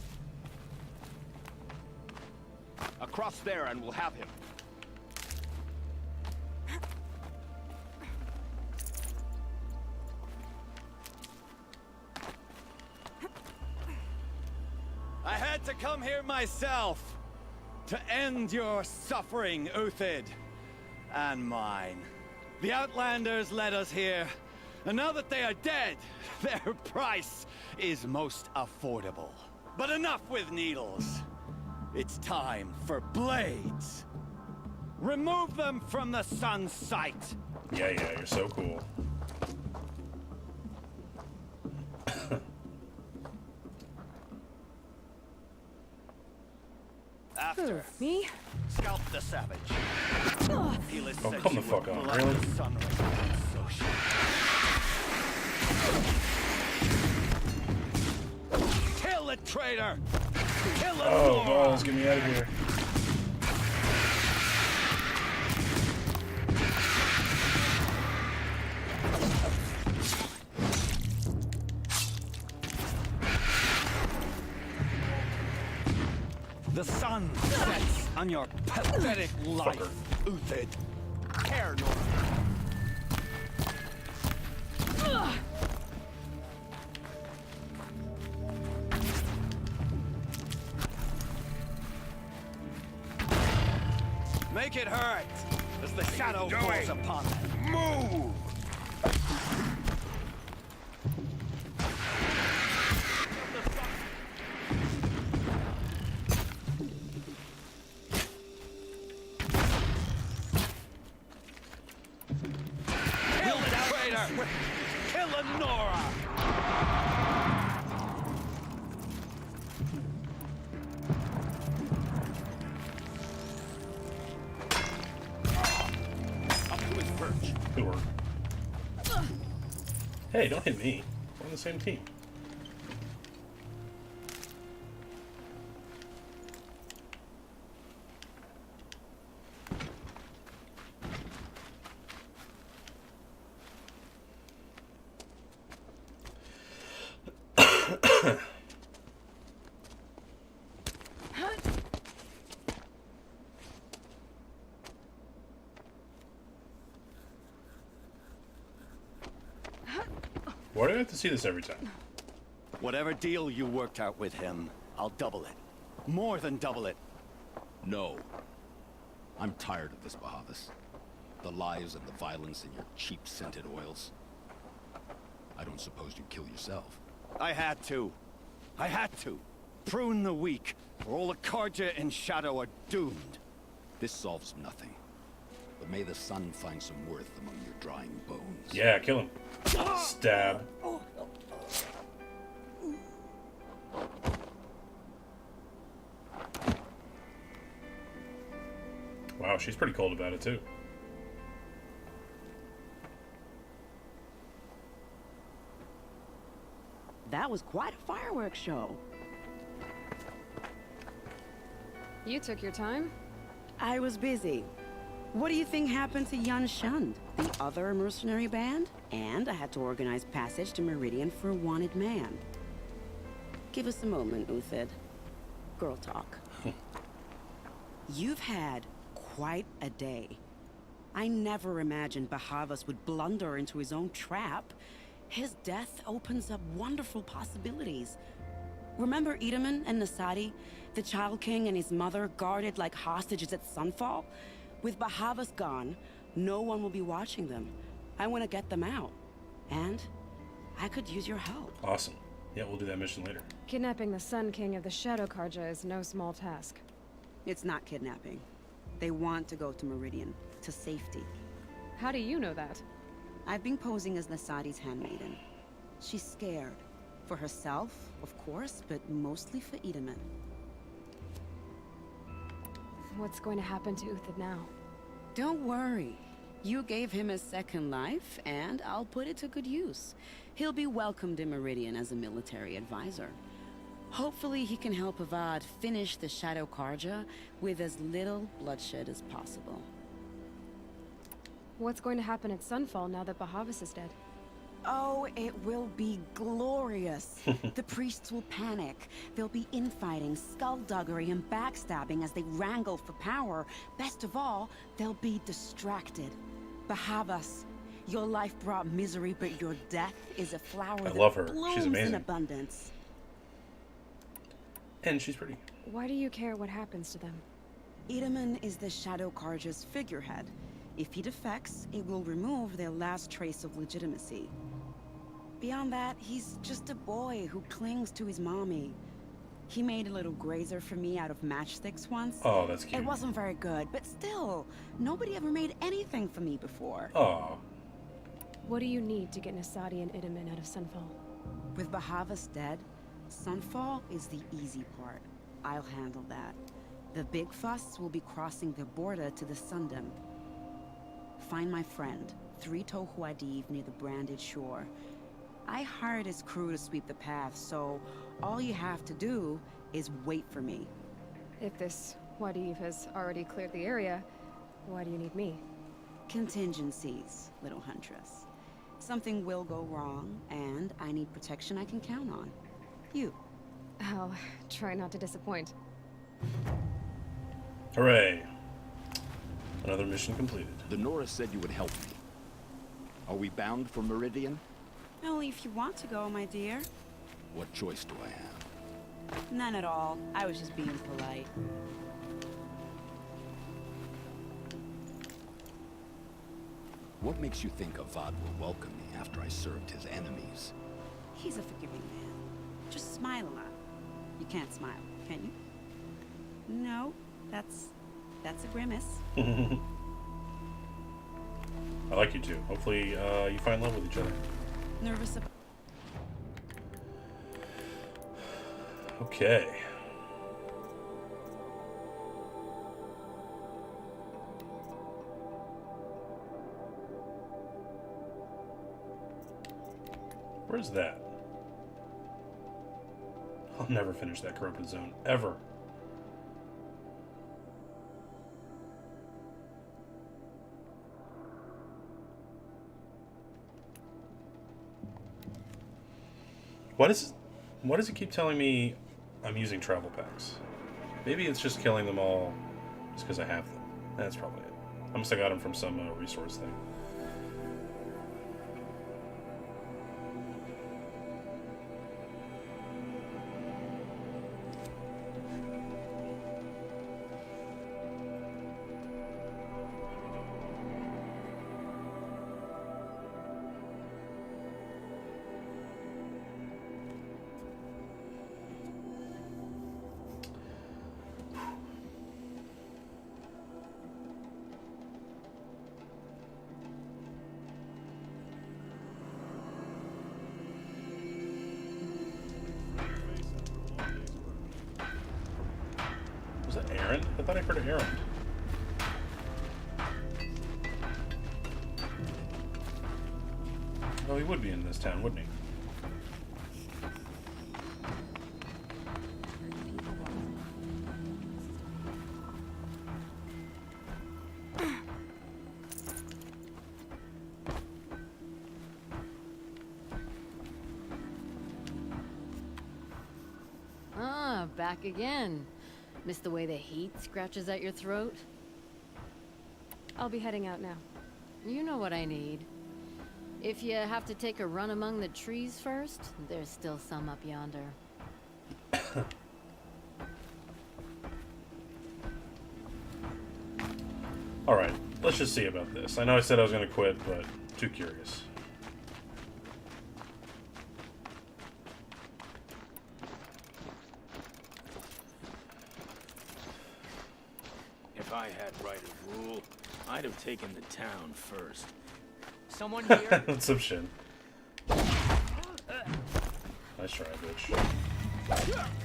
Across there and we'll have him. I had to come here myself to end your suffering, Uthid, and mine. The Outlanders led us here, and now that they are dead, their price is most affordable. But enough with needles. It's time for blades. Remove them from the sun's sight. Yeah, you're so cool. After me? Scalp the savage. Helis Oh, said come you the fuck would on, blood really? the sun rays, so she- Kill the traitor! Kill the Oh, Nora! balls, get me out of here. The sun sets on your pathetic life, Uthid. Care Nora. Make it hurt as the shadow falls upon them. Move! Kill the traitor! Kill Nora! Up to his perch. Good work. Hey, don't hit me. We're on the same team. Why do I have to see this every time? Whatever deal you worked out with him, I'll double it. More than double it. No. I'm tired of this, Bahavas. The lies and the violence in your cheap-scented oils. I don't suppose you'd kill yourself. I had to. I had to. Prune the weak, or all the Karja in Shadow are doomed. This solves nothing. But may the sun find some worth among your drying bones. Yeah, kill him. Stab. Wow, she's pretty cold about it too. That was quite a fireworks show. You took your time? I was busy. What do you think happened to Yan Shund, the other mercenary band? And I had to organize passage to Meridian for a wanted man. Give us a moment, Uthid. Girl talk. You've had quite a day. I never imagined Bahavas would blunder into his own trap. His death opens up wonderful possibilities. Remember Edaman and Nasadi? The Child King and his mother guarded like hostages at Sunfall? With Bahavas gone, no one will be watching them. I want to get them out. And I could use your help. Awesome. Yeah, we'll do that mission later. Kidnapping the Sun King of the Shadow Karja is no small task. It's not kidnapping. They want to go to Meridian, to safety. How do you know that? I've been posing as Nasadi's handmaiden. She's scared. For herself, of course, but mostly for Edaman. What's going to happen to Uthid now? Don't worry. You gave him a second life, and I'll put it to good use. He'll be welcomed in Meridian as a military advisor. Hopefully he can help Avad finish the Shadow Karja with as little bloodshed as possible. What's going to happen at Sunfall now that Bahavas is dead? Oh, it will be glorious. The priests will panic. There'll be infighting, skullduggery, and backstabbing as they wrangle for power. Best of all, they'll be distracted. Bahavas, your life brought misery, but your death is a flower that love her. blooms She's amazing. in abundance. And she's pretty. Why do you care what happens to them? Edaman is the Shadow Karja's figurehead. If he defects, it will remove their last trace of legitimacy. Beyond that, he's just a boy who clings to his mommy. He made a little grazer for me out of matchsticks once. Oh, that's cute. It wasn't very good, but still, nobody ever made anything for me before. Oh. What do you need to get Nasadi and Edaman out of Sunfall? With Bahavas dead, Sunfall is the easy part. I'll handle that. The big fuss will be crossing the border to the Sundom. Find my friend, 3 Tohuadiv near the branded shore. I hired his crew to sweep the path, so all you have to do is wait for me. If this Wadiv has already cleared the area, why do you need me? Contingencies, little huntress. Something will go wrong, and I need protection I can count on. You. I'll try not to disappoint. Hooray. Another mission completed. The Nora said you would help me. Are we bound for Meridian? Only if you want to go, my dear. What choice do I have? None at all. I was just being polite. What makes you think Avad will welcome me after I served his enemies? He's a forgiving man. Just smile a lot. You can't smile, can you? No, that's a grimace. I like you too. Hopefully, you find love with each other. Nervous about... Okay. Where's that? I'll never finish that corrupted zone, ever. Why does it keep telling me I'm using travel packs? Maybe it's just killing them all just because I have them. That's probably it. I must have got them from some resource thing. Was that Aaron? I thought I heard Aaron. Oh, he would be in this town, wouldn't he? Ah, back again. Miss the way the heat scratches at your throat? I'll be heading out now. You know what I need. If you have to take a run among the trees first, there's still some up yonder. Alright, let's just see about this. I know I said I was going to quit, but too curious. If I had right of rule, I'd have taken the town first. Someone here? That's some shit. Nice try, bitch.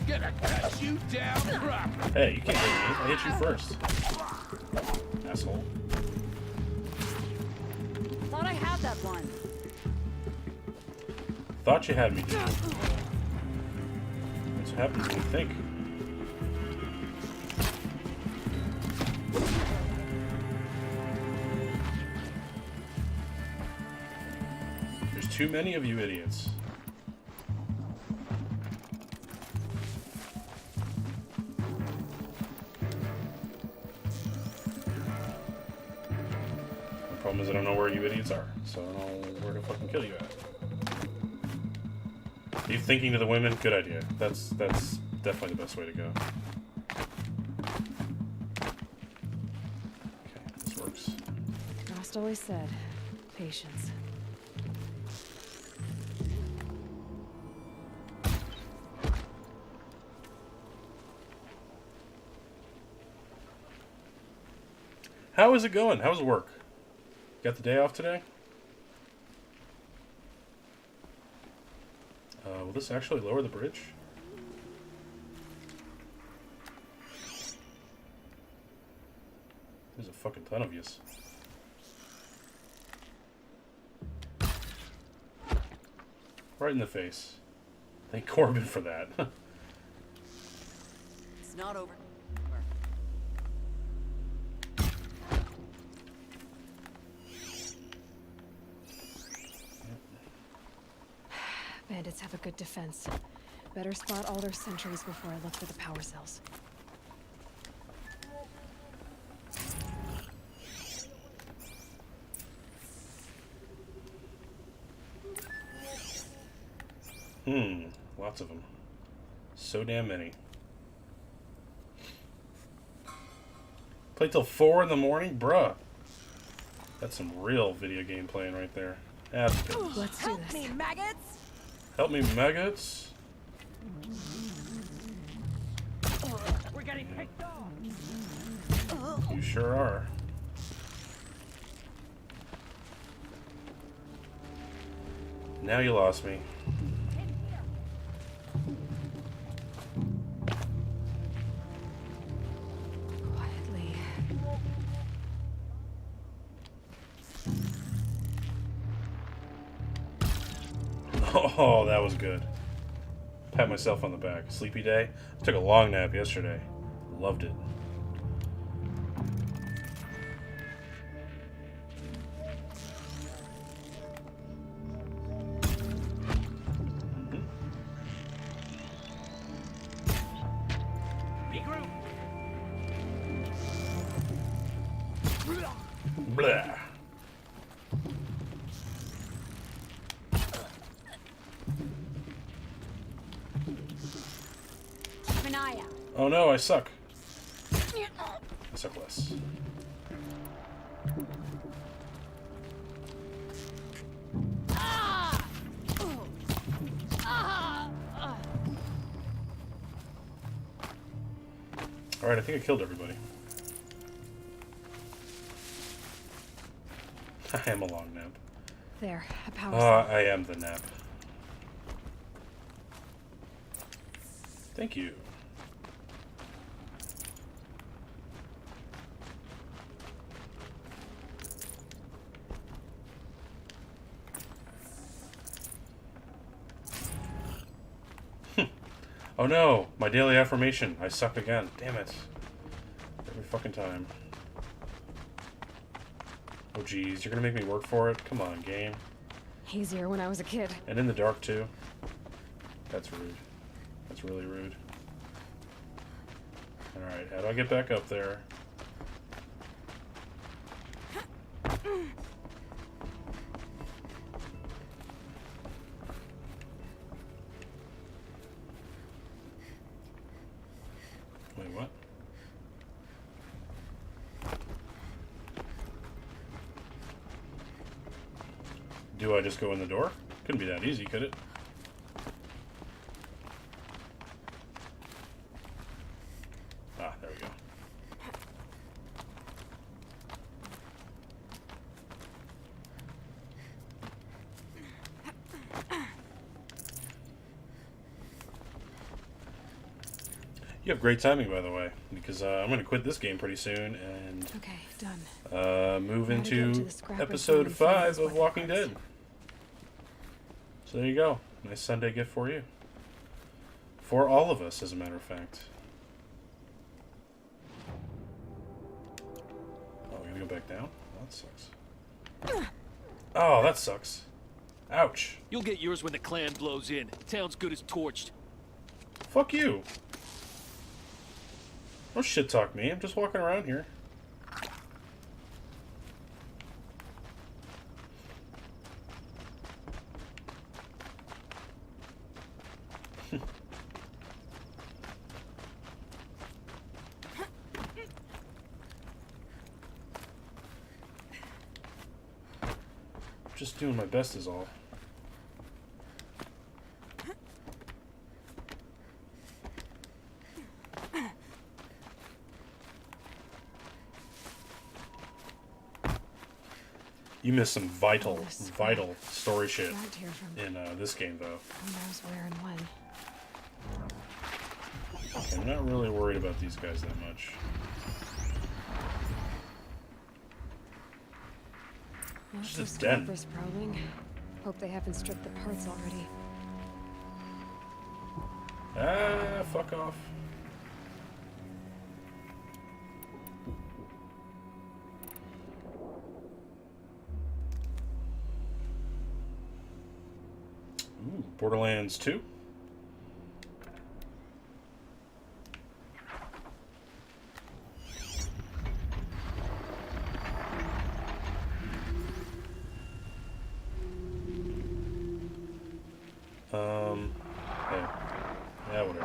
Gonna cut you down proper. Hey, you can't hit me. I hit you first. Asshole. Thought I had that one. Thought you had me, dude. That's what happens when you think. There's too many of you idiots. The problem is I don't know where you idiots are, so I don't know where to fucking kill you at. Leave thinking to the women, good idea. That's definitely the best way to go. Okay, this works. Frost always said, patience. How is it going? How's work? Got the day off today? Will this actually lower the bridge? There's a fucking ton of yous. Right in the face. Thank Corbin for that. It's not over. Bandits have a good defense. Better spot all their sentries before I look for the power cells. Lots of them. So damn many. Play till 4 in the morning? Bruh. That's some real video game playing right there. Let's do this. Help me, maggots! Help me, maggots. We're getting picked off. You sure are. Now you lost me. Quietly. Oh, that was good. Pat myself on the back. Sleepy day. Took a long nap yesterday. Loved it. Blah. Keep an eye out. Oh no, I suck. I suck less. Alright, I think I killed everybody. I am a long nap. There, a power cell. I am the nap. Thank you. Oh no! My daily affirmation. I suck again. Damn it. Every fucking time. Oh geez, you're gonna make me work for it? Come on, game. Easier when I was a kid. And in the dark too. That's rude. That's really rude. Alright, how do I get back up there? Wait, what? Do I just go in the door? Couldn't be that easy, could it? Ah, there we go. You have great timing, by the way, because I'm going to quit this game pretty soon and Okay, done. move Now to get to into the scrapper's episode room and 5 find of Walking Dead. So there you go. Nice Sunday gift for you. For all of us, as a matter of fact. Oh, we're gonna go back down? Oh, that sucks. Oh, that sucks. Ouch. You'll get yours when the clan blows in. Town's good as torched. Fuck you. Don't shit talk me. I'm just walking around here. Just doing my best is all. You missed some vital story shit in this game, though. Who knows where and when? I'm not really worried about these guys that much. Lots Just of den. scrappers prowling. Hope they haven't stripped the parts already. Ah, fuck off. Ooh, Borderlands 2. Yeah, whatever.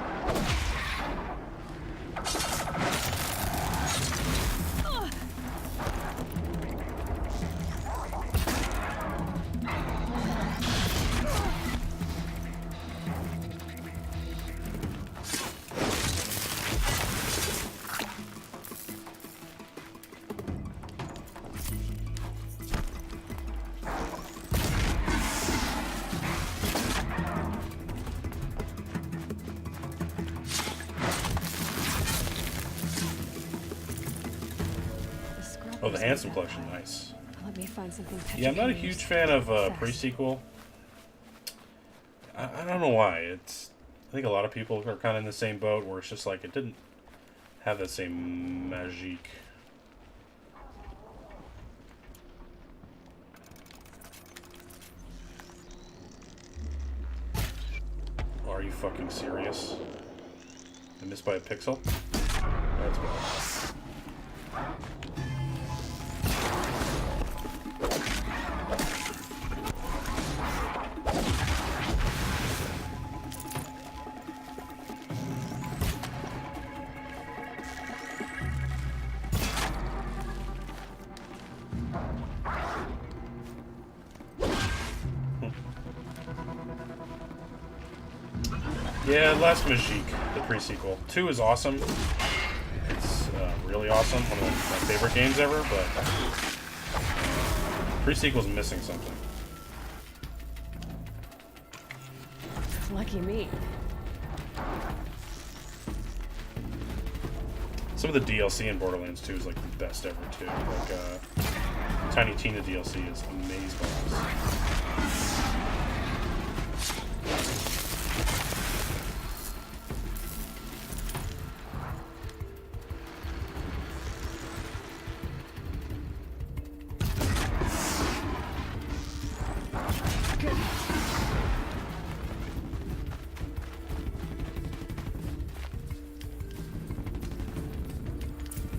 Oh, the Handsome Collection, nice. Let me find something. Yeah, I'm not a Petra can huge use. fan of Fast. pre-sequel. I don't know why. I think a lot of people are kind of in the same boat where it's just like it didn't have that same magique. Are you fucking serious? I missed by a pixel? That's bad. Yeah, Last Magique, the pre-sequel. 2 is awesome. It's really awesome. One of my favorite games ever, but pre-sequel's missing something. Lucky me. Some of the DLC in Borderlands 2 is like the best ever too. Like Tiny Tina DLC is amazeballs.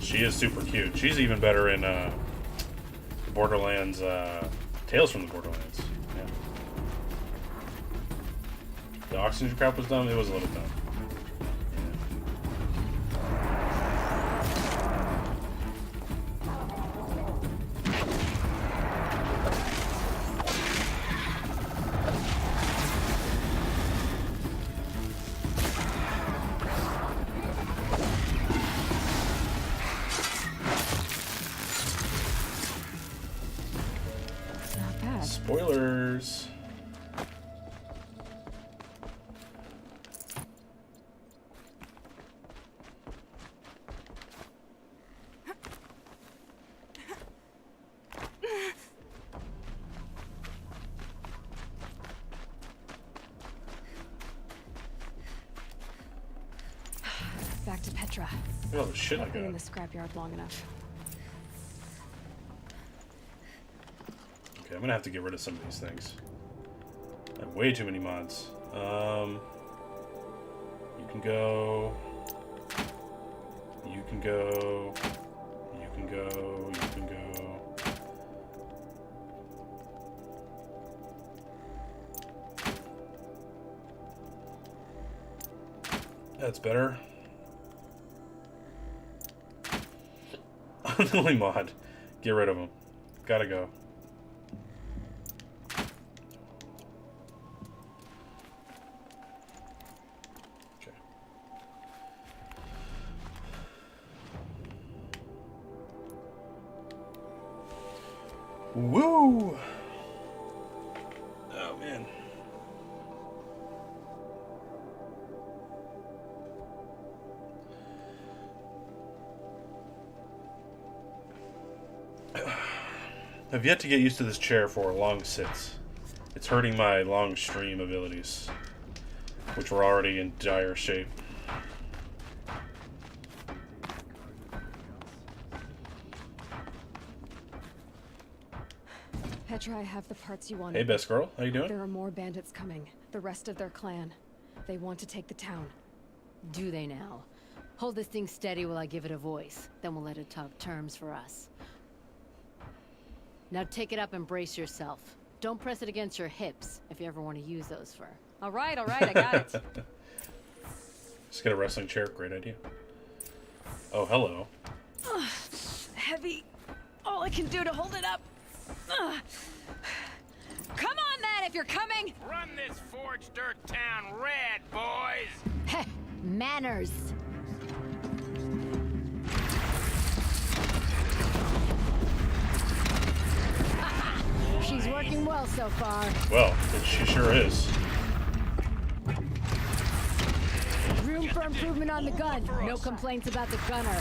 She is super cute. She's even better in Borderlands, Tales from the Borderlands. Yeah. The oxygen crap was dumb. It was a little dumb. Not bad. Spoilers. Back to Petra. Look at all the shit I I've been in got. the scrapyard long enough. Okay, I'm gonna have to get rid of some of these things. I have way too many mods. You can go. You can go. You can go. You can go. That's better. Only mod. Get rid of them. Gotta go. Woo! Oh man. I've yet to get used to this chair for long sits. It's hurting my long stream abilities, which were already in dire shape. Petra, I have the parts you wanted. Hey, best girl. How you doing? There are more bandits coming. The rest of their clan. They want to take the town. Do they now? Hold this thing steady while I give it a voice. Then we'll let it talk terms for us. Now take it up and brace yourself. Don't press it against your hips if you ever want to use those for... All right, I got it. Just get a wrestling chair. Great idea. Oh, hello. Ugh, heavy. All I can do to hold it up. Ugh. Come on, then, if you're coming. Run this forged dirt town red, boys! Heh, manners. She's working well so far. Well, she sure is. Room for improvement on the gun. No complaints about the gunner.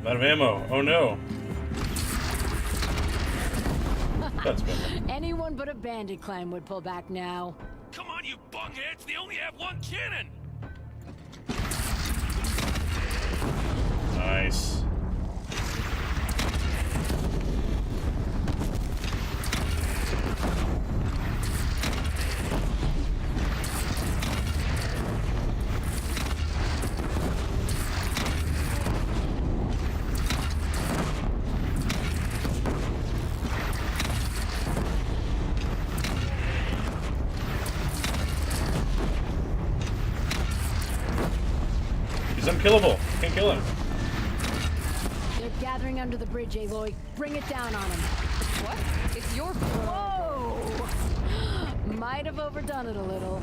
I'm out of ammo. Oh no. That's better. Anyone but a bandit clan would pull back now. Come on, you bungheads! They only have one cannon! Nice. He's unkillable. Can't kill him. They're gathering under the bridge, Aloy. Bring it down on them. What? It's your... Whoa! Might have overdone it a little.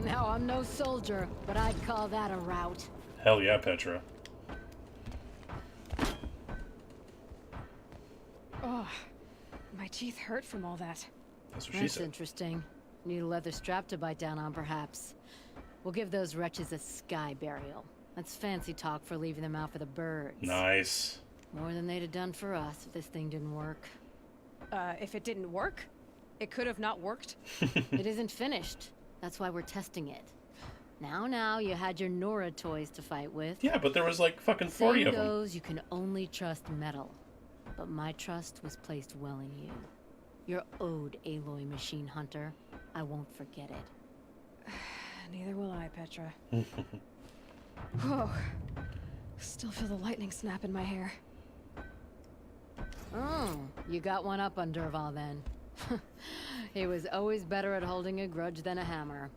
Now, I'm no soldier, but I'd call that a rout. Hell yeah, Petra. Oh, my teeth hurt from all that. That's what she That's said. interesting. Need a leather strap to bite down on, perhaps. We'll give those wretches a sky burial. That's fancy talk for leaving them out for the birds. Nice. More than they'd have done for us if this thing didn't work. If it didn't work, it could have not worked. It isn't finished. That's why we're testing it. Now, you had your Nora toys to fight with. Yeah, but there was like fucking 40 Saying of them. goes, you can only trust metal. But my trust was placed well in you. You're owed, Aloy Machine Hunter. I won't forget it. Neither will I, Petra. Whoa. Still feel the lightning snap in my hair. Oh, you got one up on Dervahl then. He was always better at holding a grudge than a hammer.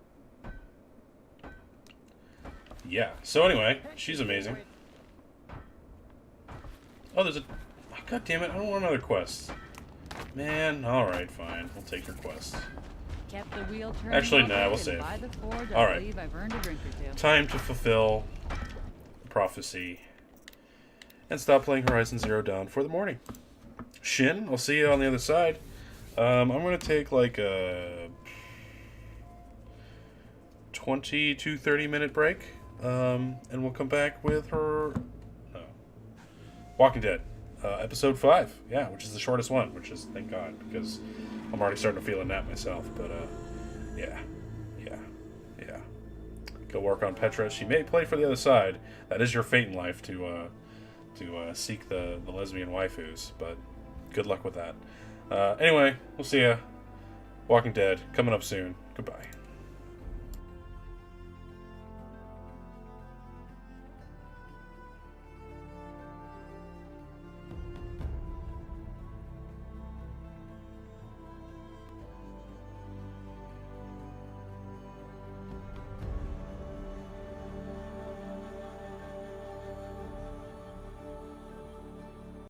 Yeah. So anyway, she's amazing. Oh, there's a... Oh, God damn it, I don't want another quest. Man, alright, fine. We'll take your quest. Kept the wheel turning. Actually, all nah, day, we'll and save. by the forge, I Alright. believe I've earned a drink or two. Time to fulfill prophecy. And stop playing Horizon Zero Dawn for the morning. Shin, I'll see you on the other side. I'm going to take like a 20 to 30 minute break. And we'll come back with her... No. Walking Dead. Episode 5. Yeah, which is the shortest one. Which is, thank God, because I'm already starting to feel a nap myself. But, yeah. Go work on Petra. She may play for the other side. That is your fate in life to seek the lesbian waifus. But good luck with that. Anyway, we'll see ya. Walking Dead, coming up soon. Goodbye.